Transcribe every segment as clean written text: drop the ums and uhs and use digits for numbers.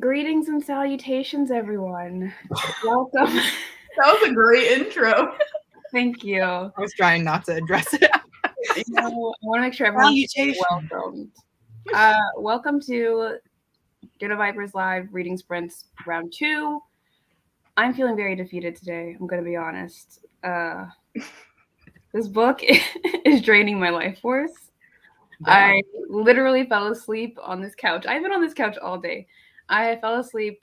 Greetings and salutations, everyone. Welcome. That was a great intro. Thank you. I was trying not to address it. I want to make sure everyone's welcomed. Welcome to Dinner Vipers Live Reading Sprints Round 2. I'm feeling very defeated today, I'm going to be honest. This book is draining my life force. Yeah. I literally fell asleep on this couch. I've been on this couch all day. I fell asleep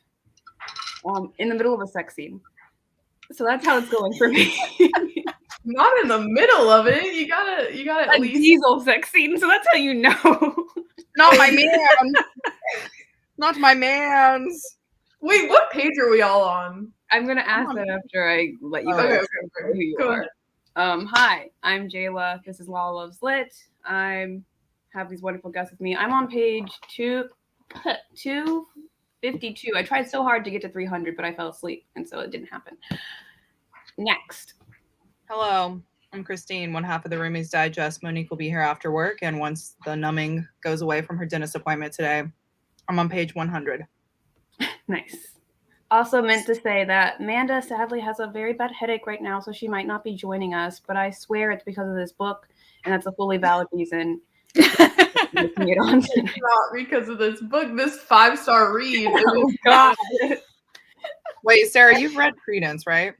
in the middle of a sex scene. So that's how it's going for me. Not in the middle of it. You gotta at least diesel sex scene. So that's how you know. Not my man. Not my man's. Wait, what page are we all on? I'm gonna ask that after I let you guys know who you are. Hi, I'm Jayla. This is Lala Loves Lit. I have these wonderful guests with me. I'm on page 252. I tried so hard to get to 300, but I fell asleep, and so it didn't happen. Next. Hello, I'm Christine, one half of the Roomies Digest. Monique will be here after work, and once the numbing goes away from her dentist appointment today, I'm on page 100. Nice. Also meant to say that Amanda sadly has a very bad headache right now, so she might not be joining us, but I swear it's because of this book, and that's a fully valid reason. It's not because of this book, this 5-star read. Oh, God. Wait, Sarah, you've read Credence, right?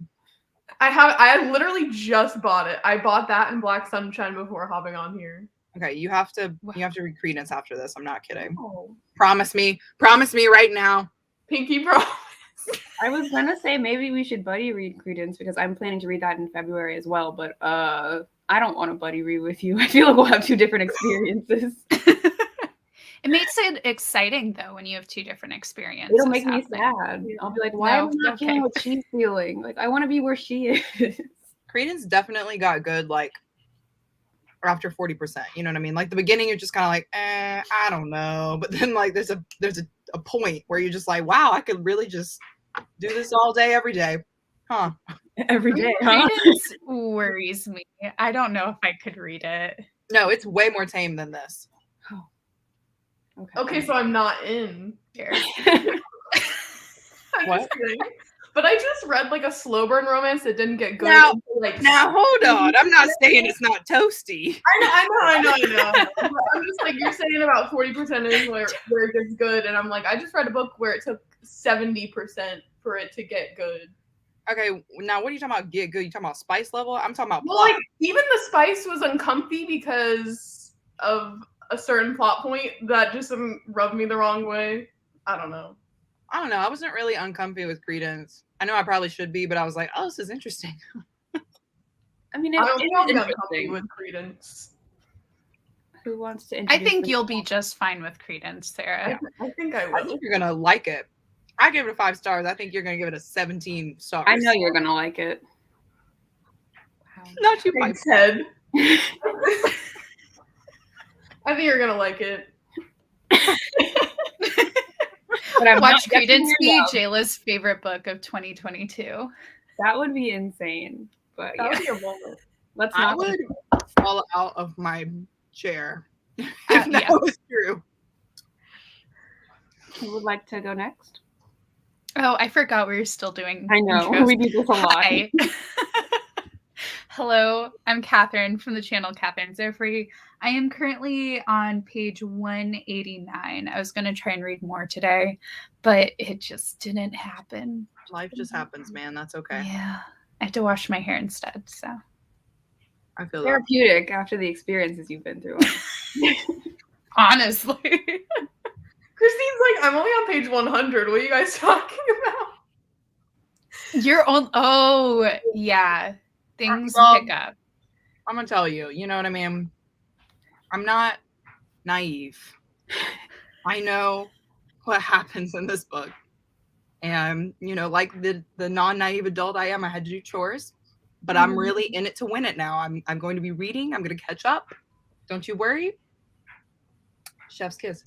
I literally just bought it. I bought that and Black Sunshine before hopping on here. Okay, you have to read Credence after this. I'm not kidding. Oh. Promise me right now. Pinky promise. I was gonna say maybe we should buddy read Credence because I'm planning to read that in February as well, but I don't want to buddy read with you. I feel like we'll have two different experiences. It makes it exciting though when you have two different experiences. It'll make me sad. I'll be like, why am I not feeling what she's feeling? Like, I want to be where she is. Credence definitely got good, like, after 40%. You know what I mean? Like, the beginning, you're just kind of like, I don't know. But then, like, there's a point where you're just like, wow, I could really just do this all day, every day. Huh. Every day, huh? Credence worries me. I don't know if I could read it. No, it's way more tame than this. Oh. Okay, so I'm not in. I'm what? But I just read like a slow burn romance that didn't get good. Now hold on. I'm not saying it's not toasty. I know. I'm just like, you're saying about 40% is where it gets good, and I'm like, I just read a book where it took 70% for it to get good. Okay, now what are you talking about? Get good? You talking about spice level? I'm talking about plot. Well, like even the spice was uncomfy because of a certain plot point that just rubbed me the wrong way. I don't know. I wasn't really uncomfy with Credence. I know I probably should be, but I was like, oh, this is interesting. I mean, I don't think I'll be uncomfy with Credence. Who wants to I think you'll be just fine with Credence, Sarah. I think I will. I think you're going to like it. I gave it 5 stars. I think you're going to give it a 17 stars. I know you're going to like it. Wow. Not you, Thanks, Ted. I think you're going to like it. But watch Credence be Jayla's favorite book of 2022. That would be insane. But that would be a moment. I would fall out of my chair if that was true. Who would like to go next? Oh, I forgot we were still doing. I know. Intros. We do this a lot. Hi. Hello, I'm Catherine from the channel Catherine Zofrea. I am currently on page 189. I was going to try and read more today, but it just didn't happen. Life just happens, man. That's okay. Yeah. I have to wash my hair instead, so. I feel therapeutic after the experiences you've been through. Honestly. Christine's like, I'm only on page 100. What are you guys talking about? You're on. Oh, yeah. Things pick up. I'm going to tell you. You know what I mean? I'm not naive. I know what happens in this book. And, you know, like the non-naive adult I am, I had to do chores. But I'm really in it to win it now. I'm going to be reading. I'm going to catch up. Don't you worry. Chef's kiss.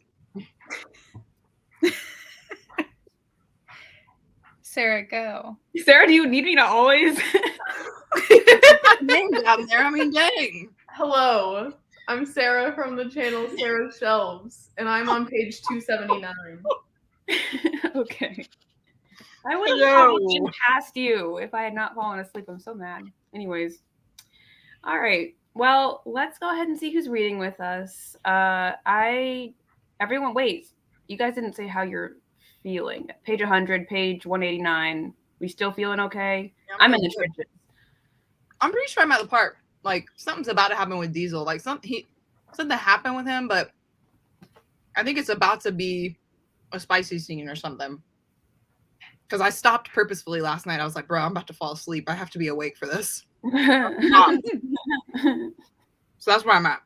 Sarah, go. Sarah, do you need me to always? Name down there. I mean, dang. Hello. I'm Sarah from the channel Sarah's Shelves, and I'm on page 279. Okay. I would have Hello. been past you if I had not fallen asleep. I'm so mad. Anyways. All right. Well, let's go ahead and see who's reading with us. Everyone, wait. You guys didn't say how you're feeling. Page 100, page 189. We still feeling okay? Yeah, I'm in the feeling good. trenches. I'm pretty sure I'm at the part. Like something's about to happen with Diesel. Like something happened with him, but I think it's about to be a spicy scene or something. Because I stopped purposefully last night. I was like, bro, I'm about to fall asleep. I have to be awake for this. So that's where I'm at.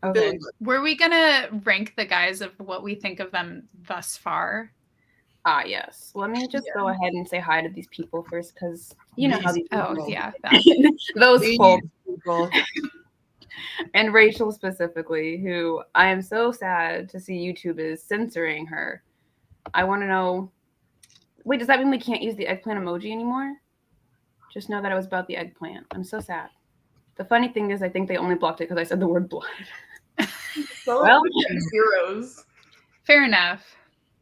Okay. Feeling good. Were we gonna rank the guys of what we think of them thus far? Yes. Let me just go ahead and say hi to these people first, because you know how these Oh people. yeah, Those These folks. people. And Rachel specifically, who I am so sad to see YouTube is censoring her. I want to know. Wait, does that mean we can't use the eggplant emoji anymore? Just know that it was about the eggplant. I'm so sad. The funny thing is, I think they only blocked it because I said the word blood. Well, zeros. fair enough.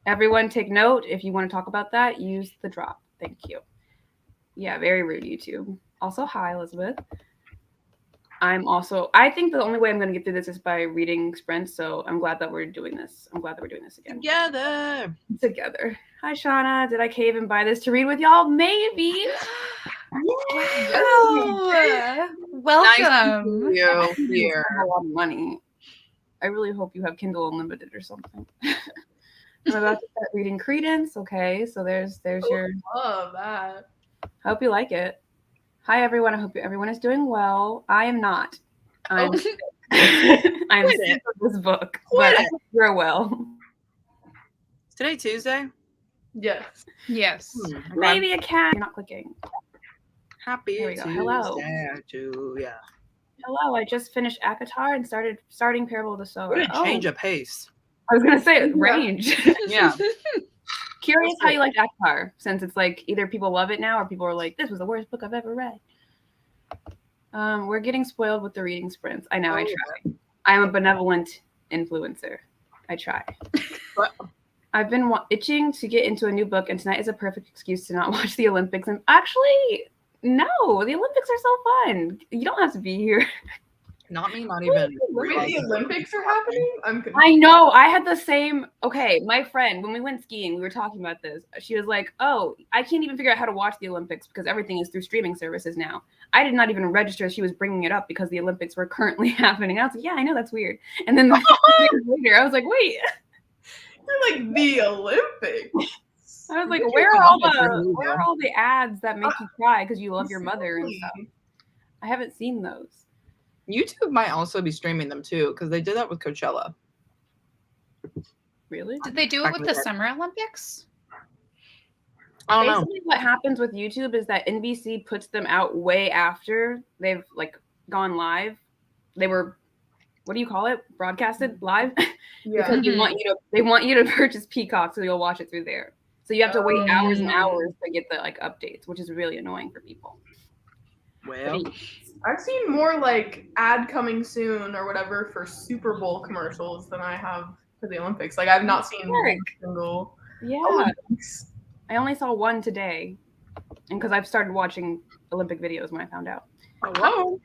Everyone take note. If you want to talk about that, use the drop. Thank you. Yeah, very rude, YouTube. Also, hi, Elizabeth. I think the only way I'm going to get through this is by reading sprints, so I'm glad that we're doing this. I'm glad that we're doing this again. Together. Hi, Shauna. Did I cave and buy this to read with y'all? Maybe. Wow. Welcome. Nice to see you here. A lot of money. I really hope you have Kindle Unlimited or something. I'm about to start reading Credence. Okay, so there's your. Love that. I hope you like it. Hi, everyone. I hope everyone is doing well. I am not. I'm sick. I'm sick of this book, but I hope you're well. Is today Tuesday? Yes. Yes. Maybe a cat. You're not clicking. Happy There we go. Tuesday Hello. to ya. Hello. I just finished Akatar and starting Parable of the Sower. What a change of pace. I was gonna say range. Yeah. Curious how you liked Akatar, since it's like either people love it now or people are like, this was the worst book I've ever read. We're getting spoiled with the reading sprints. I know, I try. I'm a benevolent influencer. I try. I've been itching to get into a new book, and tonight is a perfect excuse to not watch the Olympics. And actually, no, the Olympics are so fun. You don't have to be here. Not me, not even. Wait, the Olympics are happening? I'm confused. I know. I had the same. Okay, my friend, when we went skiing, we were talking about this. She was like, oh, I can't even figure out how to watch the Olympics because everything is through streaming services now. I did not even register. She was bringing it up because the Olympics were currently happening. I was like, yeah, I know, that's weird. And then later, I was like, wait. You're like, the Olympics. I was like, where are all the ads that make you cry because you love your mother and stuff? I haven't seen those. YouTube might also be streaming them too, because they did that with Coachella. Really? Did they do it with the Summer Olympics? I don't know. Basically, what happens with YouTube is that NBC puts them out way after they've like gone live. They were, what do you call it? Broadcasted live? Yeah. Because they want you to purchase Peacock so you'll watch it through there. So you have to wait hours and hours to get the like updates, which is really annoying for people. Well, I've seen more like ad coming soon or whatever for Super Bowl commercials than I have for the Olympics. Like I've not seen one single Olympics. I only saw one today, and because I've started watching Olympic videos when I found out. hello.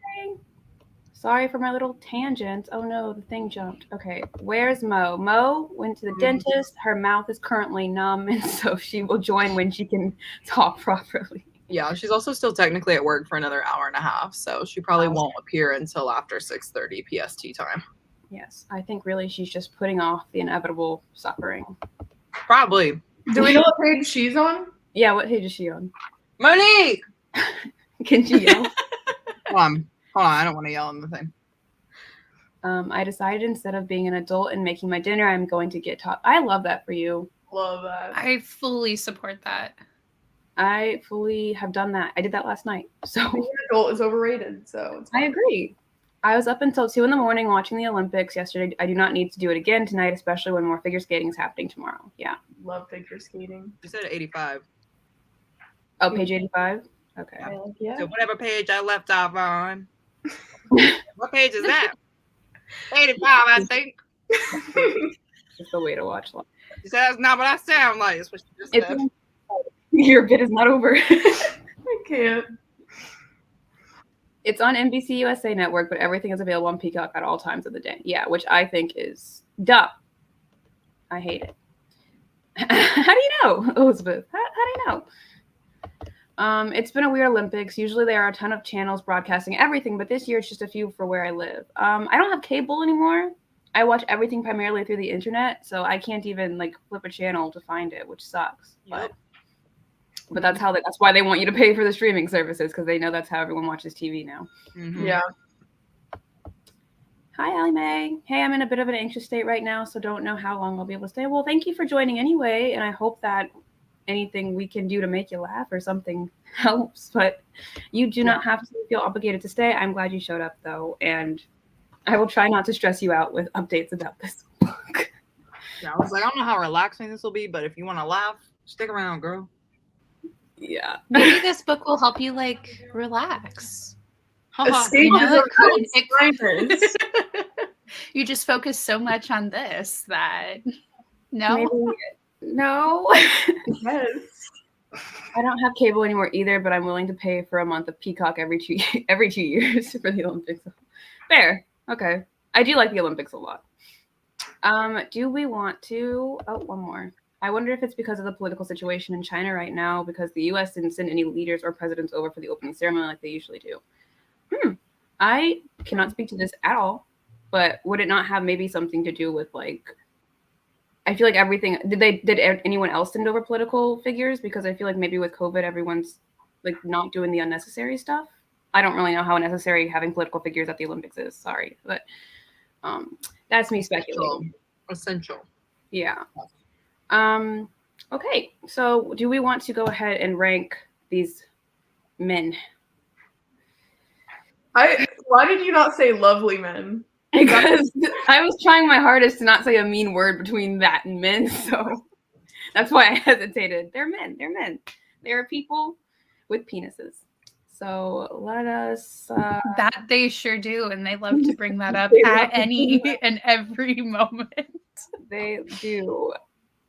Sorry for my little tangent. Oh no, the thing jumped. Okay, where's Mo? Mo went to the dentist. Her mouth is currently numb, and so she will join when she can talk properly. Yeah, she's also still technically at work for another hour and a half, so she probably won't appear until after 6:30 PST time. Yes, I think really she's just putting off the inevitable suffering. Probably. Do we know what page she's on? Yeah, what page is she on? Monique! Can she yell? Hold on, I don't want to yell on the thing. I decided instead of being an adult and making my dinner, I'm going to get taught. I love that for you. Love that. I fully support that. I fully have done that. I did that last night. So Being an adult is overrated, so it's I agree. I was up until 2 a.m. watching the Olympics yesterday. I do not need to do it again tonight, especially when more figure skating is happening tomorrow. Yeah. love figure skating. You said 85. Oh, page 85? Okay. Yeah. So whatever page I left off on. What page is that? 85, I think. Just a way to watch live. She said that's not what I sound like. That's what she just It's said. your bit is not over. I can't. It's on NBC USA Network, but everything is available on Peacock at all times of the day. Yeah, which I think is dumb. I hate it. How do you know, Elizabeth? How do you know? It's been a weird Olympics. Usually there are a ton of channels broadcasting everything, but this year it's just a few for where I live. I don't have cable anymore. I watch everything primarily through the internet, so I can't even like flip a channel to find it, which sucks. Yep. But that's why they want you to pay for the streaming services, because they know that's how everyone watches TV now. Mhm. Yeah. Hi, Allie Mae. Hey, I'm in a bit of an anxious state right now, so don't know how long I'll be able to stay. Well, thank you for joining anyway, and I hope that anything we can do to make you laugh or something helps. But you do not have to feel obligated to stay. I'm glad you showed up, though, and I will try not to stress you out with updates about this book. Yeah, I was like, I don't know how relaxing this will be, but if you want to laugh, stick around, girl. Yeah. Maybe this book will help you like relax. Escapism Alzheimer's. You just focus so much on this that no. Maybe, no. Yes. I don't have cable anymore either, but I'm willing to pay for a month of Peacock every 2 years for the Olympics. Fair. Okay. I do like the Olympics a lot. Do we want to... Oh, one more. I wonder if it's because of the political situation in China right now, because the U.S. didn't send any leaders or presidents over for the opening ceremony like they usually do. I cannot speak to this at all, but would it not have maybe something to do with like... I feel like everything... Did anyone else send over political figures? Because I feel like maybe with COVID, everyone's like not doing the unnecessary stuff. I don't really know how necessary having political figures at the Olympics is. Sorry, but that's me speculating. Essential. Yeah. Okay. So, do we want to go ahead and rank these men? Why did you not say lovely men? Because I was trying my hardest to not say a mean word between that and men, so that's why I hesitated. They're men. They're men. They're people with penises. So let us... That they sure do, and they love to bring that up at any and every moment. They do.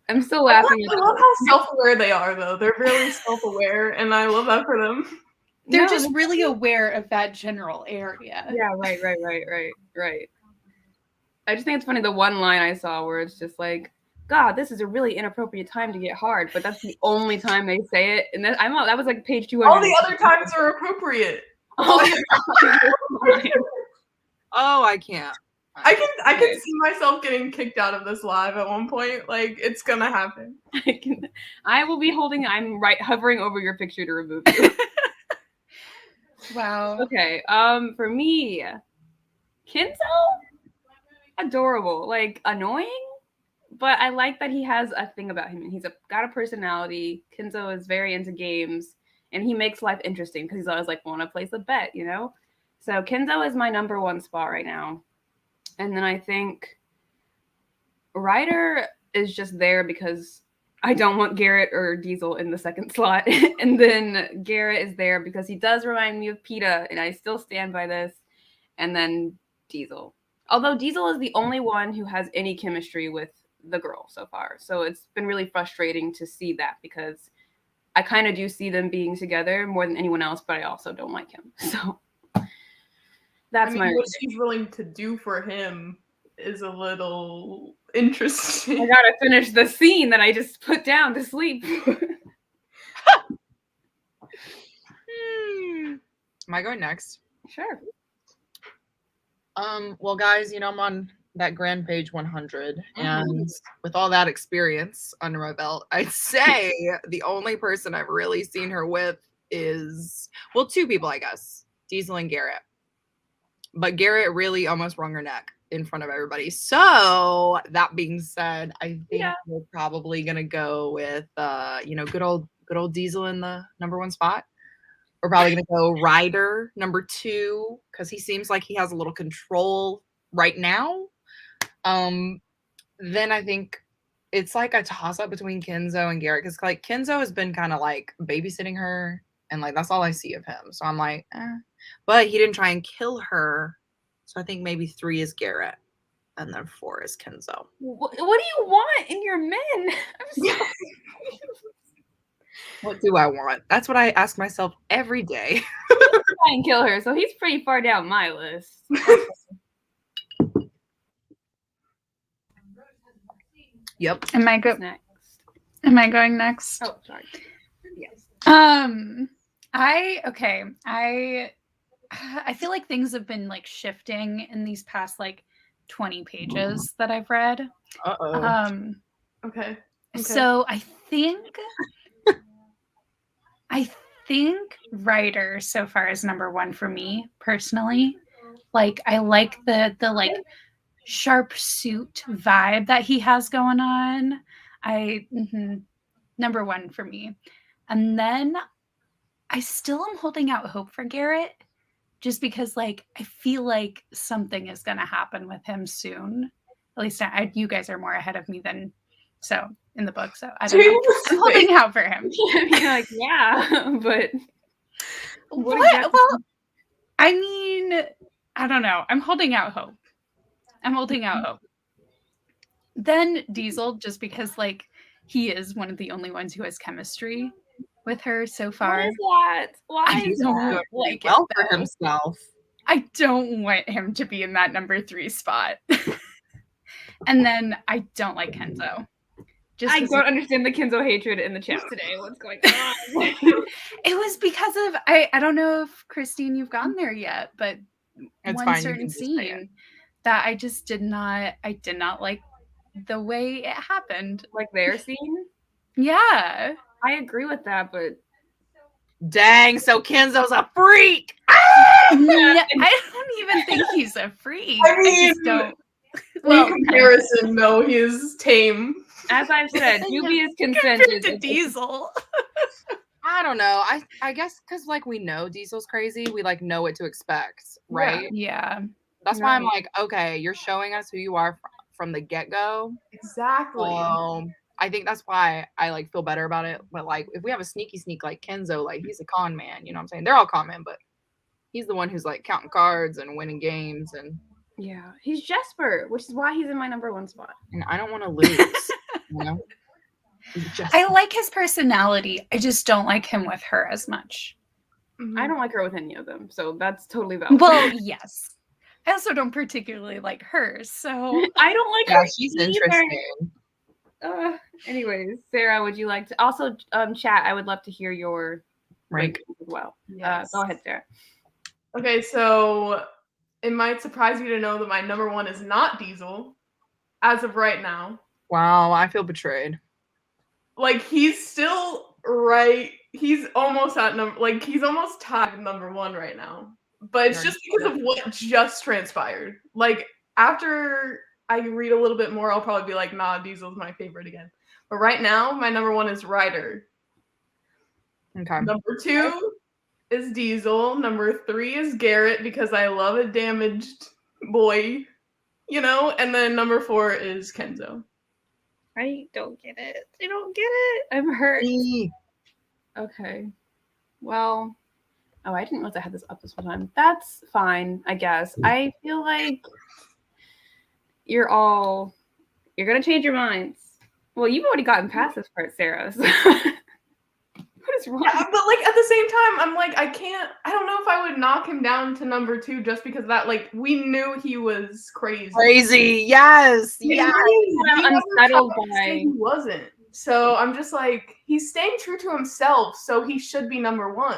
I'm still laughing. I love how self-aware they are, though. They're really self-aware, and I love that for them. They're just really aware of that general area. Yeah, right. I just think it's funny, the one line I saw where it's just like, God, this is a really inappropriate time to get hard, but that's the only time they say it. And then that was like page 200. All the other times are appropriate. Oh, I can't. I can see myself getting kicked out of this live at one point. Like, it's gonna happen. I will be I'm hovering over your picture to remove you. Wow. Okay. For me, Kinzo, adorable, like annoying, but I like that he has a thing about him, and he's got a personality. Kinzo is very into games, and he makes life interesting because he's always like, want to place a bet, you know? So Kinzo is my number one spot right now. And then I think Ryder is just there because I don't want Garrett or Diesel in the second slot. And then Garrett is there because he does remind me of PETA, and I still stand by this. And then Diesel. Although Diesel is the only one who has any chemistry with the girl so far. So it's been really frustrating to see that, because I kind of do see them being together more than anyone else, but I also don't like him. So that's what she's willing to do for him is a little interesting. I gotta finish the scene that I just put down to sleep. Am I going next? Sure. Well, guys, I'm on that grand page 100, and with all that experience under my belt, I'd say the only person I've really seen her with is, well, two people, I guess, Diesel and Garrett. But Garrett really almost wrung her neck in front of everybody. So that being said, I think we're probably gonna go with good old Diesel in the number one spot. We're probably gonna go Ryder number 2, because he seems like he has a little control right now. Then I think it's like a toss up between Kinzo and Garrett, because like Kinzo has been kind of like babysitting her, and like that's all I see of him. So I'm like, but he didn't try and kill her. So I think maybe 3 is Garrett. and then 4 is Kenzo. What do you want in your men? I'm so What do I want? That's what I ask myself every day. try and kill her, so he's pretty far down my list. Yep. Am I What's next? Am I going next? Oh, sorry. Yes. I feel like things have been like shifting in these past like 20 pages that I've read. Uh-oh. Okay. So I think writer so far is number 1 for me personally. Like I like the like sharp suit vibe that he has going on. Number 1 for me. And then I still am holding out hope for Garrett just because like I feel like something is going to happen with him soon. At least you guys are more ahead of me than so in the book, so I don't know. I'm holding out for him. You're like, yeah, but what exactly? Well, I mean, I don't know. I'm holding out hope. Then Diesel, just because like he is one of the only ones who has chemistry with her so far. What is that? Why He's is that? doing like well for himself. I don't want him to be in that number 3 spot. And then I don't like Kenzo. I don't understand the Kenzo hatred in the chat today. What's going on? It was because of I don't know if Christine you've gotten there yet, but one certain scene that I just did not like the way it happened. Like their scene? Yeah. I agree with that, but dang, so Kenzo's a freak. No, I don't even think he's a freak. I mean, I just don't. Well, comparison, no, he's tame. As I've said, dubious consent is to Diesel. I don't know. I guess because like we know Diesel's crazy, we like know what to expect, right? Yeah. That's why I'm like, okay, you're showing us who you are from the get-go. Exactly. I think that's why I like feel better about it. But like if we have a sneaky sneak like Kenzo, like he's a con man, you know what I'm saying? They're all con men, but he's the one who's like counting cards and winning games and yeah, he's Jesper, which is why he's in my number 1 spot. And I don't want to lose. You know? I like his personality. I just don't like him with her as much. Mm-hmm. I don't like her with any of them, so that's totally valid. Well, yes. I also don't particularly like her, so I don't like her. She's interesting. Anyways, Sarah, would you like to also chat? I would love to hear your rank as well. Yes. Go ahead, Sarah. Okay, so it might surprise you to know that my number 1 is not Diesel as of right now. Wow, I feel betrayed. Like he's still right. He's almost at he's almost tied number 1 right now. But it's just because of what just transpired. Like after I read a little bit more, I'll probably be like, nah, Diesel's my favorite again. But right now, my number 1 is Ryder. Okay. Number 2 is Diesel. Number 3 is Garrett because I love a damaged boy, you know? And then number 4 is Kenzo. I don't get it. I don't get it. I'm hurt. Okay. Well, I didn't realize I had this up this whole time. That's fine, I guess. I feel like you're going to change your minds. Well, you've already gotten past this part, Sarah. So. What is wrong? Yeah, but like at the same time, I'm like, I don't know if I would knock him down to number 2 just because of that, like, we knew he was crazy. Crazy, yes. Yeah. I'm unsettled by he wasn't. So I'm just like, he's staying true to himself, so he should be number 1.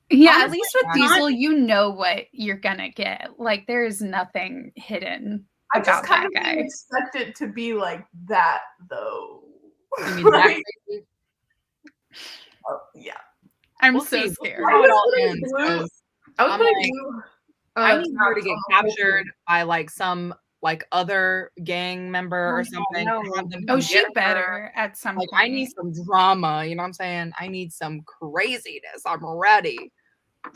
Yeah, honestly, at least with Diesel, you know what you're gonna get. Like, there is nothing hidden I about just kind that of guy. didn't expect it to be like that, though. You mean that crazy? Yeah. I'm so scared. I was I need her to get captured by like some like other gang member or something. Oh, she better at some point. I need some drama, you know what I'm saying? I need some craziness. I'm ready.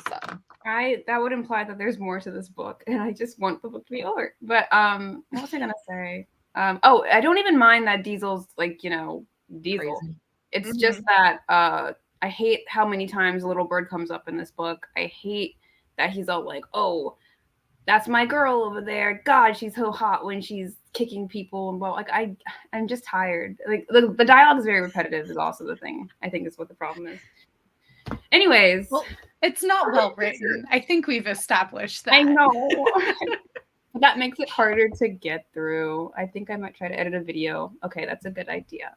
So that would imply that there's more to this book, and I just want the book to be over. But what was I gonna say? I don't even mind that Diesel's like, Diesel. Crazy. It's just that I hate how many times a little bird comes up in this book. I hate that he's all like, oh, that's my girl over there. God, she's so hot when she's kicking people and well, like I'm just tired. Like the dialogue is very repetitive is also the thing. I think is what the problem is. Anyways, Well, it's not well written. I think we've established that. I know. That makes it harder to get through. I think I might try to edit a video. Okay, that's a good idea.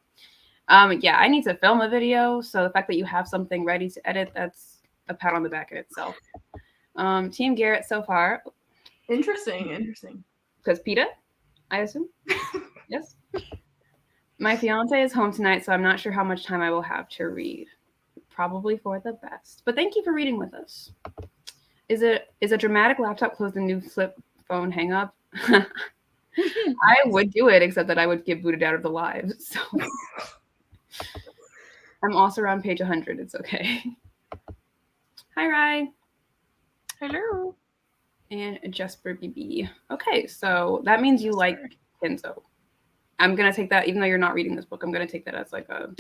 Yeah, I need to film a video, so the fact that you have something ready to edit, that's a pat on the back in itself. Team Garrett so far. Interesting. Because PETA, I assume? Yes. My fiance is home tonight, so I'm not sure how much time I will have to read. Probably for the best. But thank you for reading with us. Is a dramatic laptop close the new flip phone hang up? I would do it, except that I would get booted out of the live. So I'm also around page 100. It's okay. Hi, Rye. Hello. And Jesper BB. Okay, so that means you like Kenzo. I'm gonna take that, even though you're not reading this book, I'm gonna take that as like a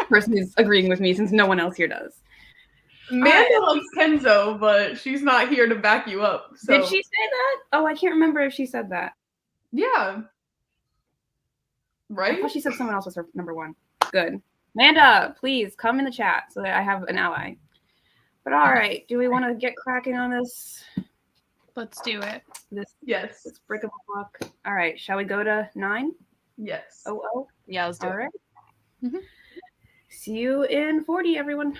person who's agreeing with me since no one else here does. Amanda likes Kenzo, but she's not here to back you up. So. Did she say that? Oh, I can't remember if she said that. Yeah. Right? I thought she said someone else was her number one. Good. Amanda, please come in the chat so that I have an ally. But all right, do we want to get cracking on this? Let's do it. Yes. This brick of a book. All right, shall we go to 9? Yes. Oh. Yeah, let's do it. All right. Mm-hmm. See you in 40, everyone.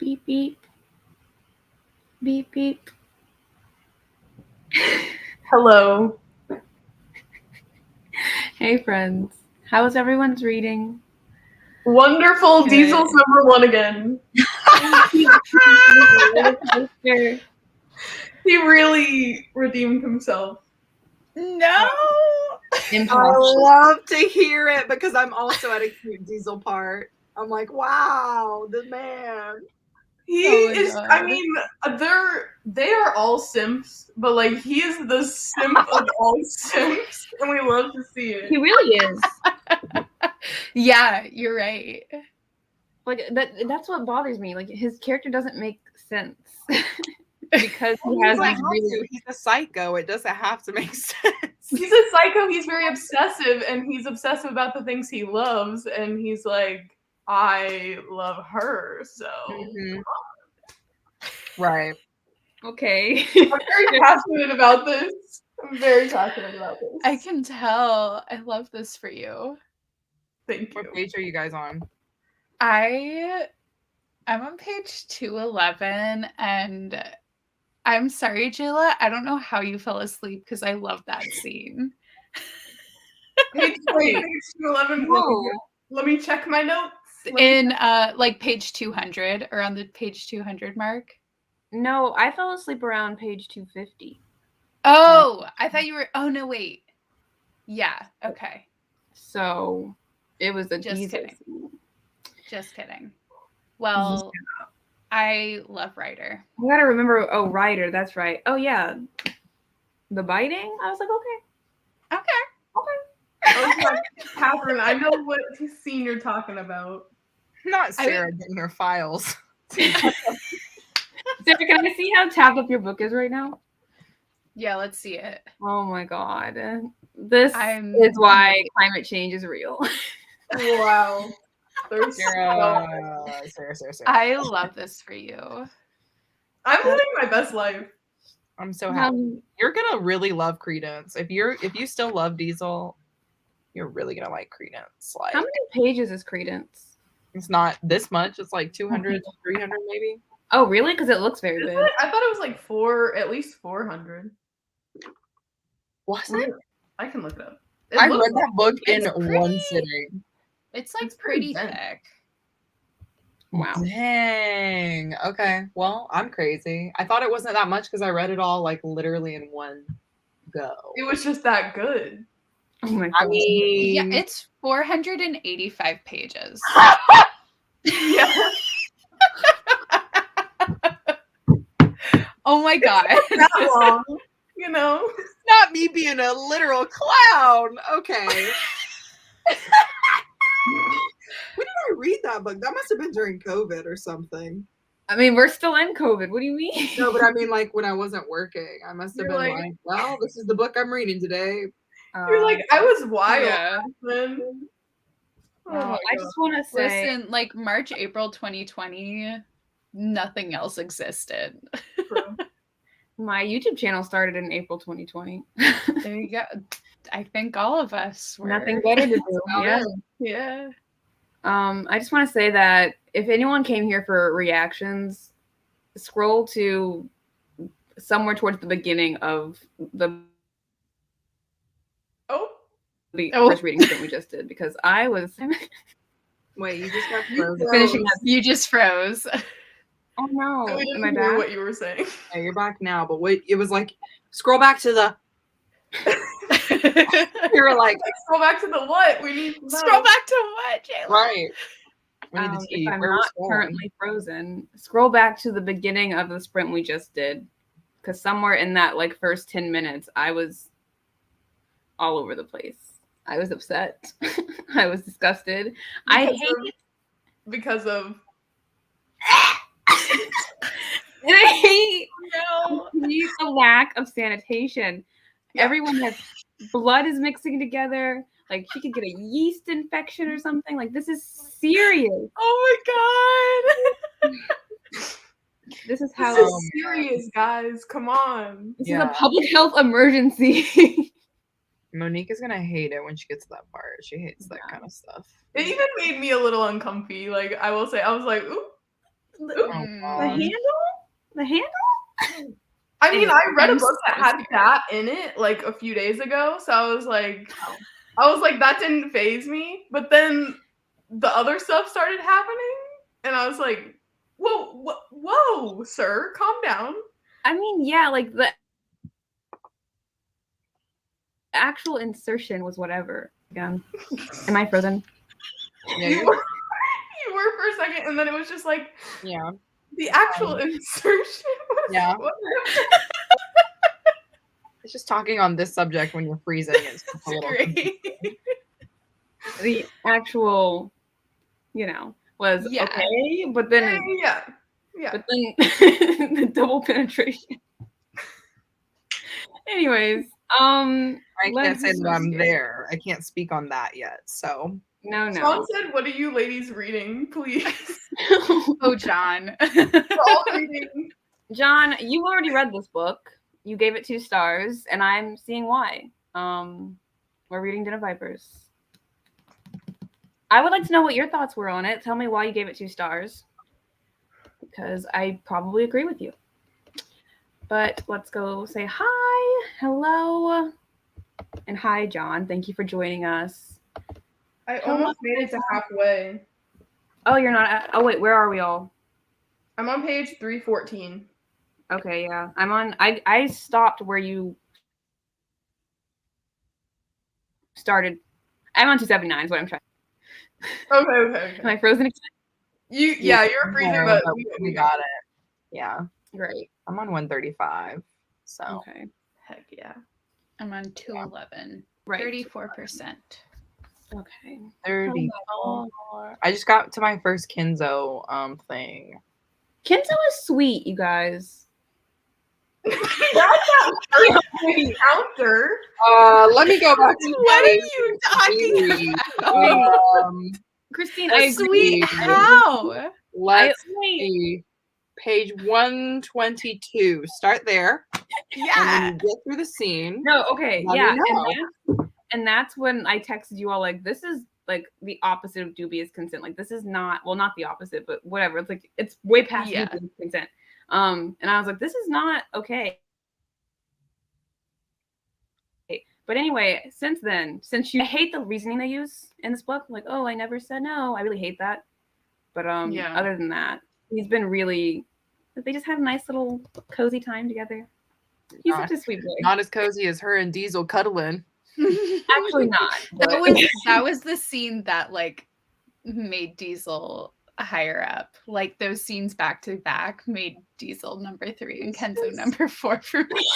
Beep beep. Beep beep. Hello. Hey friends. How was everyone's reading? Wonderful. Good. Diesel's #1 again. He really redeemed himself. No. Impossible. I love to hear it because I'm also at a cute Diesel part. I'm like, wow, the man. He Oh my is. God. I mean, they are all simps, but like he is the simp of all simps, and we love to see it. He really is. Yeah, you're right. Like that's what bothers me. Like his character doesn't make sense. Because he has these really He's a psycho. It doesn't have to make sense. He's a psycho. He's very obsessive, and he's obsessive about the things he loves. And he's like, I love her, so Right. okay. I'm very passionate about this. I'm very passionate about this. I can tell. I love this for you. Thank What you. page are you guys on? I'm on page 211, and I'm sorry, Jayla. I don't know how you fell asleep because I love that scene. Page 211. Let me check my notes. In like page 200, around the page 200 mark. No, I fell asleep around page 250. Oh, I thought you were. Oh no, wait. Yeah. Okay. So it was a Just Diesel kidding. scene. Just kidding. Well, I love Ryder. I gotta remember. Oh, Ryder. That's right. Oh yeah, the biting. I was like, okay. Oh, Catherine, I know what scene you're talking about. Not Sarah getting her files. Sarah, can I see how tapped up your book is right now? Yeah, let's see it. Oh my god. This I'm- is why climate change is real. Wow. There's Sarah. I love this for you. I'm living my best life. I'm so happy. You're gonna really love Credence. If you still love Diesel, you're really gonna like Credence. Like, How many pages is Credence? it's not this much. It's like 200, 300 maybe. Oh, really? Because it looks very Is big. it? I thought it was like at least 400. Was it? I can look it up. I read that book in It's one pretty- sitting. It's like It's pretty pretty dense. thick. Wow. Dang. Okay. Well, I'm crazy. I thought it wasn't that much because I read it all like literally in one go. It was just that good. Oh my god. I mean, Yeah, it's 485 pages. Yeah. Oh my god. That long. You know? not me being a literal clown. Okay. When did I read that book? That must have been during COVID or something. I mean, we're still in COVID. What do you mean? No, but I mean, like when I wasn't working, I must have You're been like- like, well, this is the book I'm reading today. You're like, I was wild. Yeah. Man. Oh well, my I God. just want to say, Listen, like March, April 2020, nothing else existed. True. my YouTube channel started in April 2020. There you go. I think all of us were. Nothing better to do. Oh, Yeah. Yeah. I just want to say that if anyone came here for reactions, scroll to somewhere towards the beginning of the first reading that we just did, because I was Wait, you just got frozen. finishing up. You just froze. Oh no, We am I didn't hear back? what you were saying. Yeah, you're back now, but wait, it was like scroll back to the. You were like, Scroll back to the what? We need to know. Scroll back to what, Jayla? right. We need the tea. If I'm Where we're not scrolling. currently frozen, scroll back to the beginning of the sprint we just did, because somewhere in that like first 10 minutes, I was all over the place. I was upset. I was disgusted. Because of And I hate No. the lack of sanitation. Yeah. Everyone has blood is mixing together. Like she could get a yeast infection or something. Like this is serious. Oh my god. This is how this is serious, guys. Come on. this is a public health emergency. Monique is gonna hate it when she gets to that part. She hates that kind of stuff. It even made me a little uncomfy. Like I will say, I was like, ooh. handle? The handle? I mean, I read a I'm book that so had scared. that in it like a few days ago, so I was like, that didn't faze me. But then the other stuff started happening, and I was like, whoa, sir, calm down. I mean, yeah, like the actual insertion was whatever. Again, am I frozen? Yeah, You were for a second, and then it was just like yeah. the actual insertion was Yeah. whatever. It's just talking on this subject when you're freezing is a little Great. The actual, was Yeah. okay, but then Yeah. but then the double penetration. Anyways, I can't let's say that I'm just- there. I can't speak on that yet. So No. Sean said, "What are you ladies reading, please?" Oh, John. We're all reading. John, you already read this book. You gave it 2 stars, and I'm seeing why. We're reading Den of Vipers. I would like to know what your thoughts were on it. Tell me why you gave it 2 stars, because I probably agree with you. But let's go say hi, hello, and hi, John. Thank you for joining us. I almost made it to halfway. Oh, you're not at, oh wait, where are we all? I'm on page 314. Okay, yeah. I'm on I stopped where you started. I'm on 279 is what I'm trying. Okay. Am I frozen again? You're a freezer, but we got it. Yeah. Great. I'm on 135. So Okay. Heck yeah. I'm on 211. Right. 34%. Okay. 34. I just got to my first Kenzo thing. Kenzo is sweet, you guys. That's not counter. Let me go back to What are page you talking three. about? Christine, I agree. Sweet how? Let's see. Page 122. Start there. Yeah. And then you get through the scene. No, okay, Let yeah. me know. And that's when I texted you all like, this is like the opposite of dubious consent. Like, this is not, well, not the opposite, but whatever. It's like, it's way past dubious consent. And I was like, this is not okay. But anyway, since then, I hate the reasoning they use in this book. Like, oh, I never said no. I really hate that. But other than that, he's been really, they just had a nice little cozy time together. He's such a sweet boy. Not as cozy as her and Diesel cuddling. Actually not. That was the scene that like made Diesel higher up. Like those scenes back to back made Diesel number 3 and Kenzo number 4 for me.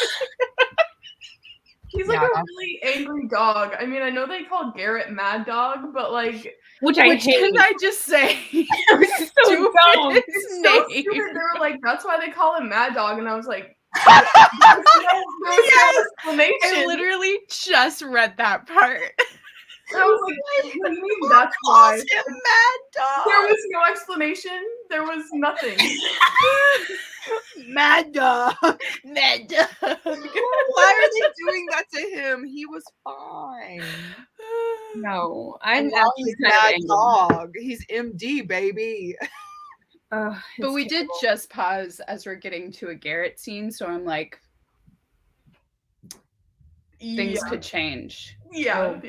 He's like a really angry dog. I mean, I know they call Garrett Mad Dog, but like, which I hate. Can I just say? It's so dumb. It's so stupid. They were like, that's why they call him Mad Dog, and I was like, there was no explanation. I literally just read that part. And I was like, what do you mean that's why? Mad Dog. There was no explanation. There was nothing. Mad Dog. Mad Dog. Why are they doing that to him? He was fine. No, I'm now actually he's kind of mad angry. dog. He's MD, baby. But we did just pause as we're getting to a Garrett scene, so I'm like, things could change. Yeah.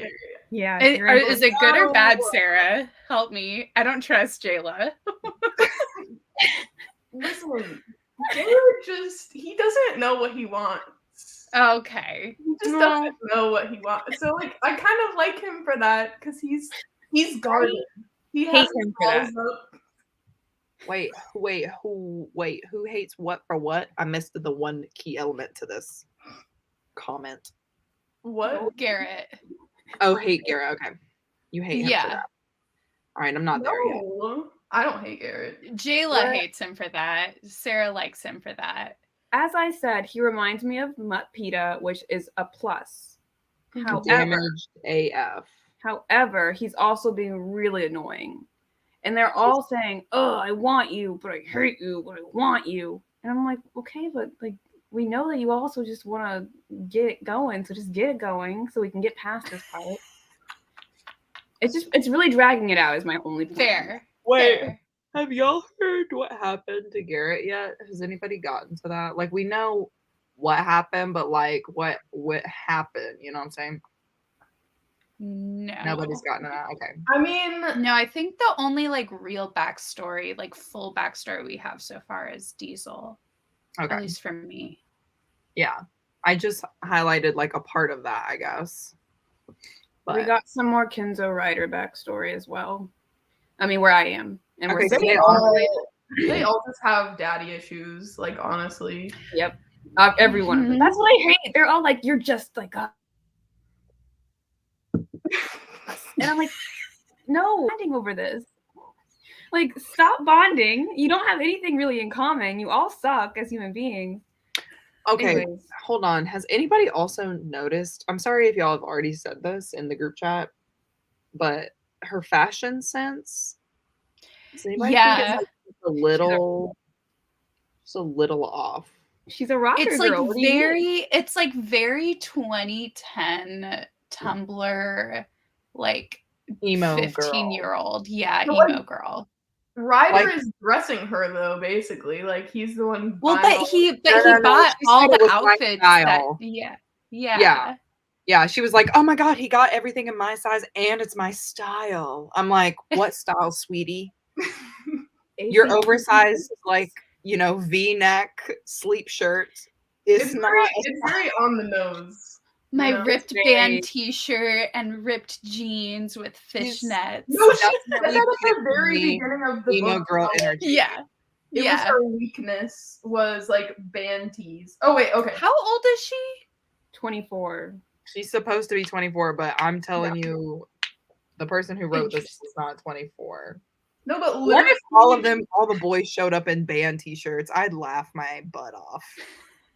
Yeah. Is it good or bad, Sarah? Help me. I don't trust Jayla. Listen, Garrett he doesn't know what he wants. Okay. He just doesn't know what he wants. So like, I kind of like him for that because he's guarded. He hate has him for that. Wait, who hates what for what? I missed the one key element to this comment. What? Garrett. Oh, hate Garrett. Okay. You hate him for that. All right, I'm not there yet. No, I don't hate Garrett. Jayla hates him for that. Sarah likes him for that. As I said, he reminds me of Mutt Pita, which is a plus. Damaged AF. However, he's also being really annoying. And they're all saying, oh, I want you, but I hate you, but I want you. And I'm like, okay, but like, we know that you also just want to get it going. So just get it going so we can get past this part. It's really dragging it out is my only point. Fair. Wait. Fair. Have y'all heard what happened to Garrett yet? Has anybody gotten to that? Like, we know what happened, but like what happened, you know what I'm saying? No. Nobody's gotten to that. Okay. I mean, No, I think the only like real backstory, like full backstory we have so far is Diesel. Okay. At least for me. Yeah. I just highlighted like a part of that, I guess. But We got some more Kenzo Ryder backstory as well. I mean, where I am. And Okay, we're so they all just have daddy issues, like, honestly. Yep. Everyone. Mhm. That's what I hate. They're all like, you're just like us. And I'm like, no, bonding over this. Like, stop bonding. You don't have anything really in common. You all suck as human beings. okay, Anyways. hold on. Has anybody also noticed? I'm sorry if y'all have already said this in the group chat, but her fashion sense. Does anybody think it's like just a little off? She's a rocker It's girl. like What do you mean? it's like very 2010 Tumblr, like Emo girl. 15-year-old. Yeah, So, emo like, girl. Ryder Like- is dressing her though, basically. Like, he's the one. Well, buying but all- he No, bought she all said it the was my outfits that style. yeah. Yeah, she was like, "Oh my god, he got everything in my size and it's my style." I'm like, "What style, sweetie? Your oversized, like, you know, V-neck sleep shirt is It's not." very on the nose. My you know? ripped very- band t-shirt and ripped jeans with fishnets. No, she said Definitely that at the very definitely beginning of the emo book. girl energy. Yeah. It was Yeah. her weakness was like band tees. Oh wait, okay. How old is she? 24. She's supposed to be 24, but I'm telling you, the person who wrote this is not 24. No, but What if literally, all the boys showed up in band t-shirts? I'd laugh my butt off.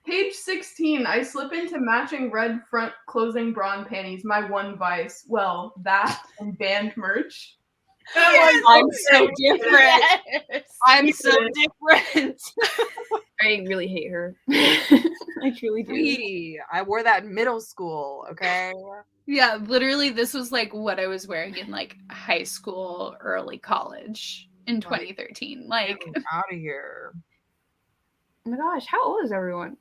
page 16, I slip into matching red front closing bra and panties, my one vice. Well, that and band merch. And I'm like, I'm so okay. different. Yes. I'm so different. I really hate her. I truly do. Sweetie, I wore that in middle school, okay? Yeah, literally this was like what I was wearing in like high school, early college in 2013. Like Out of here. Oh my gosh, how old is everyone?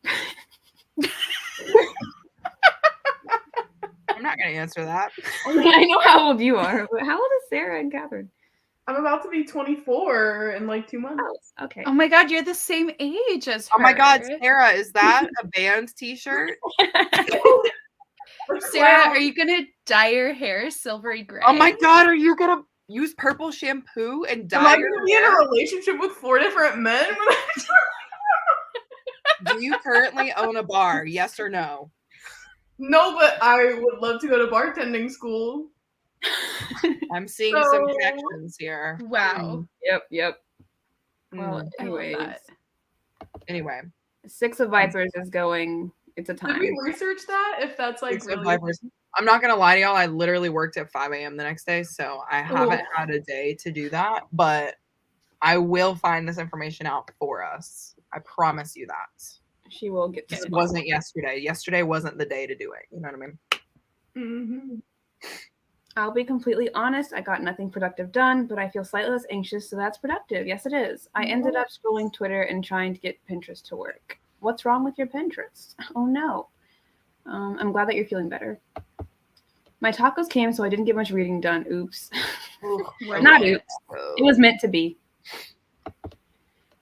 I'm not gonna answer that. I know how old you are, but how old is Sarah and Catherine? I'm about to be 24 in like 2 months. Oh, okay. oh my god, you're the same age as her. Oh my god, Sarah, is that a band t-shirt? Sarah, are you gonna dye your hair silvery gray? Oh my god, are you gonna use purple shampoo and Am dye I your gonna be in a hair? relationship with 4 different men? Do you currently own a bar? Yes or no? No, but I would love to go to bartending school. I'm seeing some So- connections here. Wow. Yep. Well, Mm. I love anyways, that. Anyway, 6 of Vipers is going. It's a Did time. we research that? If that's like Six of really Vipers. I'm not gonna lie to y'all. I literally worked at 5 a.m. the next day, so I haven't had a day to do that. But I will find this information out for us. I promise you that. She will get to This the wasn't yesterday. Yesterday wasn't the day to do it. You know what I mean? Mhm. I'll be completely honest. I got nothing productive done, but I feel slightly less anxious, so that's productive. Yes, it is. I ended up scrolling Twitter and trying to get Pinterest to work. What's wrong with your Pinterest? Oh no. I'm glad that you're feeling better. My tacos came, so I didn't get much reading done. Oops. Not oops. It was meant to be.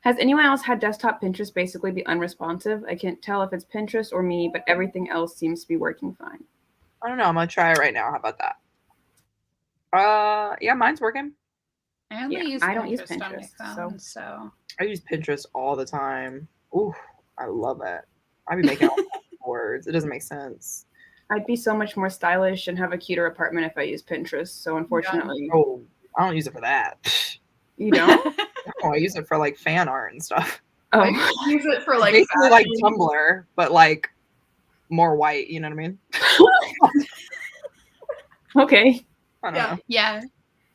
Has anyone else had desktop Pinterest basically be unresponsive? I can't tell if it's Pinterest or me, but everything else seems to be working fine. I don't know. I'm gonna try it right now. How about that? Yeah, mine's working. I only Yeah, use I don't use Pinterest on my Pinterest, phone, so I use Pinterest all the time. Ooh, I love it. I be making all kinds of words. It doesn't make sense. I'd be so much more stylish and have a cuter apartment if I used Pinterest. So unfortunately, Oh, I don't use it for that. you don't. Oh, I use it for like fan art and stuff. Oh, I use it for like Basically like fashion. Tumblr, but like more white. You know what I mean? okay. I don't Yeah. know. yeah.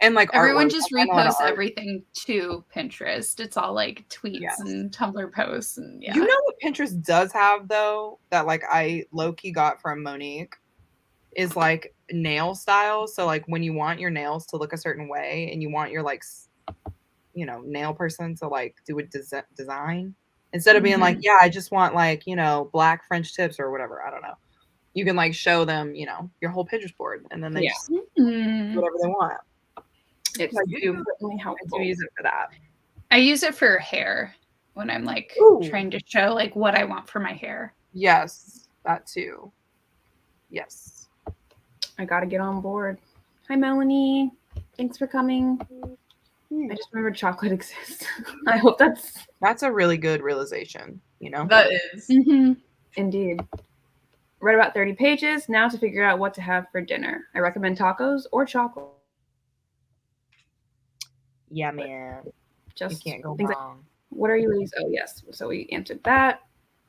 And like Everyone artwork. just I find a lot of reposts art. everything to Pinterest. It's all like tweets Yes. and Tumblr posts and yeah. You know what Pinterest does have though that like I low-key got from Monique is like nail style. So like when you want your nails to look a certain way and you want your like nail person to like do a design instead of being like, yeah, I just want like, black French tips or whatever. I don't know. You can like show them, your whole Pinterest board, and then they just do whatever they want. It's I do helpful. use it for that. I use it for hair when I'm like trying to show like what I want for my hair. Yes, that too. Yes. I gotta get on board. Hi, Melanie. Thanks for coming. I just remembered chocolate exists. I hope that's a really good realization, That is. Indeed. Read about 30 pages. Now to figure out what to have for dinner. I recommend tacos or chocolate. Yeah, man. Just you can't go things wrong. Like, what are you ladies? Oh, yes. So we answered that.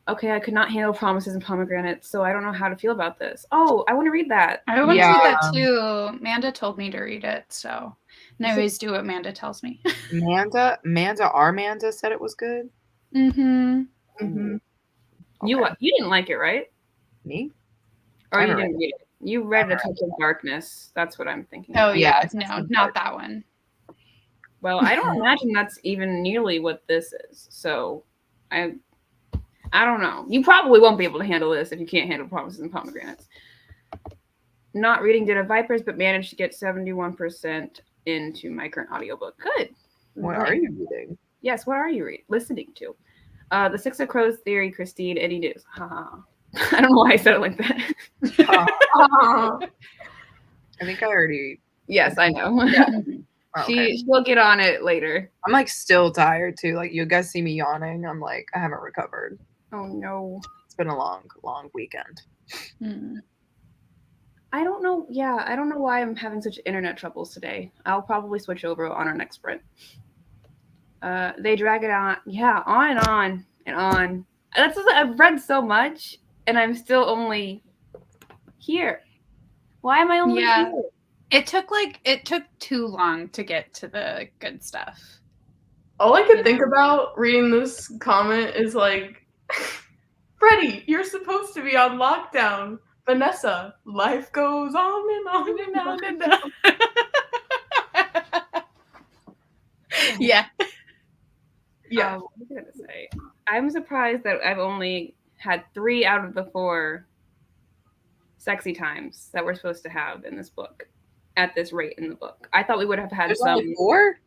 Okay, I could not handle promises and pomegranates, so I don't know how to feel about this. Oh, I want to read that. I want to read that too. Amanda told me to read it, so and I always do what Amanda tells me. Amanda said it was good. Okay. You didn't like it, right? Me? Or you didn't read it? You read A Touch of Darkness. That's what I'm thinking. Oh yeah, no, not that one. Well, I don't imagine that's even nearly what this is. So, I don't know. You probably won't be able to handle this if you can't handle promises and pomegranates. Not reading Den of Vipers, but managed to get 71% into my current audiobook. Good. What are you reading? Yes, what are you listening to? The Six of Crows Theory, Christine, Eddie News. I don't know why I said it like that. I think I already... Yes, I know. Yeah. Okay. She'll get on it later. I'm like still tired too. Like you guys see me yawning. I'm like, I haven't recovered. Oh no. It's been a long weekend. I don't know. Yeah, I don't know why I'm having such internet troubles today. I'll probably switch over on our next sprint. They drag it on. Yeah, on and on and on. That's just, I've read so much and I'm still only here. Why am I only here? It took too long to get to the good stuff. All I could think about reading this comment is like, Freddie, you're supposed to be on lockdown. Vanessa, life goes on and on and on and on. Yeah. Yeah. What was I gonna say? I'm surprised that I've only had 3 out of the 4 sexy times that we're supposed to have in this book. At this rate in the book, I thought we would have had There's some. Only 4?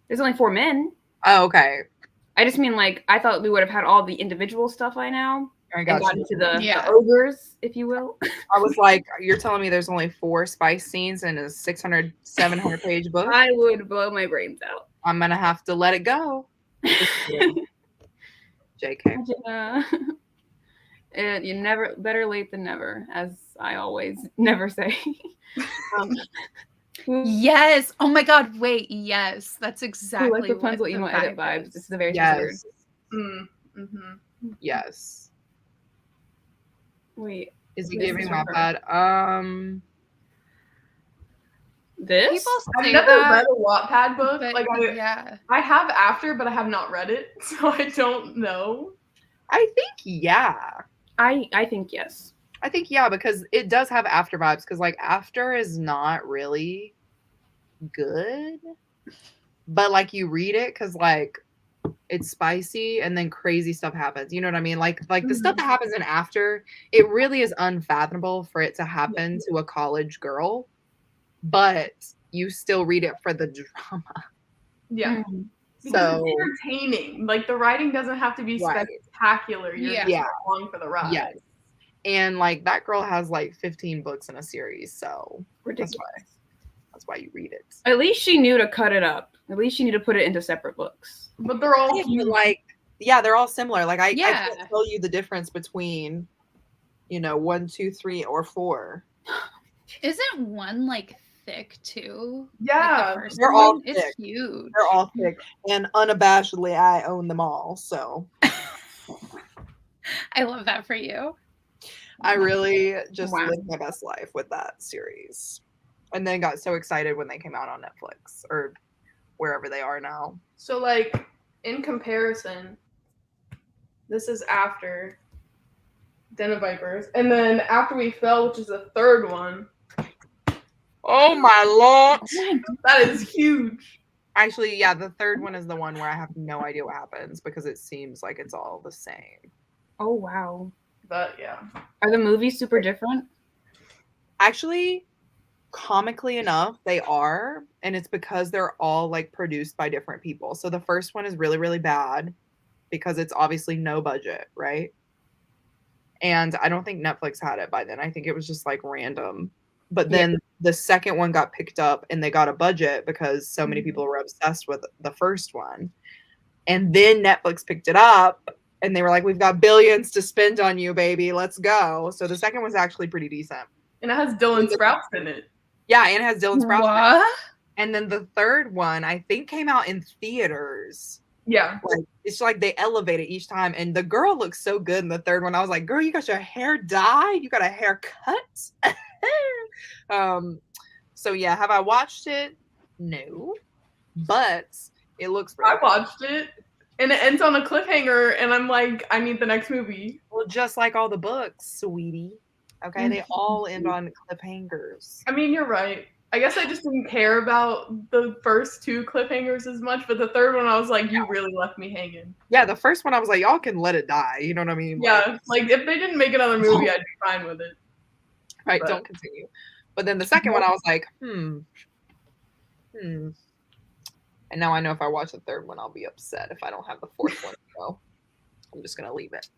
There's only 4 men. Oh, okay. I just mean like I thought we would have had all the individual stuff by now. I got into the ogres, if you will. I was like, you're telling me there's only 4 spice scenes in a 600, 700 page book? I would blow my brains out. I'm gonna have to let it go. JK. And you never better late than never, as I always never say. Yes. Oh my God. Wait. Yes. That's exactly like the Rapunzel emo edit vibes. This is a very yes. Yes. Wait. Is he giving Wattpad? This? I've never read a Wattpad book. Like I have After, but I have not read it, so I don't know. I think I think yes. I think because it does have After vibes. Because like After is not really good, but like you read it because like it's spicy and then crazy stuff happens. You know what I mean? Like the stuff that happens in After, it really is unfathomable for it to happen to a college girl, but you still read it for the drama. Yeah. So it's entertaining. Like the writing doesn't have to be spectacular. You're just along for the ride. Yes. And like that girl has like 15 books in a series, so ridiculous. That's why you read it. At least she knew to cut it up. At least she knew to put it into separate books. But they're all they're all similar. Like I can't tell you the difference between 1, 2, 3, or 4. Isn't one like thick too? Yeah, like they're all thick. It's huge. They're all thick, and unabashedly, I own them all. So I love that for you. I really just lived my best life with that series, and then got so excited when they came out on Netflix or wherever they are now. So, like in comparison, this is After Den of Vipers, and then After We Fell, which is the 3rd one. Oh my lord, that is huge. Actually, yeah, the third one is the one where I have no idea what happens because it seems like it's all the same. Oh wow. But yeah. Are the movies super different? Actually, comically enough, they are, and it's because they're all like produced by different people. So the first one is really, really bad because it's obviously no budget, right? And I don't think Netflix had it by then. I think it was just like random. But then the second one got picked up and they got a budget because so many people were obsessed with the first one. And then Netflix picked it up and they were like, we've got billions to spend on you, baby. Let's go. So the second was actually pretty decent. And it has Dylan Sprouse in it. Yeah, and it has Dylan Sprouse. What? And then the third one, I think, came out in theaters. Yeah. Like, it's like they elevate it each time. And the girl looks so good in the third one. I was like, girl, you got your hair dyed? You got a haircut? So yeah, have I watched it? No. But it looks really I watched it. And it ends on a cliffhanger, and I'm like, I need the next movie. well, just like all the books, sweetie. Okay, they all end on cliffhangers. I mean, you're right. I guess I just didn't care about the first two cliffhangers as much, but the third one, I was like, you really left me hanging. Yeah, the first one I was like, y'all can let it die. You know what I mean? Yeah, like if they didn't make another movie, I'd be fine with it. Right, But- don't continue. But then the second one, I was like, And now I know if I watch the third one, I'll be upset if I don't have the fourth one. So I'm just gonna leave it.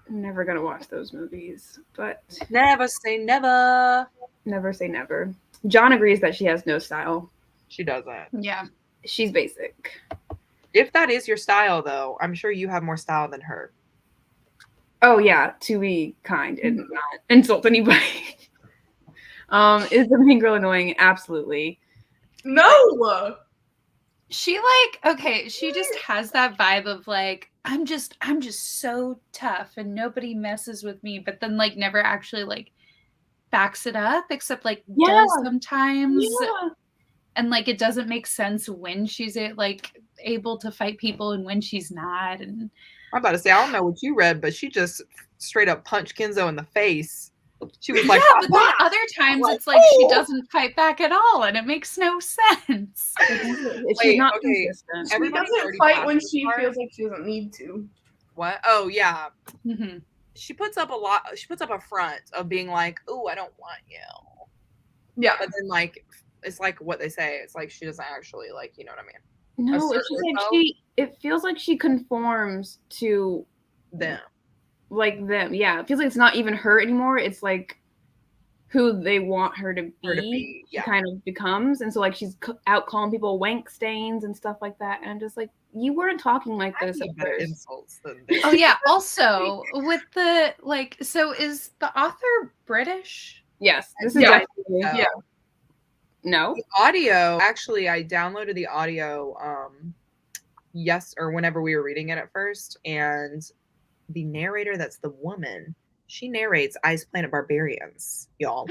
I'm never gonna watch those movies, but Never say never. never say never. John agrees that she has no style. She doesn't. Yeah. She's basic. If that is your style, though, I'm sure you have more style than her. Oh yeah, to be kind and not insult anybody. Is the main girl annoying? Absolutely. No! She like, okay, she just has that vibe of like, I'm just so tough and nobody messes with me, but then like never actually like backs it up, except like Yeah. does sometimes. Yeah. And like it doesn't make sense when she's like able to fight people and when she's not. And I'm about to say, I don't know what you read, but she just straight up punched Kenzo in the face. She was like, yeah, but then other times Like, it's like she oh! doesn't fight back at all, and it makes no sense. She's Wait, not okay. consistent. She Everybody's doesn't already fight past when this she part. feels like she doesn't need to. What? Oh, yeah. Mm-hmm. She puts up a lot. She puts up a front of being like, oh, I don't want you. Yeah. But then, like, it's like what they say. It's like she doesn't actually, like, you know what I mean? No, assert it's just like herself. it feels like she conforms to Them. like them. Yeah, it feels like it's not even her anymore. It's like who they want her to be. Yeah. She kind of becomes, and so like she's out calling people wank stains and stuff like that. And I'm just like, you weren't talking like I this at need better first. insults than this. Oh yeah. Also, with the like, so is the author British? Yes, this is Yeah. definitely So, Yeah. no. the audio, actually, I downloaded the audio or whenever we were reading it at first, and the narrator, that's the woman, she narrates Ice Planet Barbarians, y'all.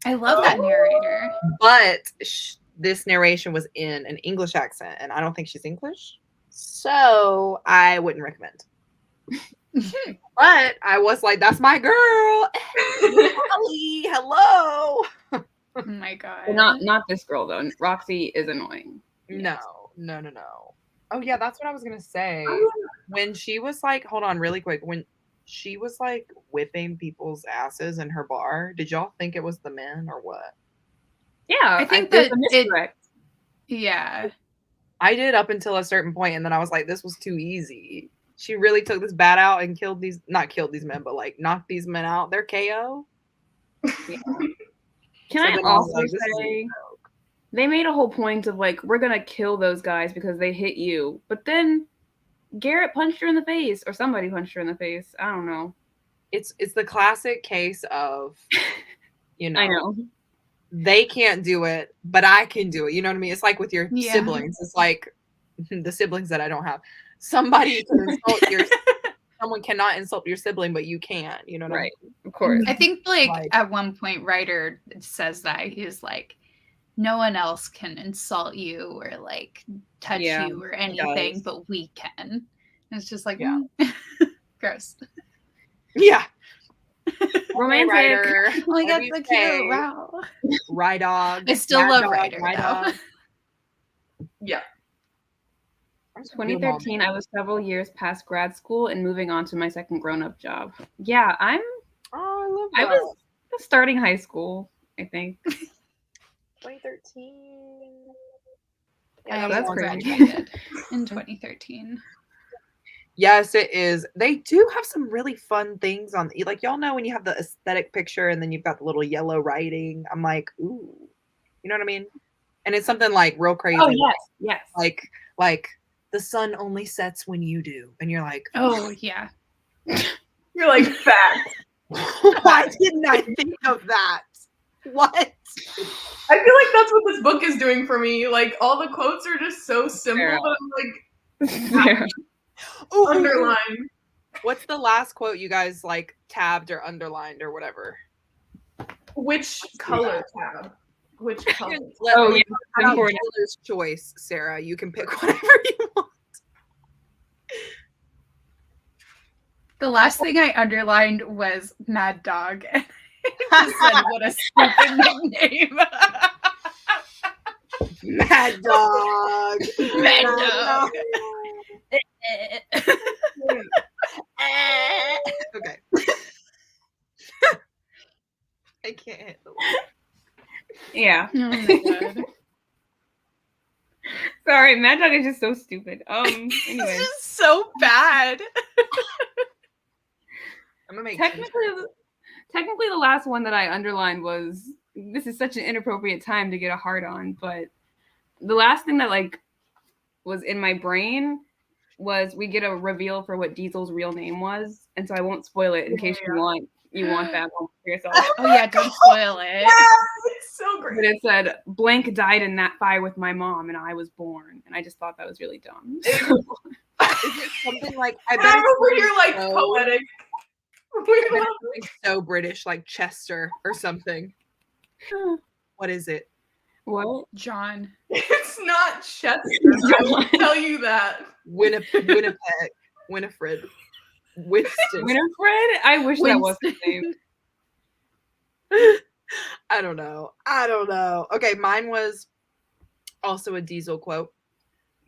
I love that narrator. But this narration was in an English accent, and I don't think she's English, so I wouldn't recommend. But I was like, that's my girl. Holly, hello. Oh my god. But not this girl though. Roxy is annoying. No. Oh yeah, that's what I was gonna say. When she was like, hold on really quick, when she was like whipping people's asses in her bar, did y'all think it was the men or what? Yeah, I think there's that a misdirect. Yeah. I did up until a certain point, and then I was like, this was too easy. She really took this bat out and not killed these men, but like knocked these men out. They're KO. Can So I then I was also like, this is a say joke. they made a whole point of like, we're gonna kill those guys because they hit you, but then Garrett punched her in the face, or somebody punched her in the face. I don't know. It's the classic case of, you know, I know. they can't do it, but I can do it. You know what I mean? It's like with your Yeah. siblings. It's like the siblings that I don't have. Somebody can insult someone cannot insult your sibling, but you can. You know what Right. I mean? Of course. I think like Like- at one point Ryder says that he's like, no one else can insult you or like touch Yeah, you or anything, does. but we can. And it's just like, Yeah. gross. Yeah. Romantic. Ryder. Oh my god, Whatever you so say. cute. Wow. Rydog. I still Mad love Dog, Ryder, though. Rydog. Yeah. 2013, I was several years past grad school and moving on to my second grown-up job. Yeah, I love that. I was starting high school, I think. 2013. Yeah, that's graduated in 2013. Yes, it is. They do have some really fun things on, like, y'all know when you have the aesthetic picture and then you've got the little yellow writing. I'm like, ooh, you know what I mean? And it's something like real crazy. Oh yes. Like the sun only sets when you do, and you're like, oh yeah. You're like, fact. Why didn't I think of that? What? I feel like that's what this book is doing for me. Like, all the quotes are just so simple, but I'm like, underline. What's the last quote you guys like tabbed or underlined or whatever? Which color tab? Which color? Dealer's choice, Sarah. You can pick whatever you want. The last thing I underlined was Mad Dog. And I just said, what a stupid nickname. Mad Dog. Mad Dog. Okay. I can't handle it. Yeah. Oh my god. Sorry, Mad Dog is just so stupid. Anyways. It's just so bad. I'm gonna make Technically, the last one that I underlined was, this is such an inappropriate time to get a hard on, but the last thing that like was in my brain was we get a reveal for what Diesel's real name was, and so I won't spoil it in case you want that one for yourself. Oh yeah, don't spoil it. Yeah, it's so great. But it said, blank died in that fire with my mom, and I was born, and I just thought that was really dumb. Is it something like, I bet Remember, you're like poetic. it's so British, like Chester or something. What is it? What? John. It's not Chester. I will tell you that. Winifred. Winston. Winifred? I wish that was his name. I don't know. Okay, mine was also a Diesel quote.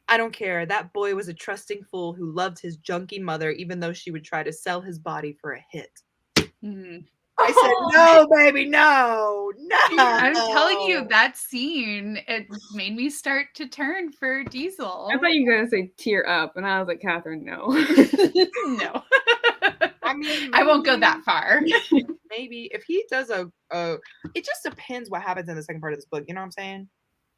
I don't care. That boy was a trusting fool who loved his junky mother, even though she would try to sell his body for a hit. Mm. I said, no, baby, no. I'm telling you, that scene, it made me start to turn for Diesel. I thought you were going to say tear up, and I was like, Catherine, no. No. I mean, I won't go that far. Maybe if he does it just depends what happens in the second part of this book. You know what I'm saying?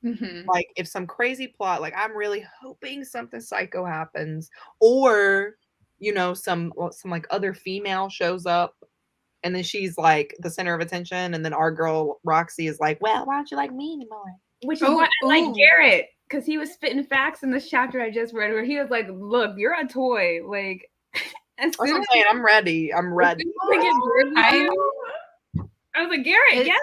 Mm-hmm. Like if some crazy plot, like I'm really hoping something psycho happens, or some like other female shows up, and then she's like the center of attention, and then our girl Roxy is like, well, why don't you like me anymore? Which is why I like Garrett, because he was spitting facts in this chapter I just read, where he was like, look, you're a toy, like. That's what I'm saying. I'm ready. I was like, Garrett, yes.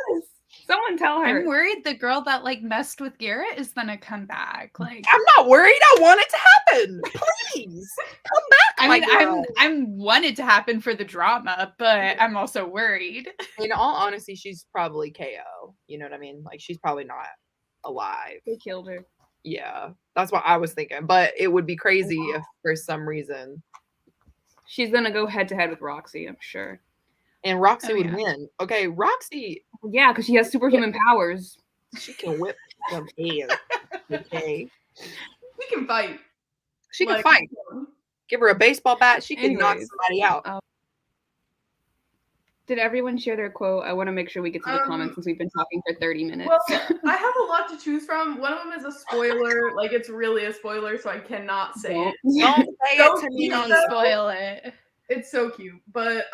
Someone tell her. I'm worried the girl that like messed with Garrett is gonna come back. Like, I'm not worried. I want it to happen. Please come back. I mean, I'm wanted to happen for the drama, but I'm also worried. In all honesty, she's probably KO. You know what I mean? Like she's probably not alive. They killed her. Yeah, that's what I was thinking. But it would be crazy if for some reason she's gonna go head to head with Roxy, I'm sure. And Roxy would win. Okay, Roxy. Yeah, because she has superhuman powers. She can whip some ass. Okay. She can fight. She can fight. Give her a baseball bat. She can knock somebody out. Did everyone share their quote? I want to make sure we get to the comments since we've been talking for 30 minutes. Well, I have a lot to choose from. One of them is a spoiler. Like, it's really a spoiler, so I cannot say it. Don't say it to me. Don't spoil it. It's so cute. But,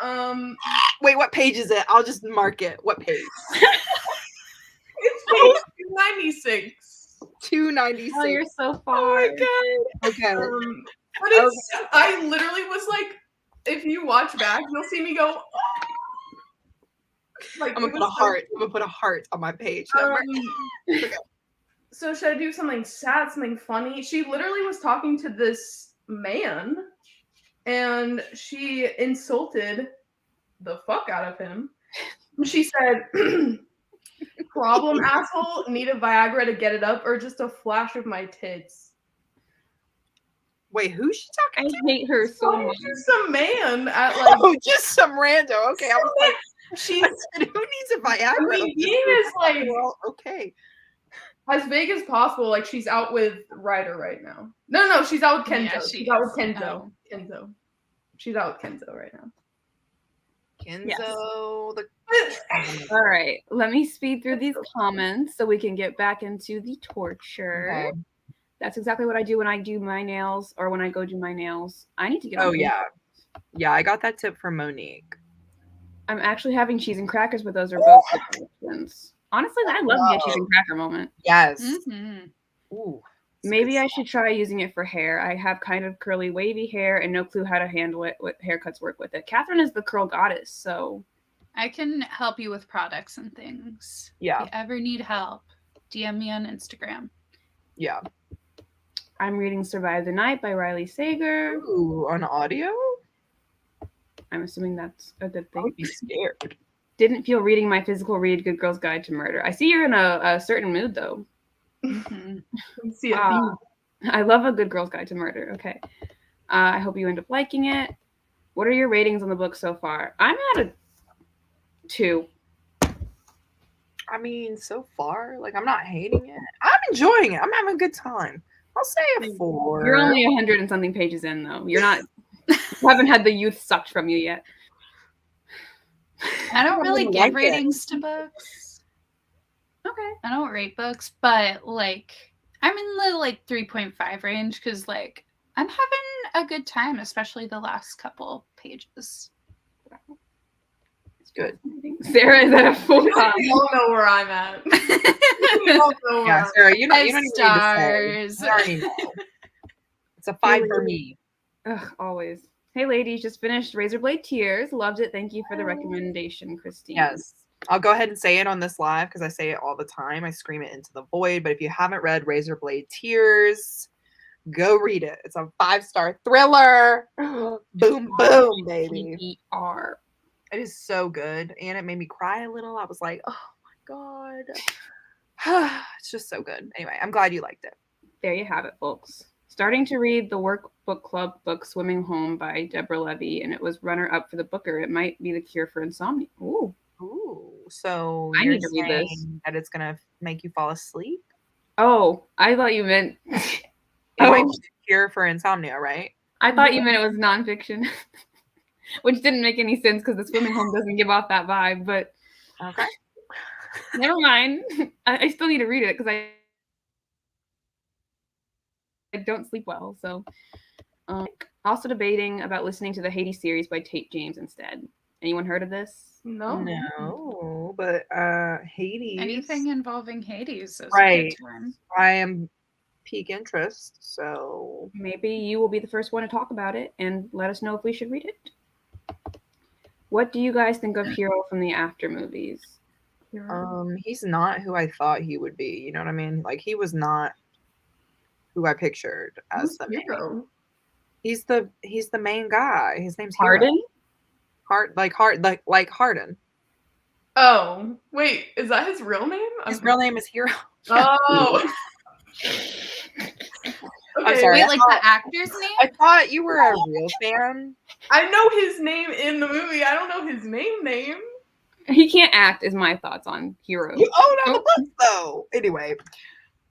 wait, what page is it? I'll just mark it. What page? It's page 296. 296. Oh, you're so far. Oh my god. Okay. But it's, I literally was like, if you watch back, you'll see me go, oh. Like, I'm gonna put a heart. I'm gonna put a heart on my page. Okay. So should I do something sad, something funny? She literally was talking to this man, and she insulted the fuck out of him. She said, Problem asshole, need a Viagra to get it up, or just a flash of my tits? Wait, who's she I talking to? hate her so Talking much. to some man at like. Oh, just some rando. Okay, I was like, She's I said, who needs a Viagra? I mean, being as like Well, okay. as vague as possible. Like she's out with Ryder right now. No, she's out with Kenzo. Yeah, she's out with is. Kenzo. Oh. Kenzo. She's out with Kenzo right now. Kenzo, the All right, let me speed through these comments so we can get back into the torture. Okay. That's exactly what I do when I do my nails or when I go do my nails. I need to get on Oh Pinterest. yeah, I got that tip from Monique. I'm actually having cheese and crackers, but those are both good options. Honestly, I love the cheese and cracker moment. Yes. Mhm. Ooh. Maybe I should try using it for hair. I have kind of curly, wavy hair and no clue how to handle it. What haircuts work with it. Catherine is the curl goddess, so I can help you with products and things. Yeah. If you ever need help, DM me on Instagram. Yeah. I'm reading Survive the Night by Riley Sager. Ooh, on audio? I'm assuming that's a good I thing. would be scared. Didn't feel reading my physical read Good Girl's Guide to Murder. I see you're in a certain mood, though. Mhm. Let's see a theme. I love a Good Girl's Guide to Murder. Okay. I hope you end up liking it. What are your ratings on the book so far? I'm at a 2. I mean, so far, like I'm not hating it. I'm enjoying it. I'm having a good time. I'll say a 4. You're only 100 and something pages in, though. You're not. You haven't had the youth sucked from you yet. I don't really like give it. ratings to books. Okay. I don't rate books, but like I'm in the like 3.5 range because like I'm having a good time, especially the last couple pages. It's good. Sarah is at a full time. You all know where I'm at. You all know where Yeah, I'm Sarah, you don't Five even need to stars. say. I already know. It's a 5 for me. Ugh, always. Hey, ladies, just finished Razorblade Tears. Loved it. Thank you for the recommendation, Christine. Yes. I'll go ahead and say it on this live because I say it all the time. I scream it into the void. But if you haven't read Razorblade Tears, go read it. It's a 5-star thriller. Boom, boom, baby. T-E-R. It is so good. And it made me cry a little. I was like, oh my God. It's just so good. Anyway, I'm glad you liked it. There you have it, folks. Starting to read the Workbook Club book Swimming Home by Deborah Levy, and it was runner-up for the Booker. It might be the cure for insomnia. Ooh. Ooh. So I you're need to read this. saying that it's going to make you fall asleep? Oh, I thought you meant... It might be the cure for insomnia, right? I thought you meant it was nonfiction, which didn't make any sense because the Swimming Home doesn't give off that vibe, but Okay. never mind. I still need to read it because I don't sleep well. So, also debating about listening to the Hades series by Tate James instead. Anyone heard of this? No, but Hades. Anything involving Hades is Right. a good time. I am peak interest, so Maybe you will be the first one to talk about it and let us know if we should read it. What do you guys think of Hero from the After movies? he's not who I thought he would be. You know what I mean? Like he was not who I pictured as the main. Hero? He's the main guy. His name's Hero. Harden? Like Harden. Oh, wait, is that his real name? His real name is Hero. Oh. I'm sorry. Wait, like the actor's name? I thought you were a real fan. I know his name in the movie. I don't know his name. He can't act, is my thoughts on Hero. You own all the books though. Anyway.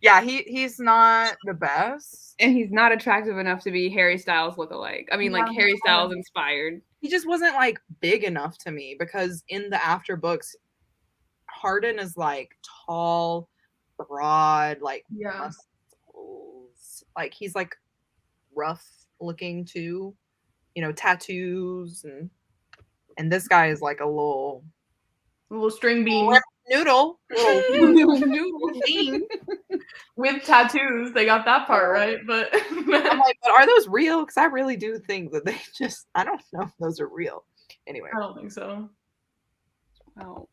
Yeah, he's not the best. And he's not attractive enough to be Harry Styles lookalike. I mean, like Harry Styles inspired. He just wasn't like big enough to me because in the After books, Harden is like tall, broad, like muscles. Like he's like rough looking too, you know, tattoos and this guy is like a little string bean noodle, little bean. With tattoos. They got that part right, but I'm like, but are those real? Because I really do think that I don't know if those are real. Anyway. I don't think so. Well,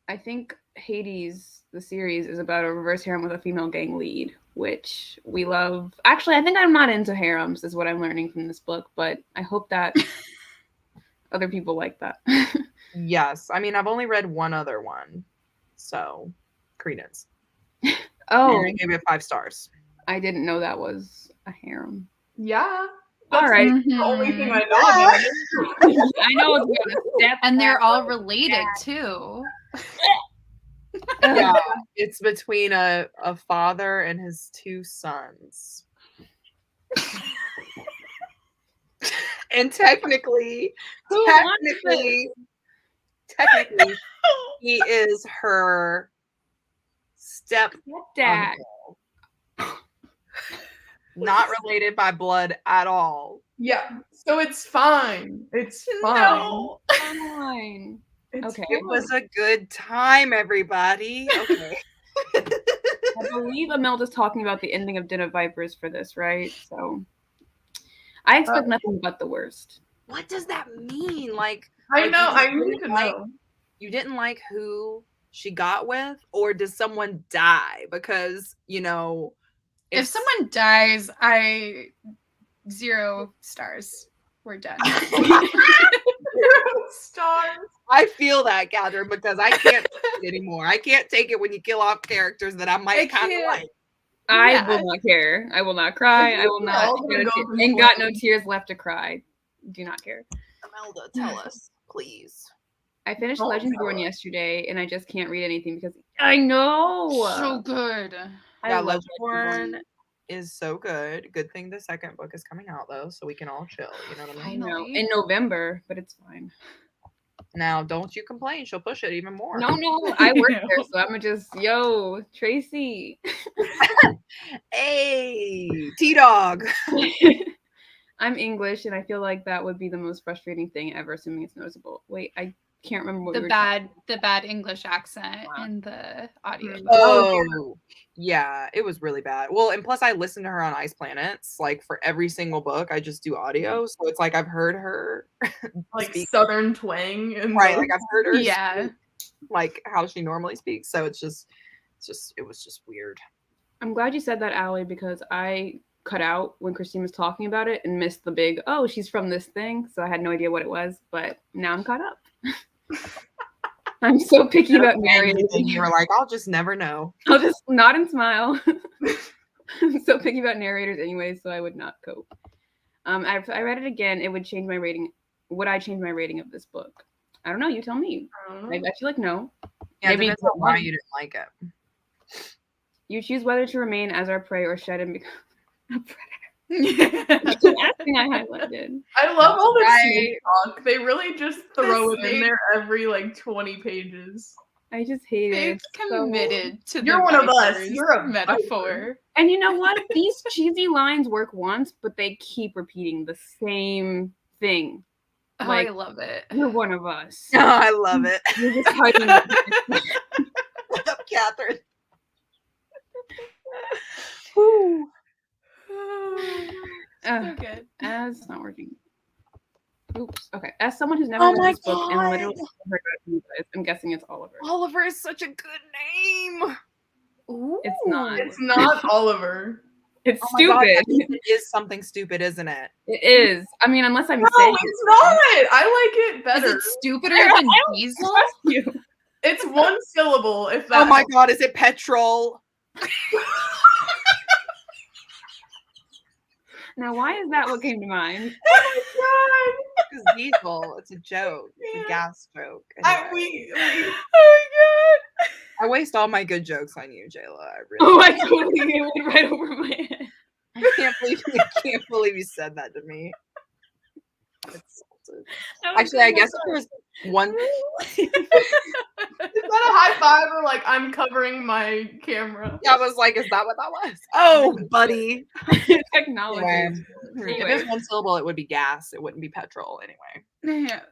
I think Hades, the series, is about a reverse harem with a female gang lead, which we love. Actually, I think I'm not into harems, is what I'm learning from this book, but I hope that other people like that. Yes. I mean, I've only read one other one. So, credence. Oh, I gave it 5 stars. I didn't know that was a harem. Yeah. All That's right. the only thing I know about it. I know it's going to step. And they're all related too. Yeah, it's between a father and his 2 sons. And technically, he is her Dad. Not related by blood at all. Yeah. So it's fine. It's fine. No. Fine. It's Okay. It was a good time, everybody. Okay. I believe Imelda's talking about the ending of Den of Vipers for this, right? So I expect nothing but the worst. What does that mean? Like, I know. I you need to know. You didn't like who she got with, or does someone die? Because, you know, If someone dies, 0 stars. We're done. 0 stars. I feel that, Catherine, because I can't take it anymore. I can't take it when you kill off characters that I might kind of like. I will not care. I will not cry. I will not. And got no tears left to cry. Do not care. Imelda, tell us, please. I finished Legendborn yesterday, and I just can't read anything because I know. So good. Yeah, Legendborn is so good. Good thing the second book is coming out though, so we can all chill. You know what I mean? I know. In November, but it's fine. Now, don't you complain. She'll push it even more. No, I work there, so I'm gonna just, Tracy. Hey, T-Dog. I'm English, and I feel like that would be the most frustrating thing ever, assuming it's noticeable. Wait, I can't remember what the bad English accent in the audio. Oh, yeah, it was really bad. Well, and plus I listen to her on Ice Planets, like for every single book. I just do audio, so it's like I've heard her like Southern twang, and right. Like I've heard her, speak, like how she normally speaks. So it was just weird. I'm glad you said that, Allie, because I cut out when Christine was talking about it and missed the big, oh, she's from this thing. So I had no idea what it was, but now I'm caught up. I'm so picky about narrators. You were like, I'll just never know. I'll just nod and smile. I'm so picky about narrators anyway, so I would not cope. If I read it again, it would change my rating. Would I change my rating of this book? I don't know. You tell me. I feel like no. Yeah, maybe it's why you didn't like it. You choose whether to remain as our prey or shed and become a predator. That's the last thing I highlighted. I love all this snake talk. They really just throw it in there every like 20 pages. I just hate it. It's committed to you're one of us. You're a metaphor. And you know what? These cheesy lines work once, but they keep repeating the same thing. Like, I love it. You're one of us. Oh, I love it. You're just hiding. Catherine. Whew. So good. It's not working. Oops. Okay. As someone who's never read this book and literally heard about you guys, I'm guessing it's Oliver. Oliver is such a good name. Ooh. It's not. It's not Oliver. It's stupid. God, it is something stupid, isn't it? It is. I mean, unless I'm no, saying it's not. I like it better. Is it stupider than Diesel? You. It's one syllable. If that. Oh my God! Is it petrol? Now, why is that what came to mind? Oh my Because Diesel. It's a joke. It's a gas joke. God. Anyway. Oh I waste all my good jokes on you, Jayla. I really. Oh, I totally it went right over my head. I can't believe you said that to me. Actually, I guess if there was one. Is that a high five or like I'm covering my camera? Yeah, I was like, is that what that was? Oh, buddy. Technology. Anyway, if it's one syllable, it would be gas. It wouldn't be petrol. Anyway. Yeah.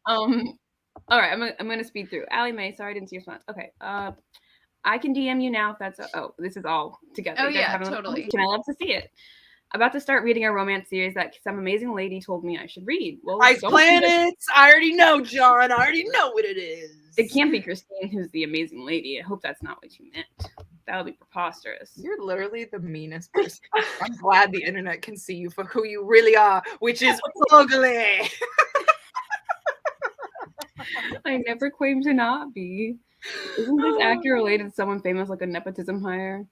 All right, I'm gonna speed through. Allie Mae, sorry I didn't see your response. Okay, I can DM you now if that's this is all together. Oh yeah, totally. Can I love to see it? About to start reading a romance series that some amazing lady told me I should read. Well, Ice Planets. I already know, John. I already know what it is. It can't be Christine who's the amazing lady. I hope that's not what you meant. That would be preposterous. You're literally the meanest person. I'm glad the internet can see you for who you really are, which is ugly. I never claimed to not be. Isn't this actor related to someone famous, like a nepotism hire?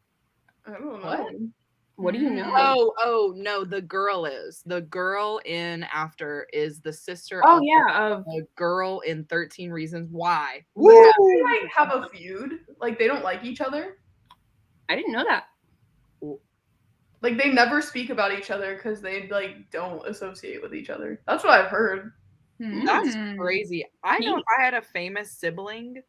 I don't know. What? What do you know? Oh no, the girl is. The girl in After is the sister Oh of yeah, of the girl in 13 Reasons Why. yeah. They like have a feud. Like they don't like each other. I didn't know that. Like they never speak about each other because they like don't associate with each other. That's what I've heard. That's crazy. I know if I had a famous sibling,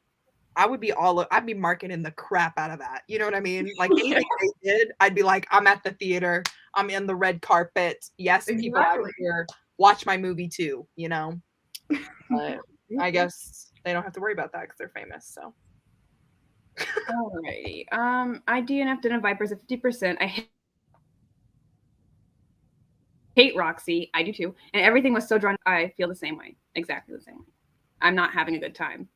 I'd be marketing the crap out of that. You know what I mean? Like anything they did, I'd be like, I'm at the theater, I'm in the red carpet. Yes, people out here watch my movie too, you know? But I guess they don't have to worry about that because they're famous, so. Alrighty. I DNF'd in a Vipers at 50%. I hate Roxy. I do too. And everything was so drawn. I feel the same way. Exactly the same way. I'm not having a good time.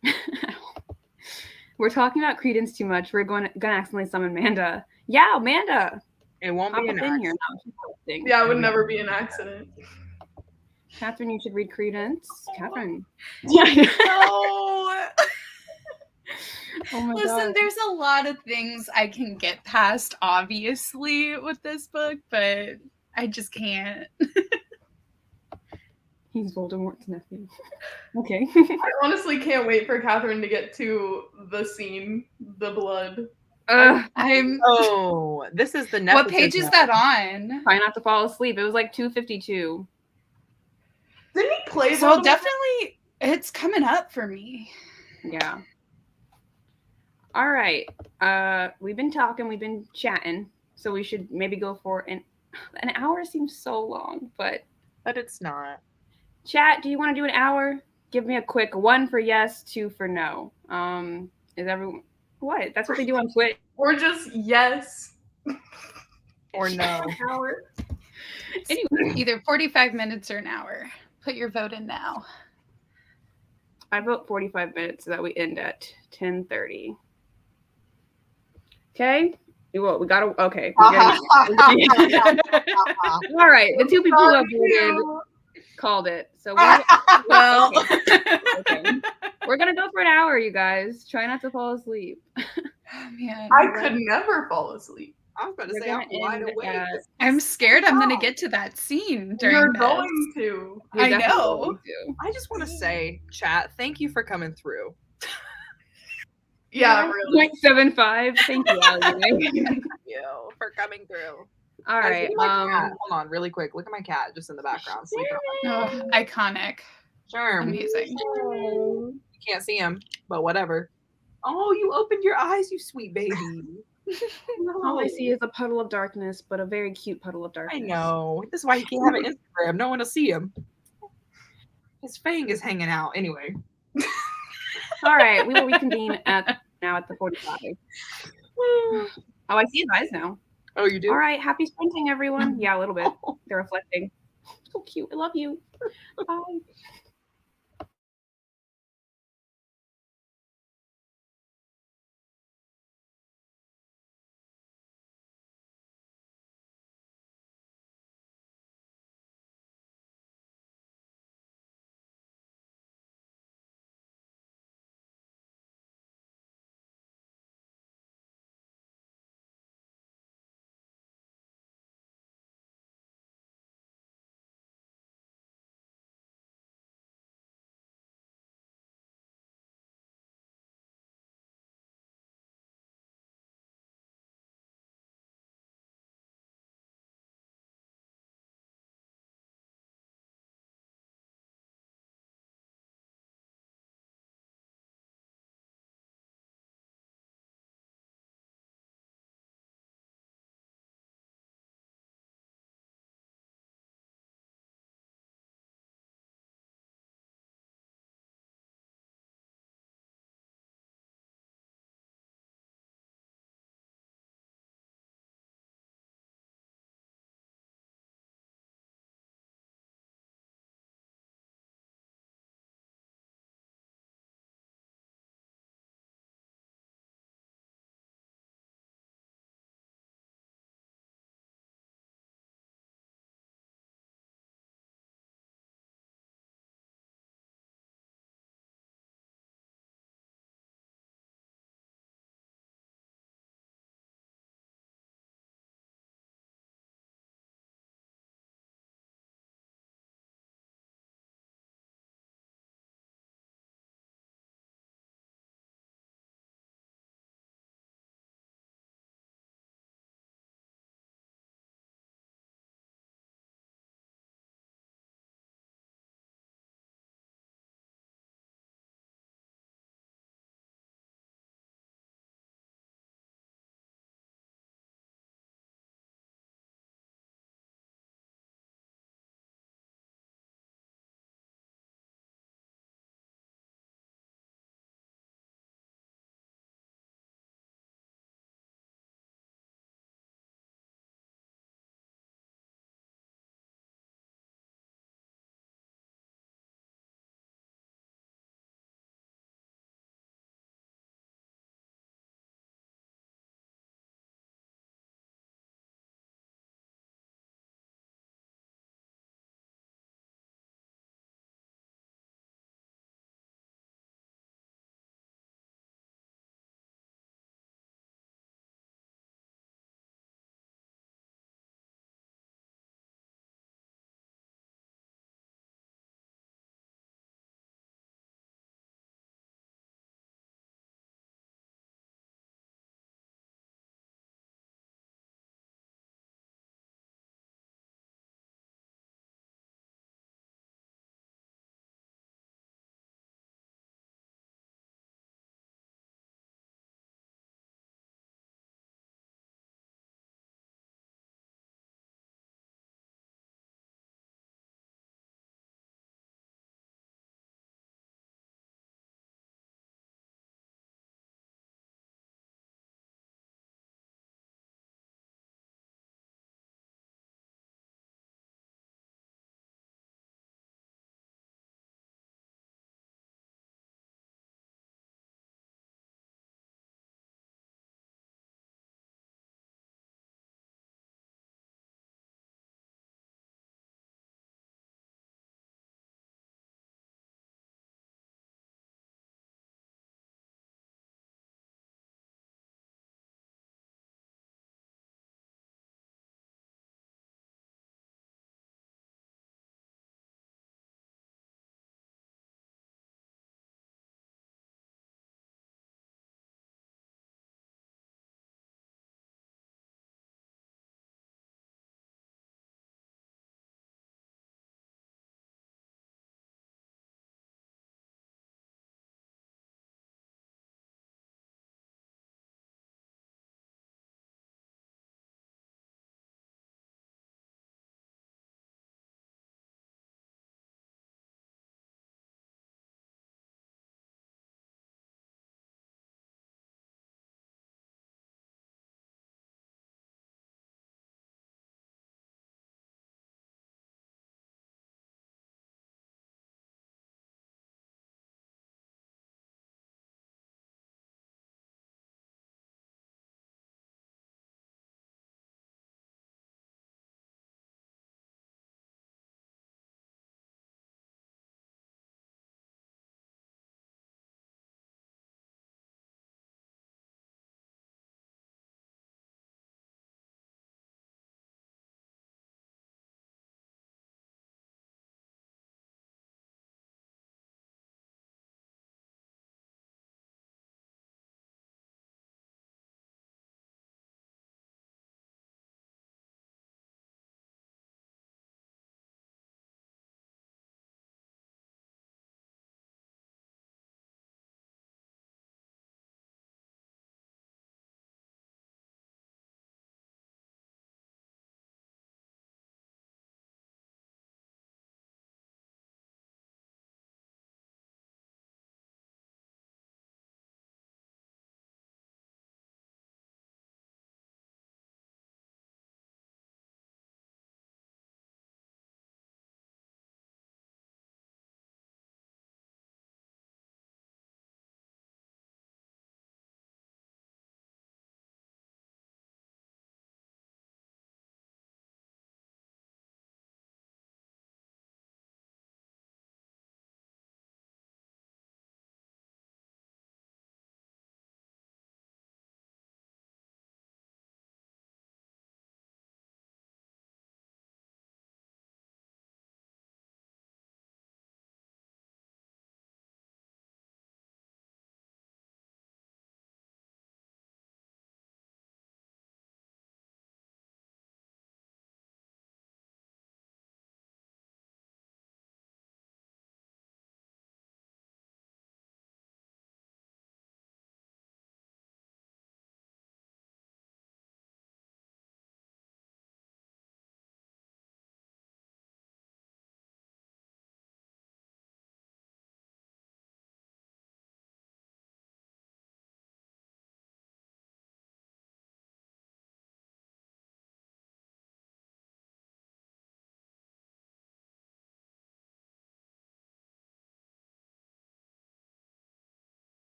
We're talking about Credence too much. We're gonna accidentally summon Amanda. Yeah, Amanda. It won't be an in here. Yeah, it would never be an accident. Catherine, you should read Credence. Catherine. Yeah. No. Oh my Listen, God. there's a lot of things I can get past, obviously, with this book, but I just can't. He's Voldemort's nephew. Okay. I honestly can't wait for Catherine to get to the scene, the blood. I'm. Oh, this is the nepotism. What page is that on? Try not to fall asleep. It was like 252. Didn't he play? So Voldemort? definitely, it's coming up for me. Yeah. All right. We've been talking. We've been chatting. So we should maybe go for an hour. Seems so long, but it's not. Chat, do you want to do an hour? Give me a quick 1 for yes, 2 for no. Is everyone what? That's what they do on Twitch. Or just yes. Or no. Hour. Anyway, Either 45 minutes or an hour. Put your vote in now. I vote 45 minutes so that we end at 10:30. Okay. Well, we gotta. Okay. All right. The 2 people who have voted called it. So well, okay. We're gonna go for an hour, you guys. Try not to fall asleep. Oh, man. I could never fall asleep. I was about to We're say I'm gonna wide end awake. I'm scared I'm going to get to that scene during You're this. going to. You're I definitely know. going to. I just want to say, chat, thank you for coming through. Yeah, really. 0.75. Thank you, Allie. Thank you for coming through. All Guys, right. look at my cat. Hold on, really quick. Look at my cat just in the background. Sleeping on Oh, iconic. Sure. Amazing. You can't see him, but whatever. Oh, you opened your eyes, you sweet baby. All I see is a puddle of darkness, but a very cute puddle of I darkness. know. This is why he can't have an Instagram. No one will see him. His fang is hanging out. Anyway. All right, we will reconvene at the 45. Oh, I see his eyes now. Oh, you do? All right, happy sprinting, everyone. Yeah, a little bit. They're reflecting. So cute. I love you. Bye.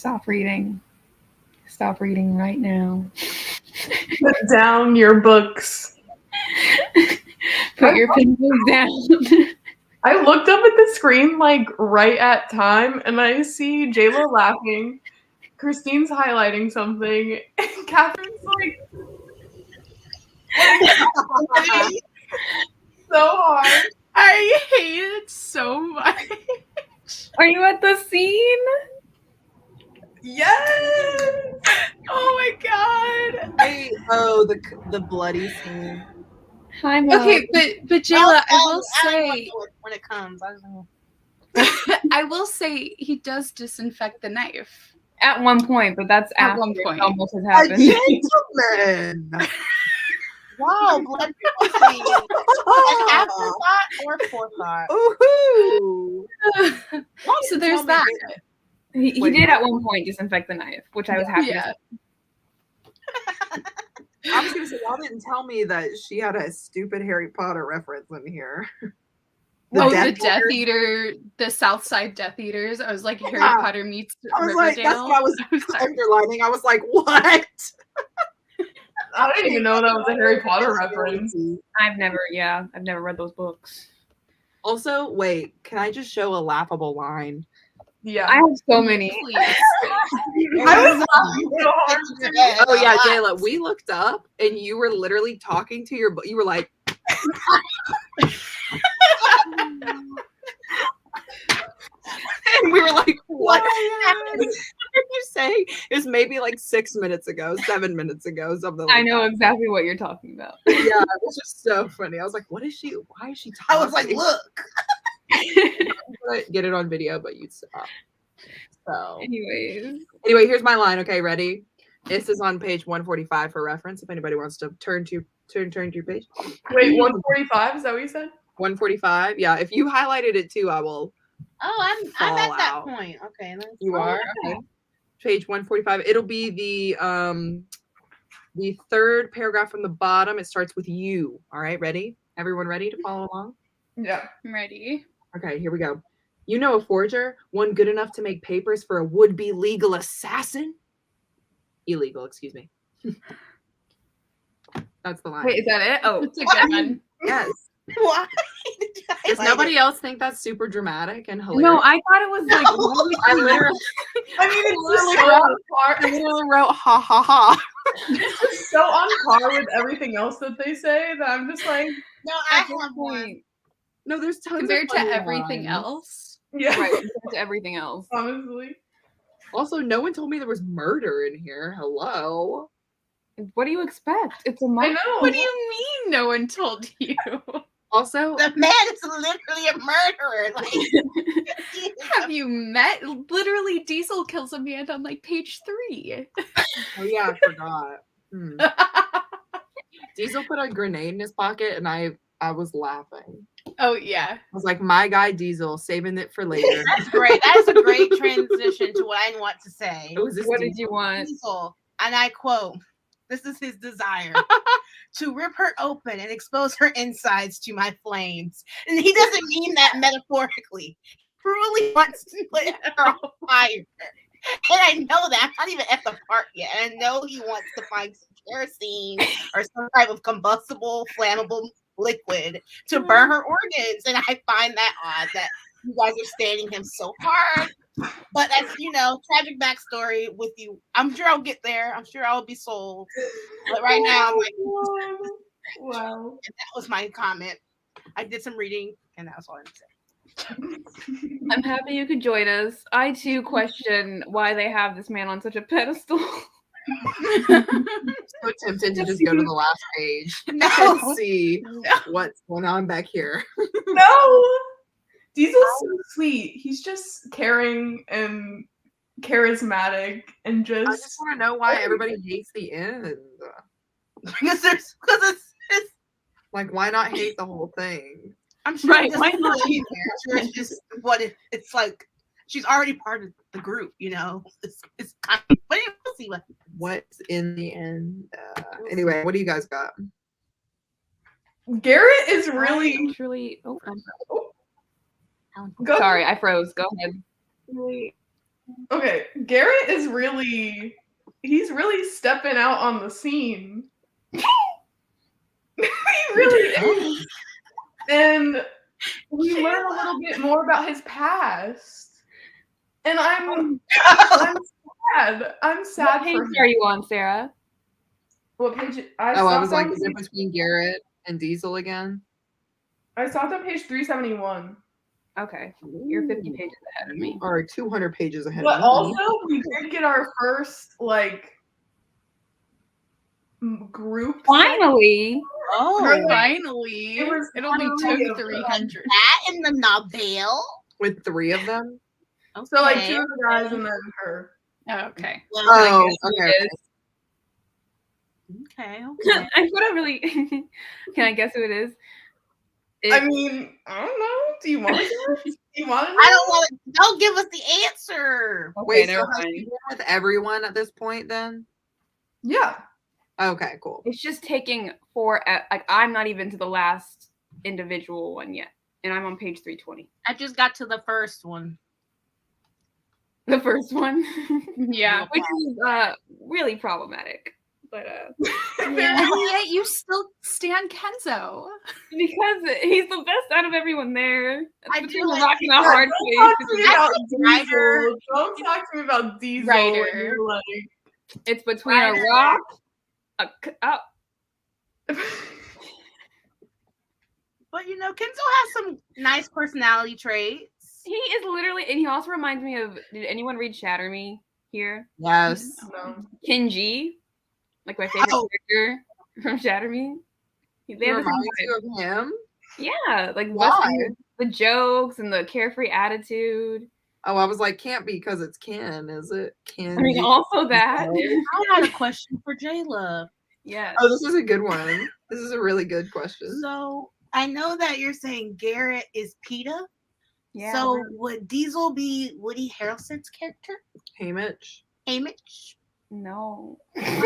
Stop reading. Stop reading right now. Put down your books. Put your pencils down. I looked up at the screen like right at time, and I see Jayla laughing. Christine's highlighting something, and Catherine's like so hard. I hate it so much. Are you at the scene? Yes. Oh my god. The bloody scene. Hi, Mom. Okay, but Jayla, I will I say want to when it comes. I don't know. I will say he does disinfect the knife. At one point, but that's At after one it point. almost has A happened. gentleman. Wow, blood pussy. An afterthought or forethought? Ooh. So there's that. He did at one point disinfect the knife, which I was happy to Yeah. see. I was gonna say, y'all didn't tell me that she had a stupid Harry Potter reference in here. The Death Eater, the South Side Death Eaters. I was like, Harry Potter meets I was Riverdale. like, that's what I was underlining. I was like, what? I didn't even know that was a Harry Potter reference. I've never read those books. Also, wait, can I just show a laughable line? Yeah. I have so many. Please. I was laughing so hard. Oh yeah, Jayla, we looked up and you were literally talking to your you were like and we were like, what did you say? It was maybe like 6 minutes ago, 7 minutes ago, something like I know that. exactly what you're talking about. Yeah, it was just so funny. I was like, what is she? Why is she talking? I was like, look. Get it on video, but you'd stop. So Anyways. anyway, here's my line. Okay, ready? This is on page 145 for reference. If anybody wants to turn to your page. Wait, 145? Is that what you said? 145. Yeah, if you highlighted it too, I will. Oh, I'm Fall at that out. point. Okay. You are okay. Page 145. It'll be the third paragraph from the bottom. It starts with you. All right, ready? Everyone ready to follow along? Yeah. I'm ready. Okay, here we go. You know a forger, one good enough to make papers for a would-be legal assassin? Illegal, excuse me. That's the line. Wait, is that it? Oh, It's a good one. Yes. Why? Does nobody else think that's super dramatic and hilarious? no, I thought it was like I literally, I mean, it's just so on par. I literally wrote ha ha ha. It's just so on par with everything else that they say that I'm just like, No, I at this have one. point. No, there's tons Compared of to funny everything lines. else. yeah, Right, compared to everything else. honestly. Also, no one told me there was murder in here. Hello. What do you expect? It's a I month. know. What do you mean no one told you? Also, The man is literally a murderer. Like, Have you met? Literally, Diesel kills a man on like page 3. oh yeah, I forgot. Diesel put a grenade in his pocket, and I was laughing. Oh yeah. I was like, my guy Diesel, saving it for later. that's great. That is a great transition to what I want to say. It was this What did Diesel. you want? Diesel, and I quote, this is his desire to rip her open and expose her insides to my flames. And he doesn't mean that metaphorically. He truly wants to put her on fire. And I know that. I'm not even at the part yet. And I know he wants to find some kerosene or some type of combustible, flammable liquid to burn her organs. And I find that odd that you guys are standing him so hard. But as you know, tragic backstory with you. I'm sure I'll get there. I'm sure I'll be sold. But right now, I'm like, Wow. and that was my comment. I did some reading, and that was all I had to say. I'm happy you could join us. I too question why they have this man on such a pedestal. So tempted to just go to the last page and see what's going on back here. No. Diesel's so sweet. He's just caring and charismatic and I just. just want to know why everybody hates the end. Because it's Like, why not hate the whole thing? I'm sure Right, it why doesn't not? belong in there. I'm sure it's just what it's like. She's already part of the group, you know. It's kind of, but we'll see what. What's in the end? Anyway, what do you guys got? Garrett is really. Actually, Go sorry, I froze. Go ahead. Okay, Garrett is he's really stepping out on the scene. He really is. And we learn a little bit more about his past. And I'm sad. I'm sad What page for him. are you on, Sarah? What page? I was like, is it between Garrett and Diesel again? I stopped on page 371. Okay, you're 50 pages ahead of me. You are 200 pages ahead But of me. also, we did get our first group. Finally, Oh, Finally, It was it only finally took a 300. that in the novel. With 3 of them? Okay. So 2 of the guys and then her. okay. Well, Oh, It okay. is. okay. I put a really. Can I guess who it is? I mean, I don't know. Do you want to guess? Do you want to know? I don't want to. Don't give us the answer. Okay, Wait, so never has mind. she been with everyone at this point then? Yeah. Okay, cool. It's just taking I'm not even to the last individual one yet, and I'm on page 320. I just got to the first one. The first one, Yeah. which is really problematic, but And yet you still stand Kenzo. because he's the best out of everyone there. I It's do between like rock and a Don't hard talk to me place. about Ryder. Diesel. Don't talk to me about Diesel. Ryder. when you're like, It's between Ryder. a rock. But Kenzo has some nice personality traits. He is literally, and he also reminds me of. Did anyone read Shatter Me here? Yes. no. Kinji, like my favorite Oh. character from Shatter Me. They He have the same reminds vibe. you of him? Yeah, like Why? busting the jokes and the carefree attitude. Oh, I was like, can't be because it's Ken, is it? Ken. I mean, also that. I had a question for J-Love. Yeah. Oh, this is a good one. This is a really good question. So I know that you're saying Garrett is PETA. Yeah. So would Diesel be Woody Harrelson's character? Haymitch. Hamish? No. Who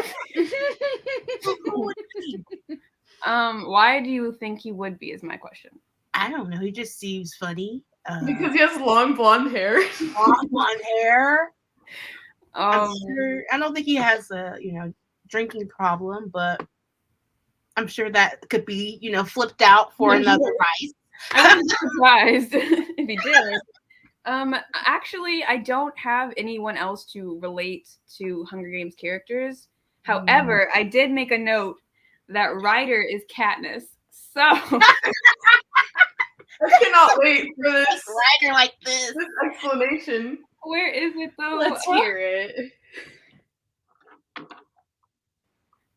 would he be? Why do you think he would be? Is my question. I don't know. He just seems funny. Because he has long blonde hair. Long blonde hair. I'm Um, sure. I don't think he has a drinking problem, but I'm sure that could be flipped out for another vice. I wouldn't be surprised if he did. Actually, I don't have anyone else to relate to Hunger Games characters. However, I did make a note that Ryder is Katniss. So I cannot wait for this Ryder like this. explanation. where is it though? Let's hear it.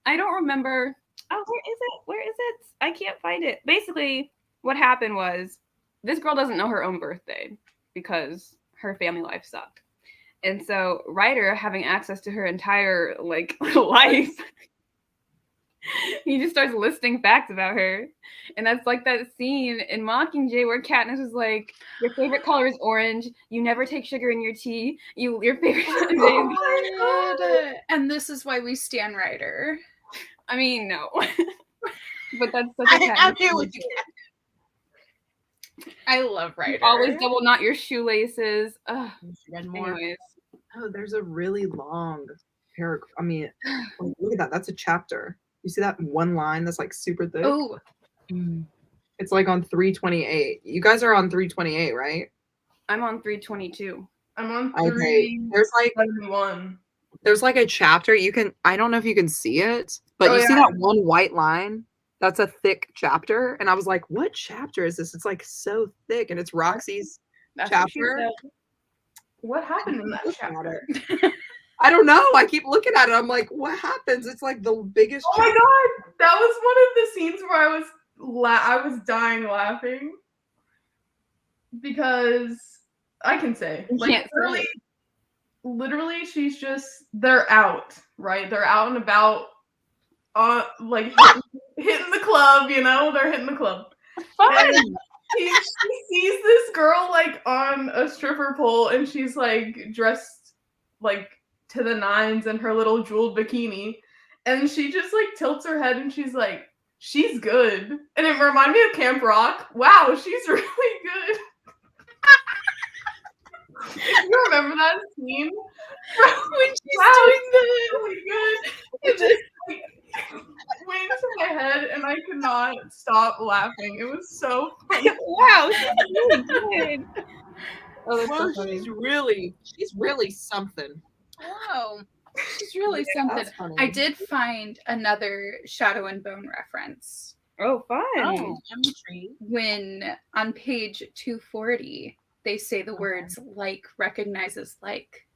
I don't remember. Oh, where is it? Where is it? I can't find it. Basically, what happened was this girl doesn't know her own birthday because her family life sucked. And so Ryder, having access to her entire life, he just starts listing facts about her. And that's like that scene in Mockingjay where Katniss is like, your favorite color is orange, you never take sugar in your tea, your favorite And this is why we stand Ryder. I mean, no. But that's such a I'm Katniss here thing with to you. I love Ryder. always double knot your shoelaces. Ugh. Read more. Anyways, Oh, there's a really long paragraph. I mean, look at that. That's a chapter. You see that one line that's like super thick? Oh, It's like on 328. You guys are on 328, right? I'm on 322. I'm on Okay. 371. There's like a chapter I don't know if you can see it, but Oh, you see yeah. that one white line? That's a thick chapter. And I was like, what chapter is this? It's like so thick. And it's Roxy's That's what she chapter. said. What happened in that Look at chapter? it. I don't know. I keep looking at it. I'm like, what happens? It's like the biggest. Oh my god, that was one of the scenes where I was dying laughing because I can say You like can't say literally they're out, right? They're out and about, like hitting the club, they're hitting the club. And she sees this girl like on a stripper pole and she's like dressed like to the nines in her little jeweled bikini, and she just like tilts her head and she's like, she's good. And it reminded me of Camp Rock. Wow, she's really good. You remember that scene? When she's Yes. doing the Oh my god. It just like went into my head and I could not stop laughing. It was so funny. Wow, she's really good. Oh, that's Well, so funny. she's really something. Whoa. She's really something. That's funny. I did find another Shadow and Bone reference Oh, fun. Oh, I'm intrigued. when on page 240 they say the words like recognizes like.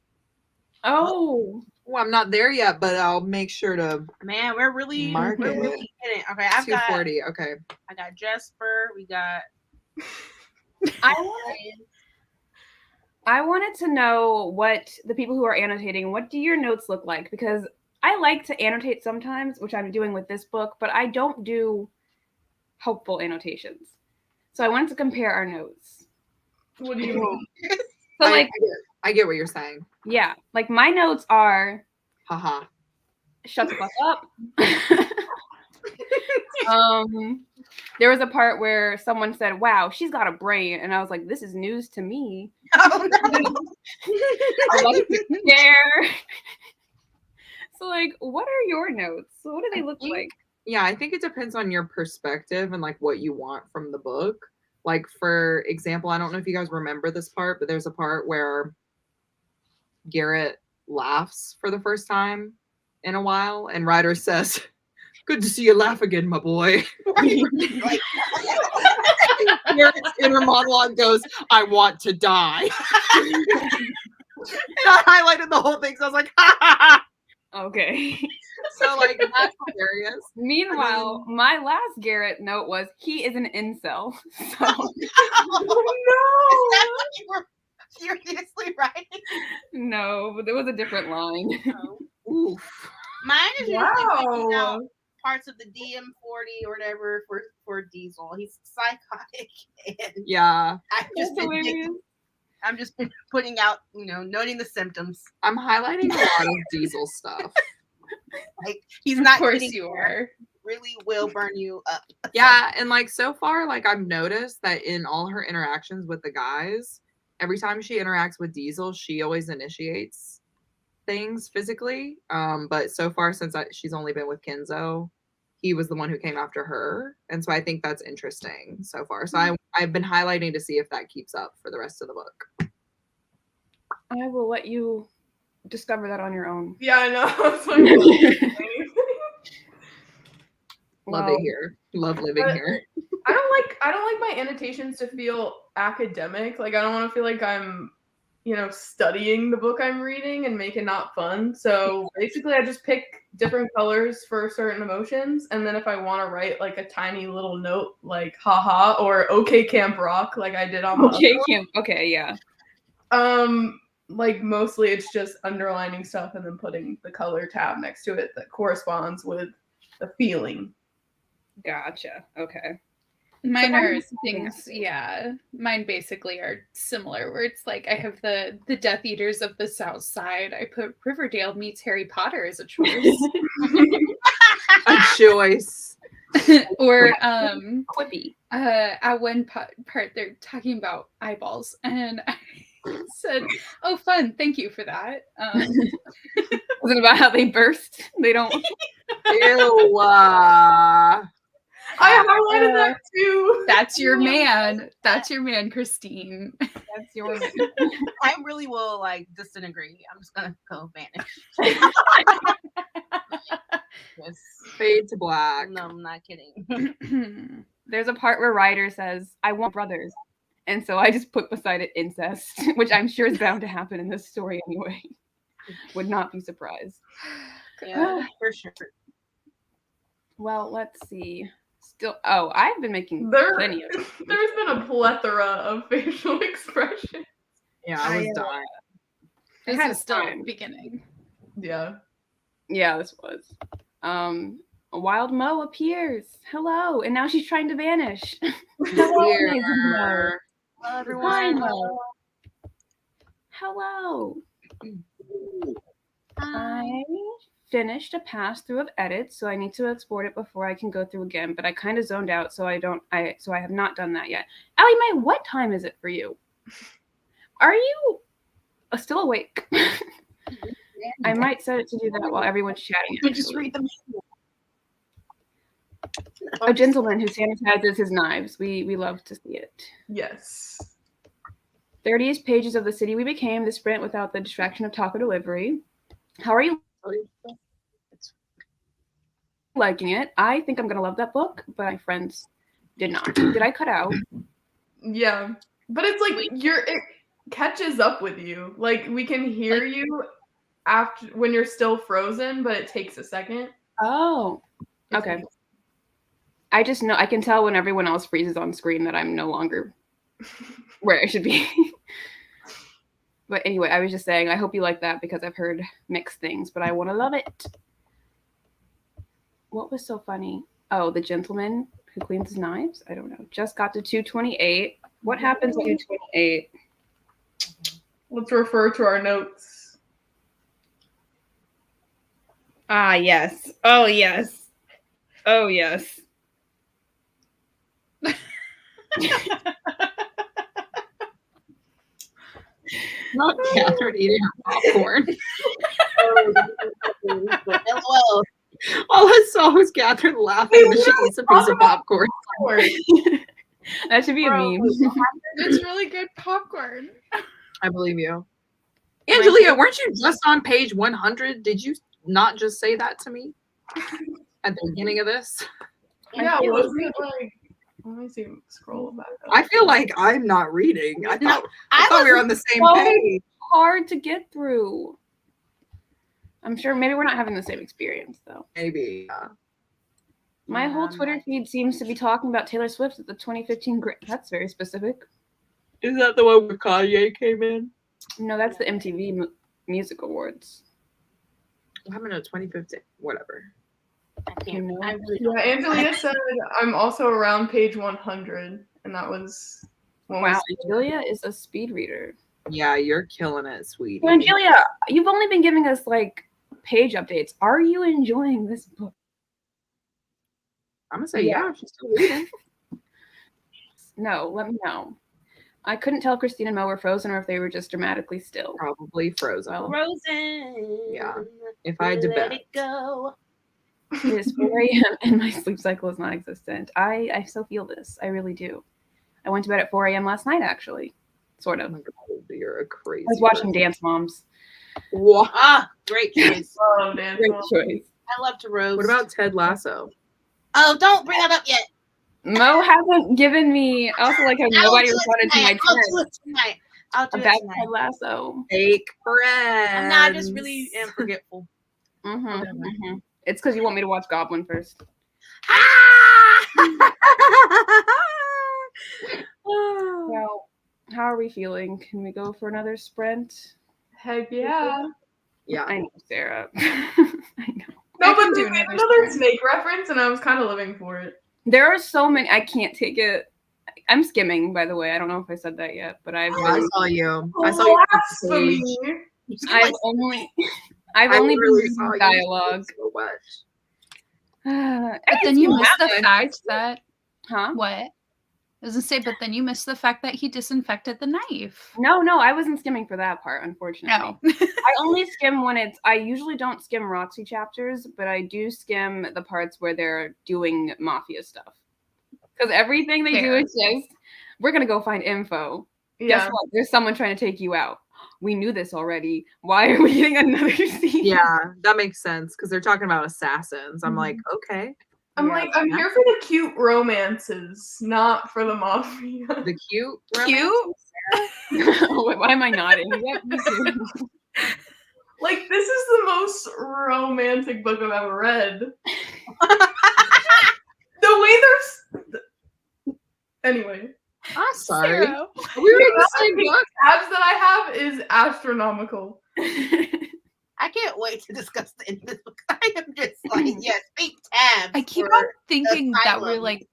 Oh, Well, I'm not there yet, but I'll make sure to Man, we're really Mark we're it. really in it. Okay, I've got 240. Okay. I got Jesper, we got I wanted to know what the people who are annotating, what do your notes look like? Because I like to annotate sometimes, which I'm doing with this book, but I don't do helpful annotations. So I wanted to compare our notes. What do you mean? So like, I get what you're saying. yeah, like my notes are Haha. shut the fuck up. There was a part where someone said, "Wow, she's got a brain," and I was like, "This is news to me." oh no. I like to share. So, like, what are your notes? What do they look like? Yeah, I think it depends on your perspective and like what you want from the book. Like, for example, I don't know if you guys remember this part, but there's a part where Garrett laughs for the first time in a while, and Ryder says, "Good to see you laugh again, my boy." Like, Garrett's inner monologue goes, "I want to die." And I highlighted the whole thing, so I was like, ha ha ha. Okay. So, like, that's hilarious. Meanwhile, my last Garrett note was, "He is an incel." So, is that what you were furiously writing? no, but there was a different line. Oof. Mine is usually picking Wow. out parts of the DM40 or whatever for Diesel. He's psychotic, and Yeah. I'm just putting out, noting the symptoms. I'm highlighting a lot of Diesel stuff. Like, he's not Of course kidding. you are. Really will burn you up. Yeah, and like so far, like I've noticed that in all her interactions with the guys, every time she interacts with Diesel, she always initiates things physically. But so far, since she's only been with Kenzo, he was the one who came after her, and so I think that's interesting so far. So I've been highlighting to see if that keeps up for the rest of the book. I will let you discover that on your own. Yeah, I know. It's like, Love Well, it here. Love living But- here. I don't like my annotations to feel academic. Like, I don't want to feel like I'm, studying the book I'm reading and make it not fun. So basically, I just pick different colors for certain emotions, and then if I want to write like a tiny little note, like "haha" or "Okay, Camp Rock," like I did on the okay, Kim. Okay, yeah. like mostly it's just underlining stuff and then putting the color tab next to it that corresponds with the feeling. Gotcha. Okay. Mine So are mine- things, yeah. Mine basically are similar, where it's like I have the Death Eaters of the South Side. I put Riverdale meets Harry Potter as a choice. A choice. Or Quippy. at one part they're talking about eyeballs, and I said, "Oh, fun! Thank you for that." Was it about how they burst? They don't. Ew. I highlighted that too. That's your man. That's your man, Christine. That's your. I really will disintegrate. I'm just gonna go vanish. Yes. Fade to black. No, I'm not kidding. There's a part where Ryder says, "I want brothers," and so I just put beside it incest, which I'm sure is bound to happen in this story anyway. Would not be surprised. Yeah, for sure. Well, let's see. I've been making There's plenty of. been a plethora of facial expressions. Yeah, I was dying. This had is still time. the beginning. Yeah. Yeah, this was. A wild Mo appears. Hello, and now she's trying to vanish. Hello, amazing Mo. Here. Hello, Hi, everyone. Mo. Hello. I finished a pass through of edits, so I need to export it before I can go through again. But I kind of zoned out, so I have not done that yet. Allie Mae, what time is it for you? Are you still awake. I might set it to do that while everyone's chatting. You just actually. read them. A gentleman who sanitizes his knives. We love to see it. Yes. 30th pages of The City We Became, the sprint without the distraction of taco delivery. How are you liking it? I think I'm going to love that book, but my friends did not. Did I cut out? Yeah. But it's like it catches up with you. Like we can hear you after when you're still frozen, but it takes a second. Oh, okay. I just know I can tell when everyone else freezes on screen that I'm no longer where I should be. But anyway, I was just saying, I hope you like that because I've heard mixed things, but I want to love it. What was so funny? Oh, the gentleman who cleans his knives? I don't know. Just got to 228. What happens at 228? Let's refer to our notes. Ah, yes. Oh, yes. Oh, yes. Not Catherine eating her popcorn. LOL. All I saw was Catherine laughing as she eats a piece of popcorn. That should be a meme. It's really good popcorn. I believe you. Angelia, weren't you just on page 100? Did you not just say that to me at the beginning of this? Yeah, wasn't it like? Let me see. Scroll back up. I feel like I'm not reading. I thought we were on the same page. Hard to get through. I'm sure maybe we're not having the same experience though. Maybe. My whole Twitter feed seems to be talking about Taylor Swift at the 2015 That's very specific. Is that the one where Kanye came in? No, that's the MTV Music Awards. What happened to 2015? Whatever. I can't. You know? I really Yeah, Angelia said I'm also around page 100, and that was Wow, Angelia is a speed reader. Yeah, you're killing it, sweetie. So Angelia, you've only been giving us like page updates. Are you enjoying this book? I'm gonna say yeah, she's still reading. No, let me know. I couldn't tell if Christine and Mo were frozen or if they were just dramatically still. Probably frozen. Well, Frozen. Yeah. If I had to Let bet. it go. it is 4 a.m. and my sleep cycle is non-existent. I so feel this. I really do. I went to bed at 4 a.m. last night, actually. Sort of. You're a crazy. I was watching person. Dance Moms. What? Ah, great choice. love Dance Great Moms. choice. I love to roast. What about Ted Lasso? Oh, don't bring that up yet. Mo hasn't given me. I also like how nobody responded to my I'll do text it tonight. I'll do about it tonight. Ted Lasso. Fake friends. I just really am forgetful. Mm-hmm. It's because you want me to watch Goblin first. So, how are we feeling? Can we go for another sprint? Heck yeah. Yeah. I know, Sarah. I know. No, I can but do they made another another sprint. snake reference, and I was kind of living for it. There are so many. I can't take it. I'm skimming, by the way. I don't know if I said that yet, but I've I been, saw you. I saw you. Blasphemy. I've only I've I only been really reading saw you dialogue. so much. But then you missed the fact that Huh? what? I was gonna say, but then you missed the fact that he disinfected the knife. No, I wasn't skimming for that part, unfortunately. No. I only skim when I usually don't skim Roxy chapters, but I do skim the parts where they're doing mafia stuff. Because everything they do Fair. is just, we're going to go find info. Yeah. Guess what? There's someone trying to take you out. We knew this already. Why are we getting another scene? Yeah, that makes sense because they're talking about assassins. I'm like, okay. I'm Yeah. like, I'm here for the cute romances, not for the mafia. The cute. Cute? Why am I nodding? Yep, me too. Like, this is the most romantic book I've ever read. The way there's. Anyway. I'm sorry. Sarah. We were in the same The book. tabs that I have is astronomical. I can't wait to discuss the end of this book. I am just like, yes, big tabs. I keep for on thinking that we're asylum. like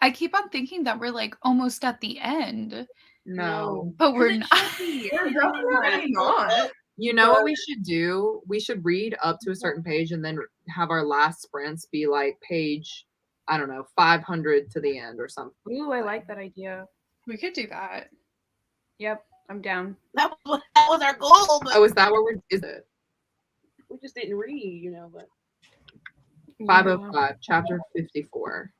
I keep on thinking that we're like almost at the end, No. but we're It not. should be. We're definitely not. You know what we should do? We should read up to a certain page and then have our last sprints be like page, I don't know, 500 to the end or something. Ooh, I like that idea. We could do that. Yep. I'm down. That was our goal, but Oh, is that what is it? we just didn't read, but 505, chapter 54.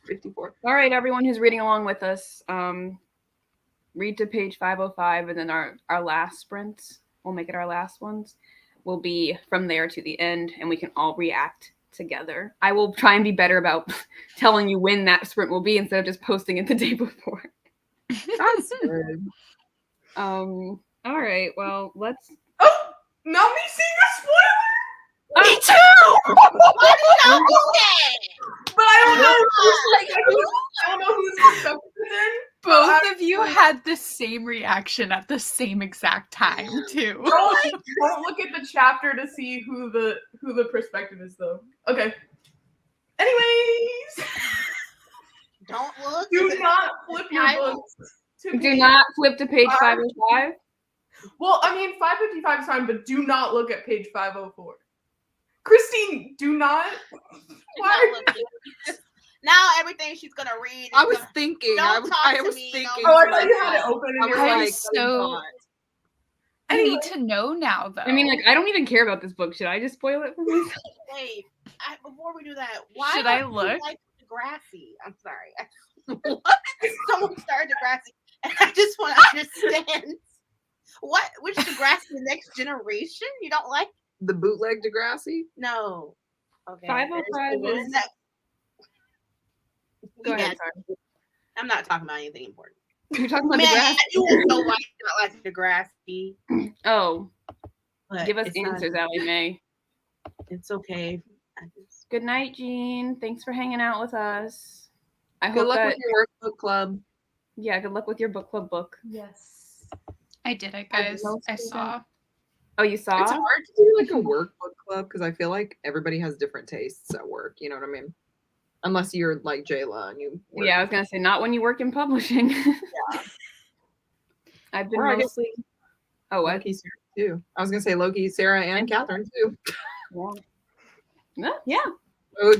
54. All right, everyone who's reading along with us, read to page 505, and then our last sprints, we'll make it our last ones, will be from there to the end, and we can all react together. I will try and be better about telling you when that sprint will be instead of just posting it the day before. That's good. All right, well, let's... Oh, not me seeing a spoiler! me too. Why did y'all do that? But I don't know. I don't know who's perspective is in. Both of you had the same reaction at the same exact time, too. Don't look at the chapter to see who the perspective is, though. Okay. Anyways, Don't look. do not flip your books. Do not flip to page 505. Well, I mean, 555 is fine, but do not look at page 504. Christine, do not. Why? Now everything she's gonna read. I was thinking. Don't talk I to was me, thinking. don't Oh, I talk thought to you had me. it open. I And was you're I'm like, so... I need to know now, though. I mean, like, I don't even care about this book. Should I just spoil it for myself? Wait, before we do that, why Should don't I you look? like Degrassi? I'm sorry. Someone started Degrassi, and I just want to understand which Degrassi, the next generation? You don't like? The bootleg Degrassi? No. Okay. 505 there's is... that- Go ahead, Yes, sorry. I'm not talking about anything important. You're talking about Man, Degrassi. you will know why you don't like Degrassi. Oh, But give us it's not- answers, Allie Mae. It's okay. Good night, Jean. Thanks for hanging out with us. I Good hope luck that... with your workbook club. Yeah, good luck with your book club book. Yes. I did it, guys. I saw. Oh, you saw? It's hard to do like a workbook club because I feel like everybody has different tastes at work. You know what I mean? Unless you're like Jayla and you. Work. Yeah, I was gonna say not when you work in publishing. Yeah. I've been Or I guess- mostly. Oh, what? Loki, Sarah too. I was gonna say Loki, Sarah, and Catherine too. Yeah.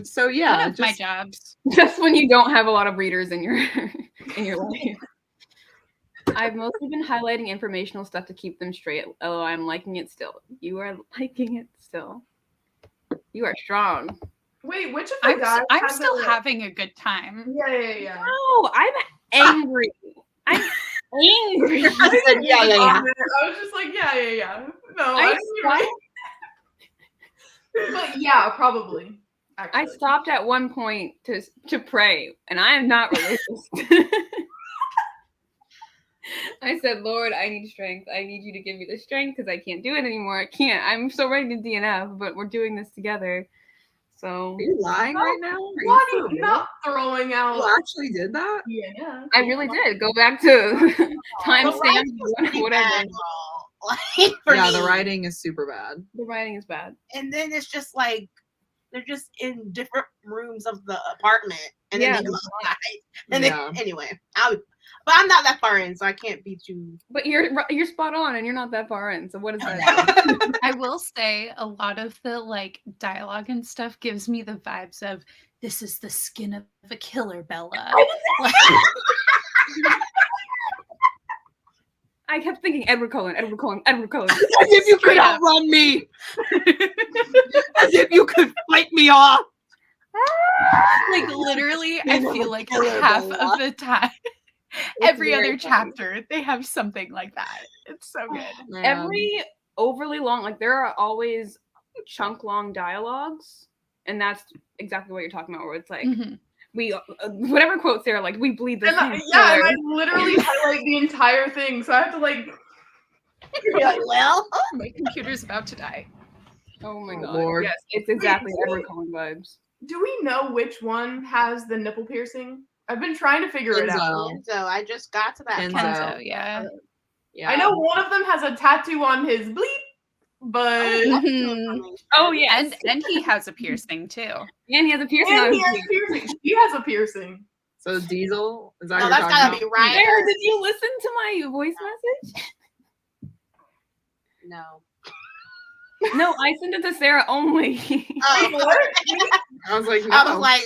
So yeah, One of my jobs. Just when you don't have a lot of readers in your life. I've mostly been highlighting informational stuff to keep them straight. Oh, I'm liking it still. You are liking it still. You are strong. Wait, which of the guys? I'm has still a- having a good time. Yeah. No, I'm angry. I'm angry. I said yeah. I was just like, yeah. No, I didn't but yeah, probably. I Actually. stopped at one point to pray, and I am not religious. I said, Lord, I need strength. I need you to give me the strength because I can't do it anymore. I can't. I'm so ready to DNF, but we're doing this together. So Are you lying right now? Why are you not throwing out? You actually did that? Yeah. I really did. Go back to timestamp, whatever. Like, for Yeah, me. the writing is super bad. The writing is bad. And then it's just like they're just in different rooms of the apartment, and then Yeah. they go outside. And Yeah. then anyway, but I'm not that far in, so I can't be too. But you're spot on, and you're not that far in. So what is that? I will say a lot of the like dialogue and stuff gives me the vibes of this is the skin of a killer, Bella. Like, I kept thinking Edward Cullen. As if you could outrun me. As if you could fight me off. like literally, I Skin of feel a like killer, half Bella. of the time, every other chapter, they have something like that. It's so good. Man. Every overly long, like there are always chunk long dialogues, and that's exactly what you're talking about. Where it's like Mhm. we whatever quotes there, like we bleed the And same and color. I literally highlight the entire thing, so I have to like. You're like, well, My computer's about to die. Oh my Oh, god! Lord. Yes, it's exactly Wait, Edward Cullen vibes. Do we know which one has the nipple piercing? I've been trying to figure it out. Kenzo. so I just got to that. Kenzo. part. Kenzo, yeah. Yeah. I know one of them has a tattoo on his bleep, but Mhm. Oh yeah, And he has a piercing too. and he has a piercing on and his he has cheek. piercing. She has a piercing. So Diesel, is that No, who that's you're gotta talking be about? right. Sarah, did you listen to my voice message? No. No, I sent it to Sarah only. Oh, I was like, no. I was like,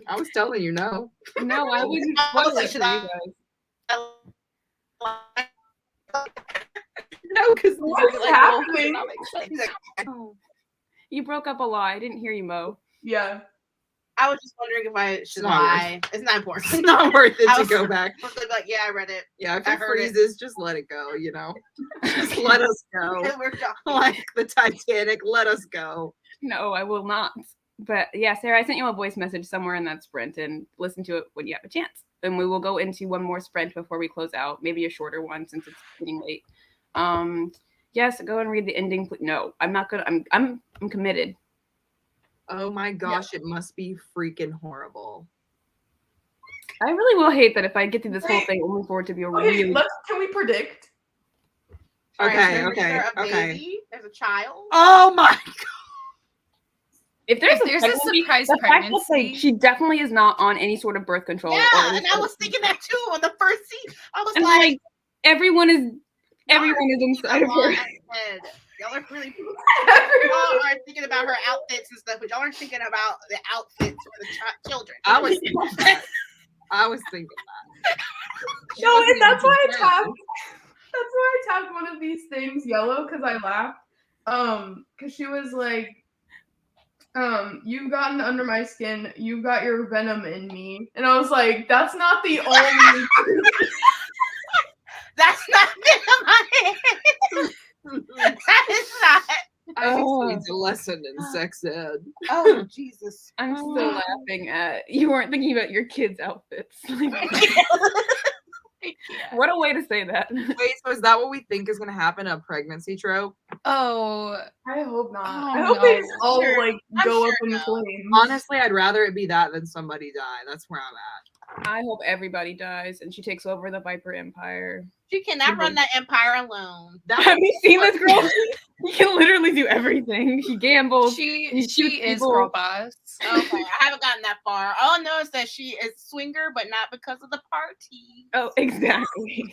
I was telling you no. No, I wouldn't I was spoil like, it for should you I- guys. No, because What's happening? He's like, You broke up a lot. I didn't hear you, Mo. Yeah. I was just wondering if I should not lie. It's not important. it's not worth it I to was- go back. I was like, yeah, I read it. Yeah, if I it heard it. freezes, just let it go, you know? Just let us go. We're talking. Like the Titanic, let us go. No, I will not. But yeah, Sarah, I sent you a voice message somewhere in that sprint, and listen to it when you have a chance. And we will go into one more sprint before we close out, maybe a shorter one since it's getting late. Yes, go and read the ending. No, I'm not gonna. I'm committed. Oh my gosh, it must be freaking horrible. I really will hate that if I get through this whole Wait. thing only for it to be a Okay, really. can we predict? Okay, Alright, so okay, there's a okay. baby, there's a child. Oh my If there's If there's a pregnancy, surprise the fact that, pregnancy- she definitely is not on any sort of birth control. Yeah, or any and I sort was of- thinking that too on the first scene. I was And like, everyone is inside of her. Y'all are really y'all are thinking about her outfits and stuff, but y'all aren't thinking about the outfits for the children. I was thinking that. I was thinking that. She No, wasn't and that's even why I concerned. tagged. That's why I tagged one of these things yellow because I laughed. Because she was like, you've gotten under my skin. You've got your venom in me, and I was like, that's not the only. That's not venom. That is not. I think Oh. she needs a lesson in sex ed. Oh Jesus! I'm still laughing at you weren't thinking about your kids' outfits. What a way to say that. Wait, so is that what we think is going to happen? A pregnancy trope? Oh, I hope not. Oh, I hope they no. just all Sure. like I'm go up sure in no. flames. Honestly, I'd rather it be that than somebody die. That's where I'm at. I hope everybody dies and she takes over the Viper Empire. She cannot run that empire alone. That Have you seen this girl? She can literally do everything. She gambles. she shoots is people. girl boss. Okay, I haven't gotten that far. All I know is that she is swinger, but not because of the party. Oh, exactly.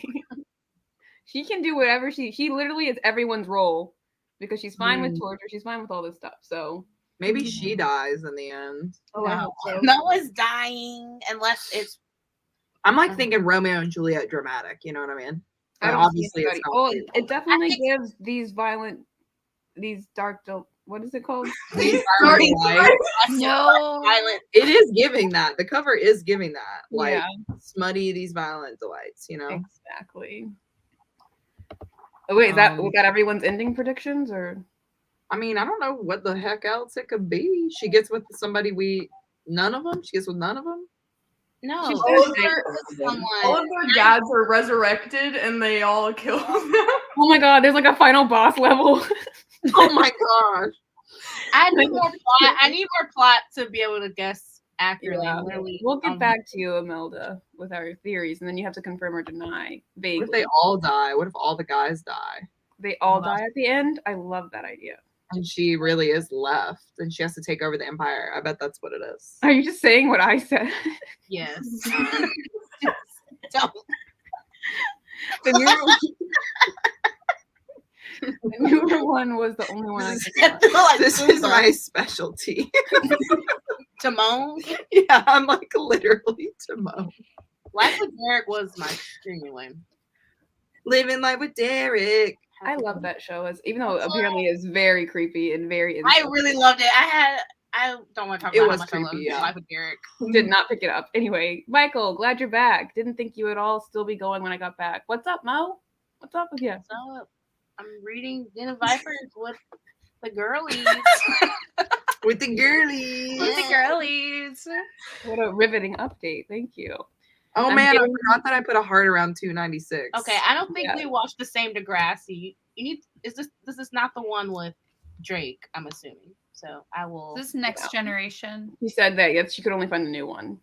She can do whatever she literally is everyone's role because she's fine with torture. She's fine with all this stuff. So maybe she dies in the end. I No, hope so. no one's dying unless it's. I'm like thinking Romeo and Juliet dramatic. You know what I mean? I But don't obviously, see it's anybody. not. Oh, real. it definitely think- gives these dark. What is it called? These Dark light. No. Violent. It is giving that. The cover is giving that. Like Yeah. smutty, these violent delights. You know. Exactly. Oh wait, is that Um, we got everyone's ending predictions or? I mean, I don't know what the heck else it could be. She gets with somebody none of them. She gets with none of them. No, She's all gonna of take their, someone. all of their dads are resurrected and they all kill them. Oh my god, there's like a final boss level. Oh my gosh. I need more plot. I need more plot to be able to guess accurately. Yeah. Literally, We'll get back to you, Imelda, with our theories, and then you have to confirm or deny What vaguely. if they all die? What if all the guys die? They all die at the end? I love that idea. And she really is left and she has to take over the empire. I bet that's what it is. Are you just saying what I said? Yes. Don't. The newer one was the only one I could find. Like, This is my specialty. Timon. Yeah, I'm like literally Timon. Life with Derek was my genuine. Living life with Derek. I love that show, even though apparently it's very creepy and very I insane. really loved it. I don't want to talk It about was how much I love creepy, yeah. Life with Derek. Did not pick it up. Anyway, Michael, glad you're back. Didn't think you would all still be going when I got back. What's up, Mo? What's up with you? So I'm reading Den of Vipers with the girlies. With the girlies. With the girlies. What a riveting update. Thank you. Oh I'm man, I getting- forgot that I put a heart around 296. Okay, I don't think Yeah. we watched the same Degrassi. You need this is not the one with Drake, I'm assuming. So I will This is Next Generation. He said that yes, you could only find the new one.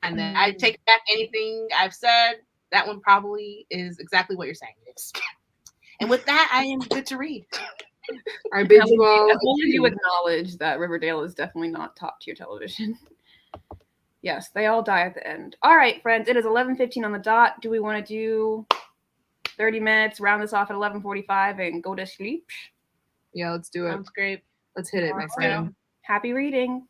and then I take back anything I've said. That one probably is exactly what you're saying it is. And with that, I am good to read. I bid As you all. long as you acknowledge that Riverdale is definitely not top tier television. Yes, they all die at the end. All right, friends, it is 11:15 on the dot. Do we want to do 30 minutes, round this off at 11:45, and go to sleep? Yeah, let's do it. Sounds great. Let's hit it, my Let's friend. go. Happy reading.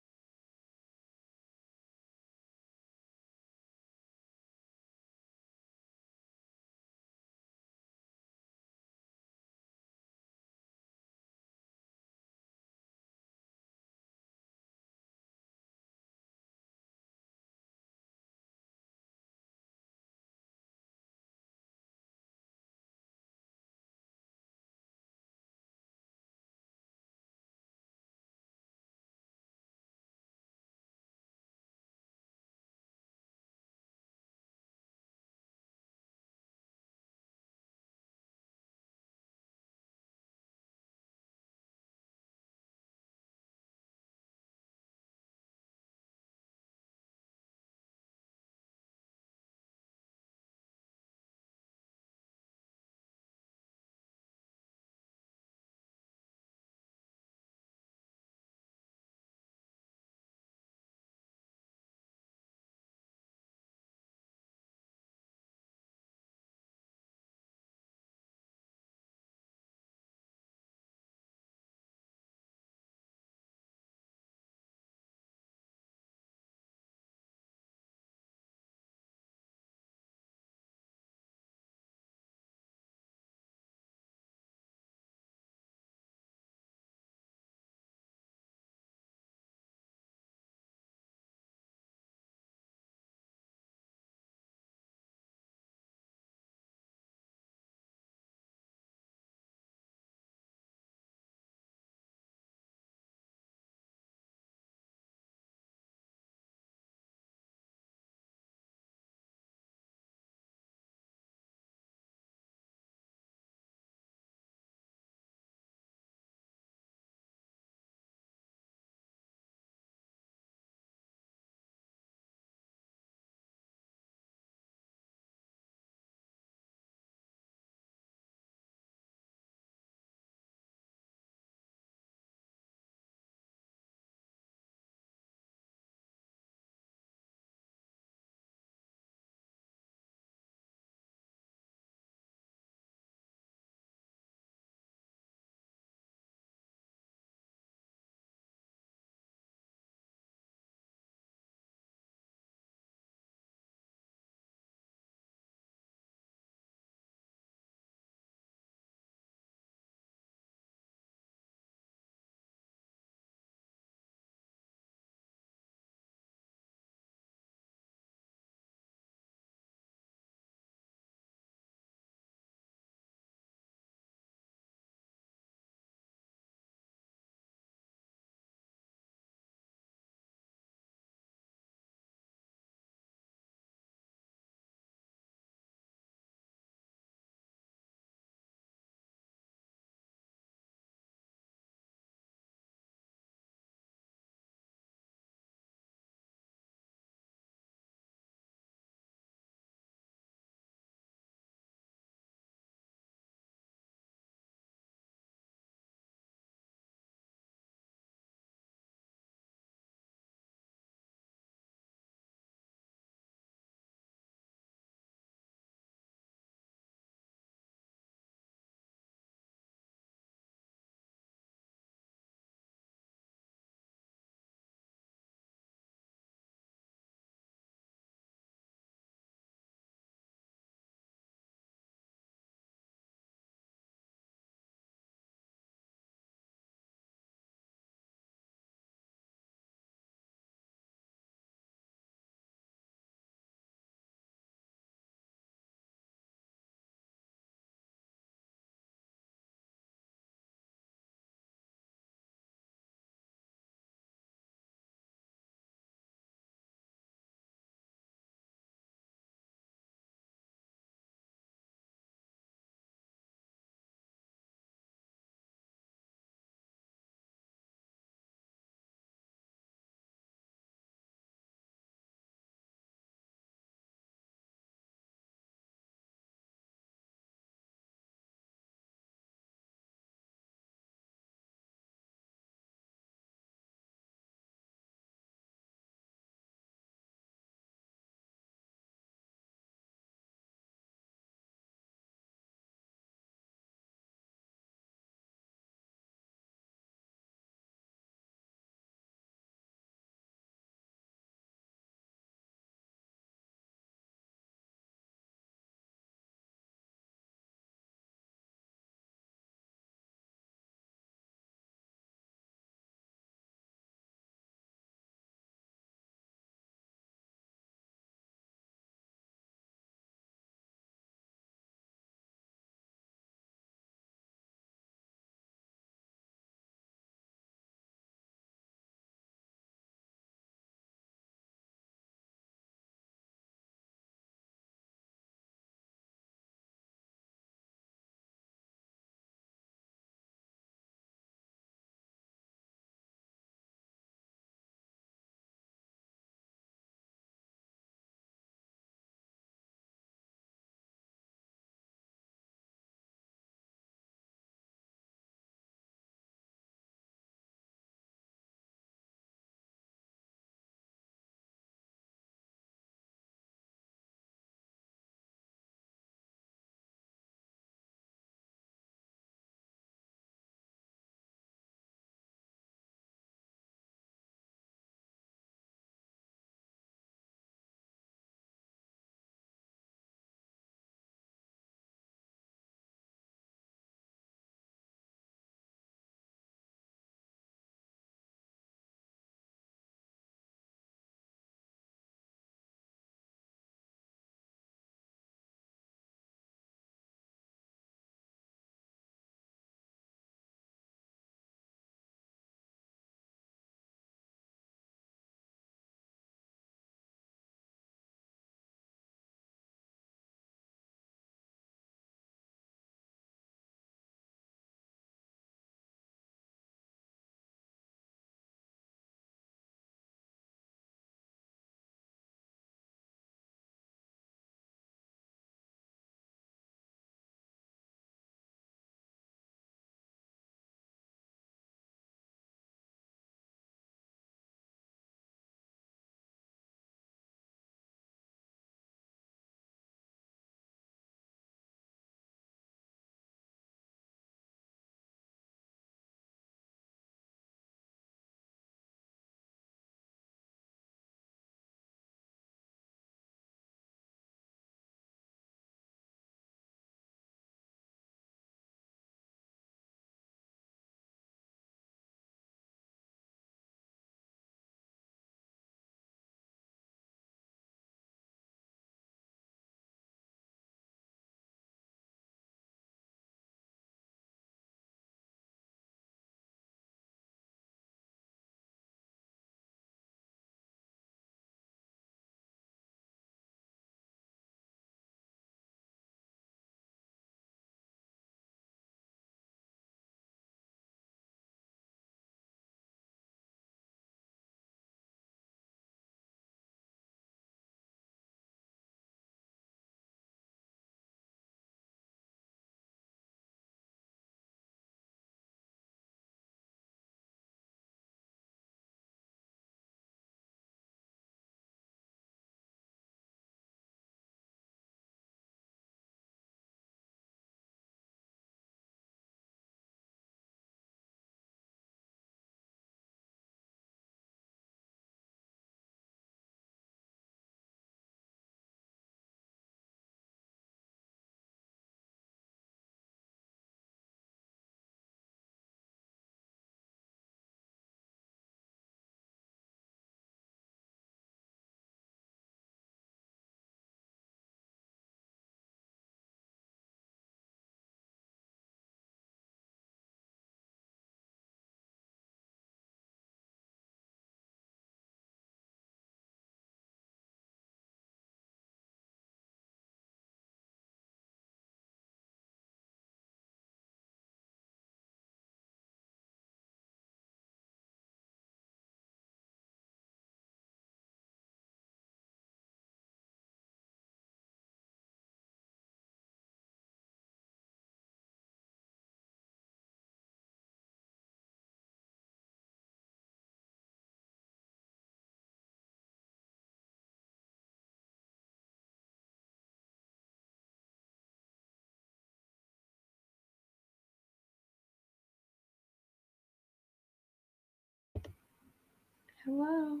Hello.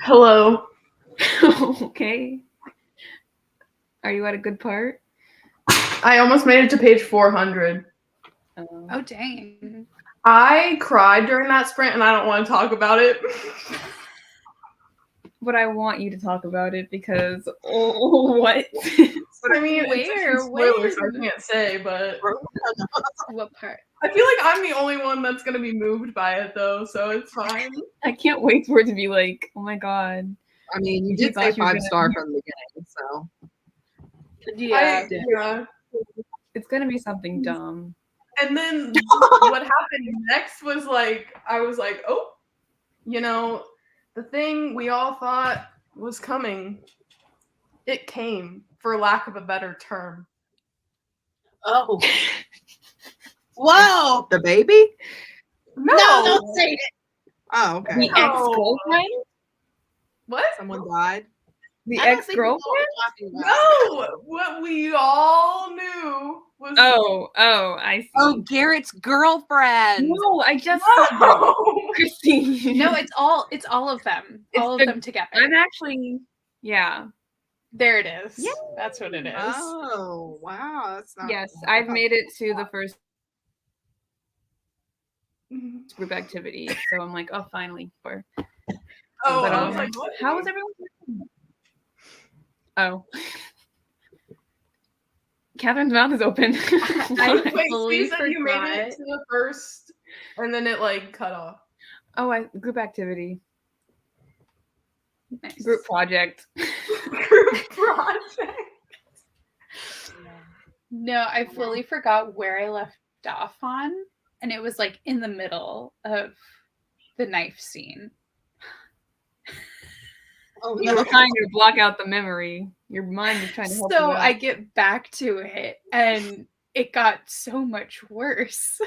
Hello. Okay. Are you at a good part? I almost made it to page 400. Oh dang. I cried during that sprint, and I don't want to talk about it. But I want you to talk about it because what? I mean, Where? it's spoilers, so I When? can't say, but What part? I feel like I'm the only one that's gonna be moved by it, though, so it's fine. I can't wait for it to be like, oh my god. I mean, you You did thought say you were 5-star from the beginning, so Yeah. It's gonna be something dumb. And then what happened next was like, I was like, oh, the thing we all thought was coming, it came, for lack of a better term. Oh. Whoa. the baby. No, don't say it. Oh, okay. The No. ex-girlfriend? What? Someone died. The I don't think we know ex-girlfriend? what we're talking about. No! What we all knew was. Oh, I see. Oh, Garrett's girlfriend. No, I just said that. No! Christine. No, it's all of them. It's All of the- them together. I'm actually, yeah. There it is. Yeah. That's what it is. Oh, wow. That's not Yes, I've made it to the first group activity, so I'm like, oh, finally. Oh, But I was like, what? how was everyone? Oh. Catherine's mouth is open. Wait, fully Steve said you made forgot. it to the first, and then it like cut off. Oh, group activity. Nice. Group project. Group project. No, I fully forgot where I left off on, and it was like in the middle of the knife scene. Oh, You were trying to block out the memory. Your mind was trying to help you So out. I get back to it, and it got so much worse.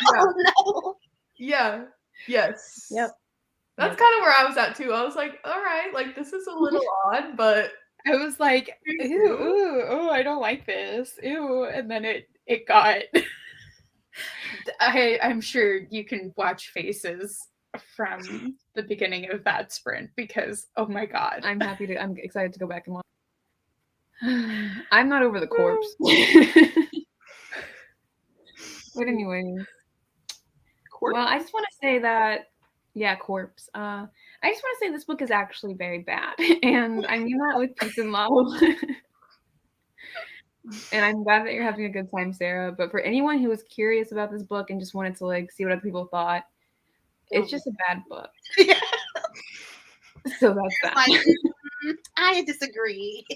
Oh no. Yeah. Yes. Yep. That's kind of where I was at too. I was like, all right, like this is a little odd, but I was like, ooh, I don't like this. Ew. And then it got I'm sure you can watch faces from the beginning of that sprint because oh my god. I'm excited to go back and watch. I'm not over the corpse. But anyways. Well, I just want to say that, yeah, corpse. I just want to say this book is actually very bad. And I mean that with peace and love. And I'm glad that you're having a good time, Sarah. But for anyone who was curious about this book and just wanted to like see what other people thought, it's just a bad book. Yeah. So that's that. Like, I disagree.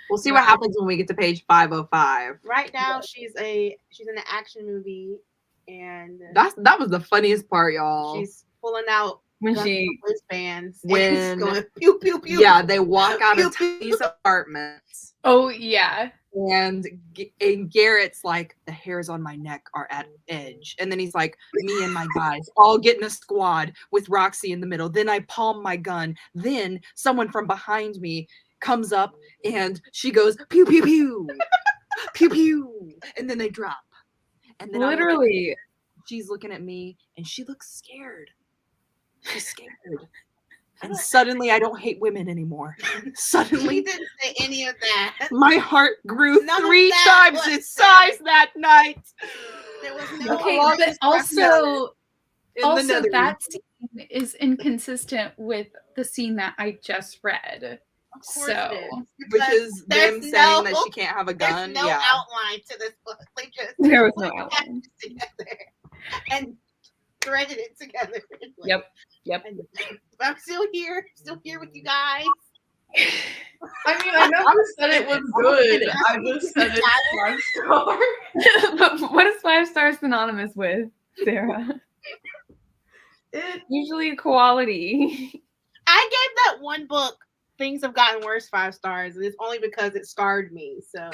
We'll see what happens when we get to page 505. Right now, she's in an action movie, and That was the funniest part, y'all. she's pulling out When guns she from wristbands. and When- she's going pew pew pew. Yeah, they walk out of Pew, pew. Tony's apartment, Oh yeah. and Garrett's like, the hairs on my neck are at edge. And then he's like, me and my guys all get in a squad with Roxy in the middle. Then I palm my gun. Then someone from behind me comes up and she goes, pew, pew, pew, pew, pew. And then they drop. And then literally, she's looking at me and she looks scared. She's scared. And suddenly I don't hate women anymore. She Suddenly didn't say any of that. my heart grew None of 3 that times was its size that night. There was no. Okay, love but this also In the also Netherlands. that scene is inconsistent with the scene that I just read. Of course So, it is, Which because is them there's saying that no- she can't have a There's gun. no Yeah. outline to this book. They just there was no put outline. it together and threaded it together. Yep. But I'm still here with you guys. I mean, I never said it was good. I just said it's 5 stars. But what is 5 stars synonymous with, Sarah? It, Usually quality. I gave that one book, Things Have Gotten Worse, 5 stars, and it's only because it scarred me. So,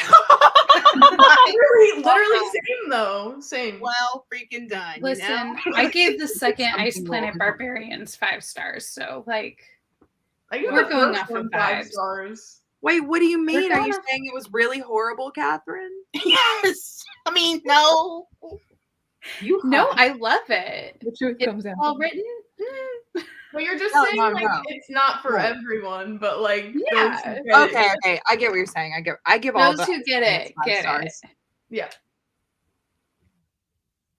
literally same though. Same. well, freaking done. listen, You know? I gave the second Ice Something Planet wrong. Barbarians 5 stars. So like I give We're the going first off of one 5 vibes. stars. Wait, what do you mean? Are you gonna- saying it was really horrible, Catherine? Yes. I mean, no. You No, I love it. The truth It's comes out. well written. But you're just No, saying no, like no. it's not for No. everyone, but like Yeah. those who get it. Okay. I get what you're saying. I give all Those the who get it, 5 get stars. it. Yeah.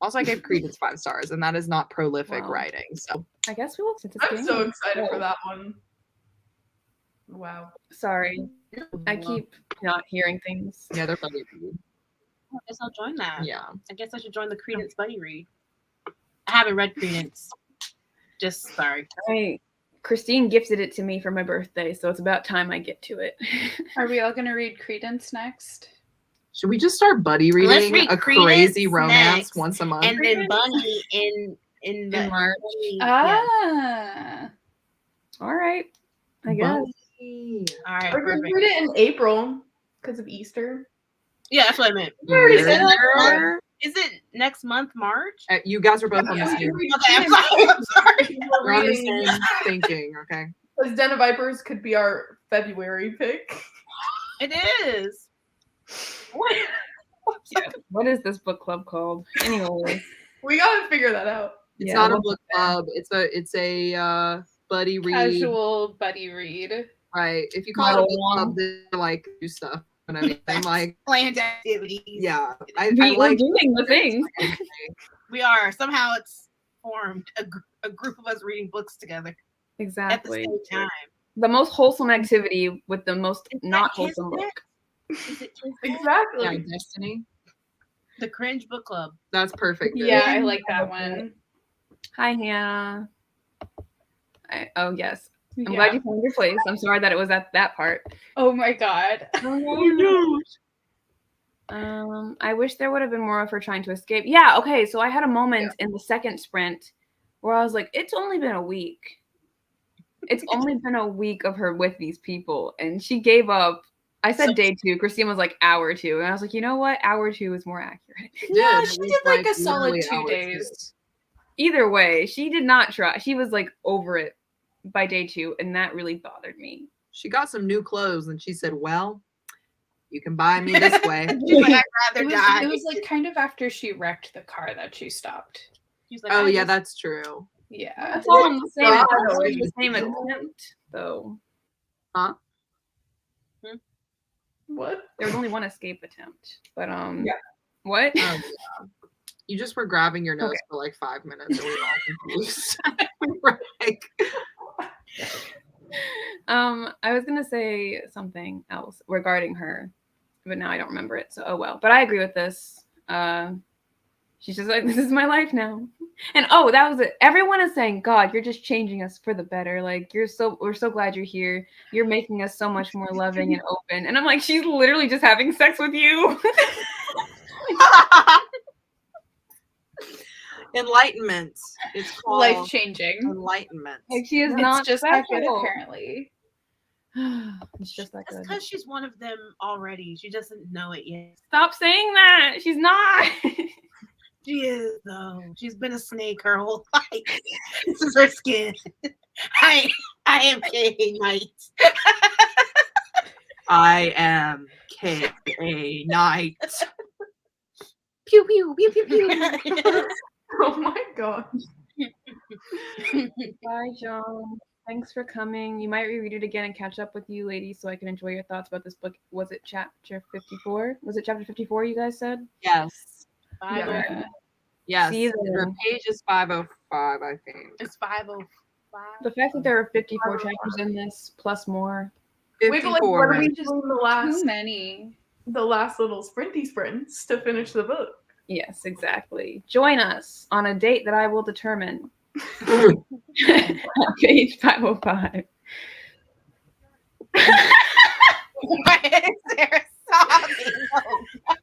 Also, I gave Credence 5 stars, and that is not prolific Wow. writing. So I guess we will since it's I'm game. so excited for Oh, that one. Wow. Sorry, I keep not hearing things. yeah, they're buddy read. I guess I'll join that. Yeah. I guess I should join the Credence buddy read. I haven't read Credence. Just sorry. Christine gifted it to me for my birthday, so it's about time I get to it. Are we all gonna read Credence next? Should we just start buddy Let's reading read a Credence crazy romance next, once a month? And then Bunny in the March. Ah. All right, I guess. Bunny. All right, We're gonna perfect. read it in April because of Easter. Yeah, that's what I meant. Weird. Is it next month, March? You guys are both on the Yeah, same. Okay, I'm sorry. I'm sorry. We're on the Reading same thinking. Okay. because Den of Vipers could be our February pick. It is. What is this book club called? Anyway, We gotta figure that out. It's Yeah, not a we'll book club. It's a buddy read. Casual buddy read. Right. If you call it a book Model club, then like do stuff. You know what I mean? Like, Planned activities. yeah. I we're like doing the things. We are. Somehow it's formed a group of us reading books together at the Exactly. same time. The most wholesome activity with the most Is that not kids' wholesome book? book. Is it kids' book? Exactly. yeah, Destiny. The Cringe Book Club. That's perfect. Yeah, I like that one. Hi, Hannah. Oh, yes. I'm Yeah. glad you found your place. I'm sorry that it was at that part. Oh my god. I wish there would have been more of her trying to escape. Yeah, okay, so I had a moment in the second sprint where I was like, it's only been a week. It's only been a week of her with these people, and she gave up. I said day 2. Christine was like hour 2, and I was like, you know what? Hour 2 is more accurate. Yeah, It she was did like a literally solid 2 hour days. Either way, she did not try. She was like over it by day 2, and that really bothered me. She got some new clothes and she said, well, you can buy me this way. She's like, I'd rather It die. was like kind of after she wrecked the car that she stopped. She's like, Oh, I yeah, just- that's true. Yeah. That's all in the same, God, that's all in the it's same beautiful. attempt, though. Huh? What? There was only one escape attempt, but Yeah. what? Oh, yeah. You just were grabbing your nose Okay. for like 5 minutes and we were all confused. We were like, I was gonna say something else regarding her, but now I don't remember it. So oh well. But I agree with this. She's just like, this is my life now. And oh, that was it. Everyone is saying, God, you're just changing us for the better. Like we're so glad you're here. You're making us so much more loving and open. And I'm like, she's literally just having sex with you. enlightenment. It's called Life changing. enlightenment. Like she is It's not just that good special. apparently. It's just that That's good. because she's one of them already. She doesn't know it yet. Stop saying that. She's not. She is though. She's been a snake her whole life. This is her skin. I am K Knight. I am K.A. Knight. Pew, pew, pew, pew, pew. Oh my god. Bye, John. Thanks for coming. You might reread it again and catch up with you, ladies, so I can enjoy your thoughts about this book. Was it chapter 54? Was it chapter 54 you guys said? Yes. Yeah. Yes. See Her the- page is 505, I think. It's 5:05. The fact that there are 54 chapters in this, plus more. Wait, but like, what are 54. we doing Too many. the last little sprinty sprints to finish the book? Yes, exactly. Join us on a date that I will determine. Page 505. Why is there sobbing?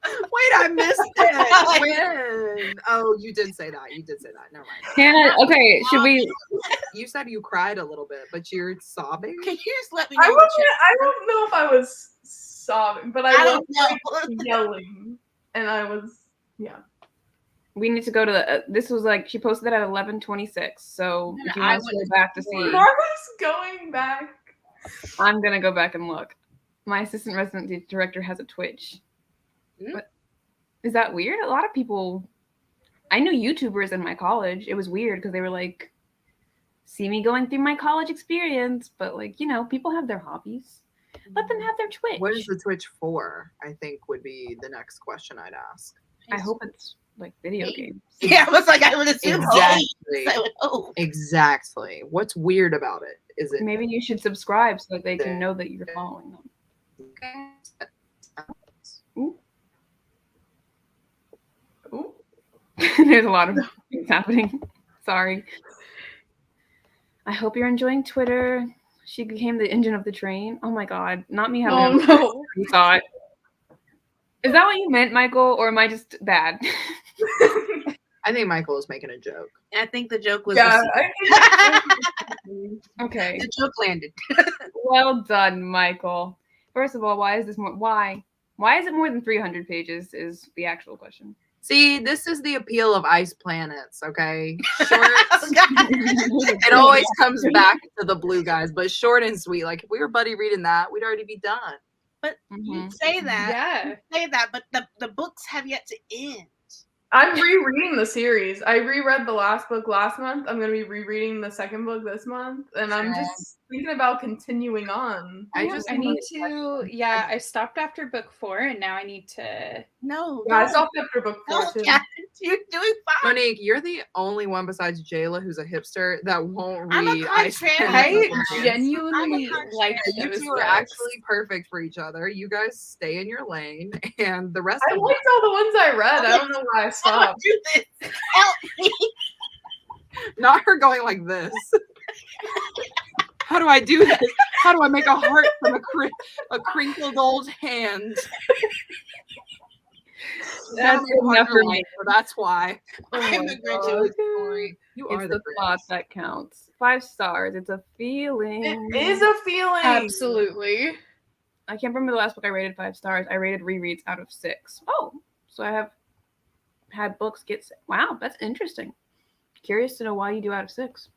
Wait, I missed it. When? Oh, you did say that. You did say that. Never mind. Hannah, okay, should we? You said you cried a little bit, but you're sobbing? Can you just let me know? I what don't know if I was sobbing, but I don't was know. yelling, and I was We need to go to the. This was like she posted it at 11:26. So if you I want to would- go back to see, Margaret's going back. I'm gonna go back and look. My assistant resident director has a Twitch. Hmm? But is that weird? A lot of people. I knew YouTubers in my college. It was weird because they were like, see me going through my college experience, but like, you know, people have their hobbies. Let them have their Twitch. What is the Twitch for? I think would be the next question I'd ask. I hope it's like video games. Yeah, I was like, I would assume Exactly. I would hope. Exactly. What's weird about it? Is it Maybe you should subscribe so that they can know that you're following them. Ooh. Ooh. There's a lot of things happening. Sorry. I hope you're enjoying Twitter. She became the engine of the train. Oh my god. Not me having Oh no. you thought. Is that what you meant, Michael? Or am I just bad? I think Michael is making a joke. I think the joke was Yeah. Okay. the joke landed. Well done, Michael. First of all, why is this more why? Why is it more than 300 pages is the actual question. See, this is the appeal of ice planets, okay? Short, Oh, God. it always comes back to the blue guys, but short and sweet. Like if we were buddy reading that, we'd already be done. But Mhm. you say that, Yeah. say that, but the books have yet to end. I'm rereading the series. I reread the last book last month. I'm going to be rereading the second book this month, and I'm just thinking about continuing on. I need to. Yeah, I stopped after book 4, and now I need to. No, Yeah, I no, stopped after book 4 no, too. Kat, you're doing fine. Monique, you're the only one besides Jayla who's a hipster that won't I'm a read ice contrarian. planets. I genuinely like You those two are books. actually perfect for each other. You guys stay in your lane, and the rest I of liked all the ones I read. I don't know why I How do I stopped. do this? Help me. not her going like this. How do I do this? How do I make a heart from a crinkled old hand? That's enough for me. So that's why. I'm the Grinch of the story. You are It's the the plot that counts. 5 stars. It's a feeling. It is a feeling. Absolutely. I can't remember the last book I rated 5 stars. I rated rereads out of 6. Oh, so I have had books get. Wow, that's interesting. Curious to know why you do out of 6.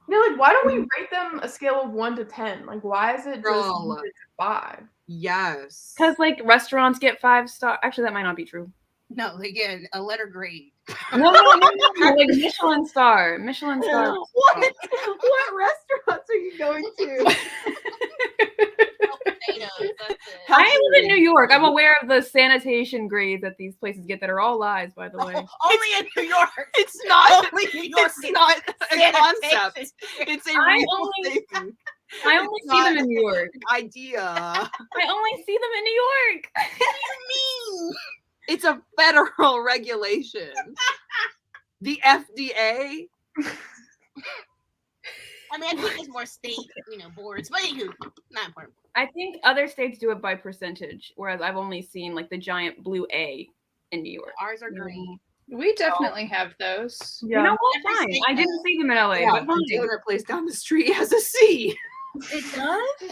Yeah, like why don't we rate them a scale of 1 to 10? Like why is it just Girl. 1 to 5? Yes. Because like restaurants get 5 stars. Actually, that might not be true. No, again, a letter grade. No, like Michelin star. Michelin star. What restaurants are you going to? Potatoes, that's it. I live in New York. I'm aware of the sanitation grades that these places get that are all lies, by the way. Only in New York. It's not. Only New York. It's not a concept. Sanitation. It's a I real only- thing. I only It's see them not in New York. an idea. I only see them in New York. It's a federal regulation. The FDA. I mean, I think there's more state, boards, but anywho, not important. I think other states do it by percentage, whereas I've only seen like the giant blue A in New York. Ours are green. We definitely have those. You know what? Every Fine. state I didn't see them in LA, Yeah, but the fine. dinner place down the street has a C. It does?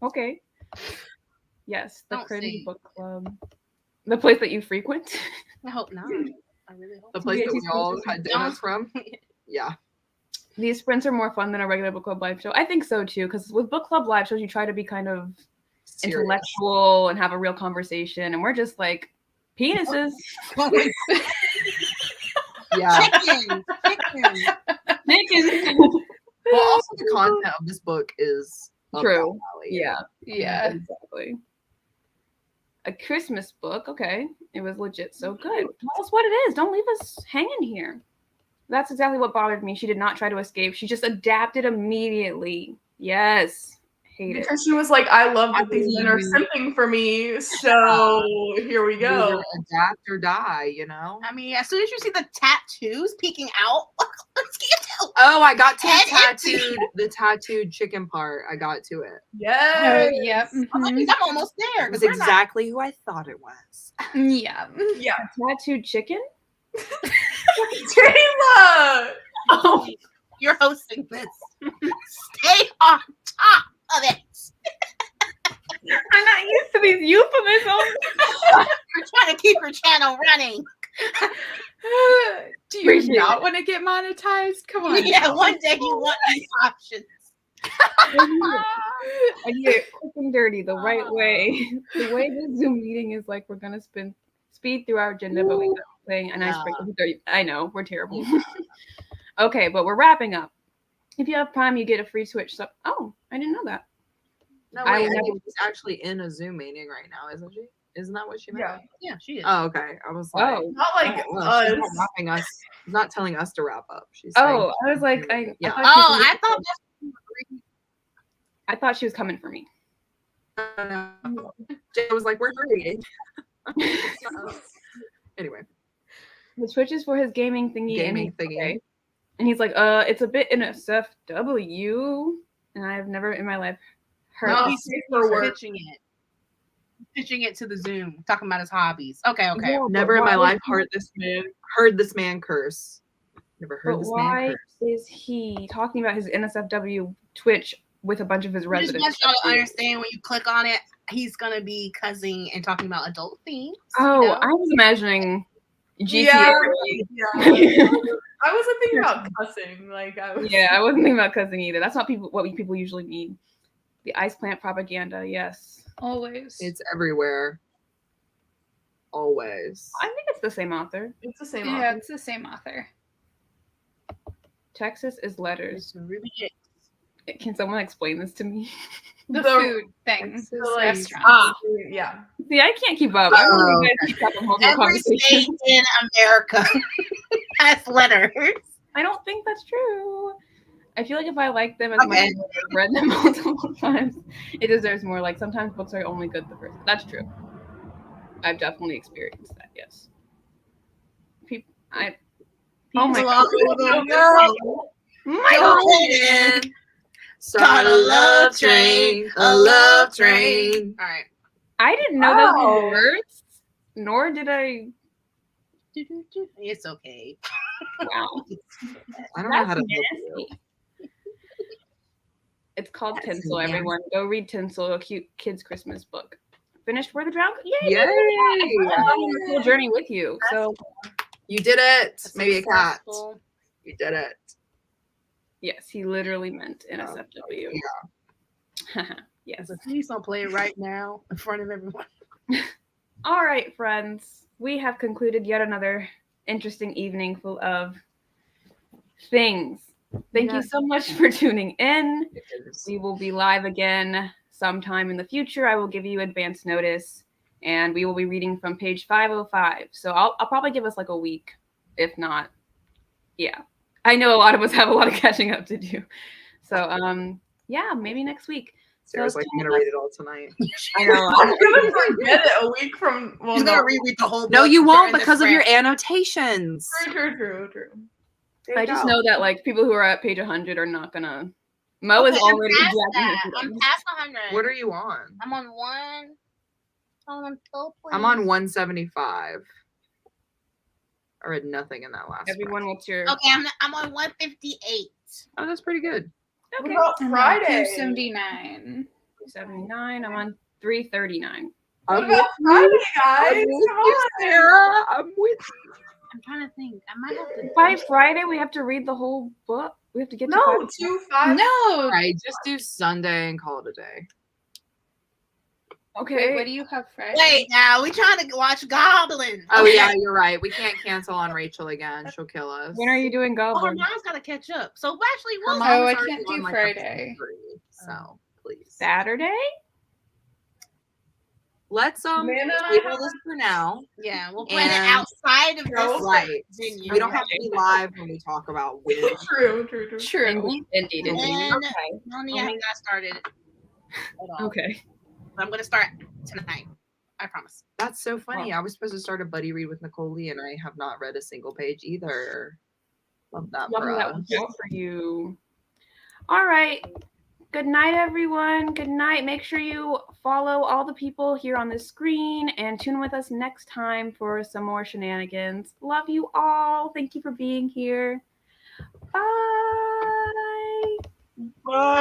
Okay. Yes, the Don't Cringe see. Book Club. The place that you frequent. I hope not. I really hope The not. place Yeah, that we she's all interesting. had donuts from. Yeah. These sprints are more fun than a regular book club live show. I think so too, because with book club live shows, you try to be kind of Serious. intellectual and have a real conversation, and we're just like penises. Yeah. Chicken. Naked. Well, also the content of this book is up True. my alley. Yeah. Yeah. Exactly. A Christmas book. Okay. It was legit so good. Tell us what it is. Don't leave us hanging here. That's exactly what bothered me. She did not try to escape. She just adapted immediately. Yes. Hate it. Because she was like, I love that these men are mean- simping for me, so here we go. Either adapt or die, you know? I mean, as soon as you see the tattoos peeking out, let's get to Oh, I got to Head the tattooed chicken part. I got to it. Yes. Yep. I'm almost there. It was 'cause we're not- exactly who I thought it was. Yeah. Yeah. Tattooed chicken? Taylor! Oh, You're hosting this. Stay on top of it. I'm not used to these euphemisms. You're trying to keep your channel running. Do you Appreciate not it. want to get monetized? Come on. Yeah, now. one day you want these options. I need it quick and dirty, the right way. The way the Zoom meeting is like we're gonna speed through our agenda, but we got playing an icebreaker. I know we're terrible. Okay, but we're wrapping up. If you have Prime, you get a free Switch. So, oh, I didn't know that. No, I wait, I will think she's actually in a Zoom meeting right now, isn't she? Isn't that what she meant? Yeah. Yeah, she is. Oh, okay. I was like, Oh, Not like well, she's not us. wrapping us. She's not telling us to wrap up. She's saying, oh, I was like, yeah. I thought I thought she was coming for me. Jay was like, we're hurrying. Anyway, The Switch is for his gaming thingy. gaming and thingy. okay. And he's like, it's a bit NSFW, and I have never in my life heard. No, of he's this. for work. pitching it to the Zoom, talking about his hobbies. Okay. Yeah, but Never in my why life heard this man curse. Never heard But this man why curse. is he talking about his NSFW Twitch with a bunch of his I just residents? want y'all to understand when you click on it, he's gonna be cussing and talking about adult themes. Oh, you know? I was imagining GTA. Yeah. I wasn't thinking about cussing. Like I was. Yeah, I wasn't thinking about cussing either. That's not what people usually need. The ice plant propaganda, yes. Always. It's everywhere. Always. I think it's the same author. It's the same. Yeah, author. it's the same author. Texas is letters. It's really it. Can someone explain this to me? The The- food thing. So, like, Restaurants. Yeah. See, I can't keep up. I don't think I keep up on multiple Every state conversations. in America has letters. I don't think that's true. I feel like if I like them as much Okay. as I've read them multiple times, it deserves more. Like sometimes books are only good the first. That's true. I've definitely experienced that. Yes. Oh my god! Start a love train, a love train. All right. I didn't know those Oh. were words, nor did I. It's okay. Wow. I don't know how to That's help you. nasty. It's called That's Tinsel, nasty. everyone. Go read Tinsel, a cute kid's Christmas book. Finished Where the Drown? Yay! Yay! I'm on a cool journey with you. So, You did it. Maybe a cat. Successful. You did it. yes, he literally meant NSFW. Yes. So please don't play it right now in front of everyone. All right, friends. We have concluded yet another interesting evening full of things. Thank you so much for tuning in. We will be live again sometime in the future. I will give you advance notice, and we will be reading from page 505. So I'll probably give us like a week, if not. Yeah, I know a lot of us have a lot of catching up to do. So yeah, maybe next week. Sarah's like, I'm gonna read it all tonight. I know. I'm gonna forget it a week from. Well, He's no. gonna reread the whole book. No, you won't during the because of your spread. annotations. True. There I you just go. know that like people who are at page 100 are not gonna. Mo is Okay, already I'm past dragging that. his I'm feet. past 100. What are you on? I'm on one. I'm on 175. I read nothing in that last one. Everyone, what's your? Okay, I'm on 158. Oh, that's pretty good. What Okay. about Friday? 279. 79. I'm on 339. What about Friday, guys? I'm with Come you, on. Sarah. I'm with you. I'm trying to think. I might have to. By Friday, we have to read the whole book. We have to get to No, 5. 2, 5. No. All right, just do Sunday and call it a day. Okay. Wait, what do you have Friday? Wait, now we trying to watch Goblin. Oh yeah, you're right. We can't cancel on Rachel again. She'll kill us. When are you doing Oh, her Goblin? mom's got to catch up. So actually, Her we'll mom's Oh, I already can't do on, like, Friday. episode 3, so please. Saturday? Let's Amanda and I table have- this for now. Yeah, we'll plan it And- outside of this Right. venue. We don't have to be live when we talk about wins. True. True. Indeed. And Okay. Melanie hasn't got started at all. Okay. But I'm gonna start tonight. I promise. That's so funny. I was supposed to start a buddy read with Nicole Lee, and I have not read a single page either. Love that Love for that us. worked out for you. All right. Good night, everyone. Good night. Make sure you follow all the people here on the screen and tune with us next time for some more shenanigans. Love you all. Thank you for being here. Bye. Bye.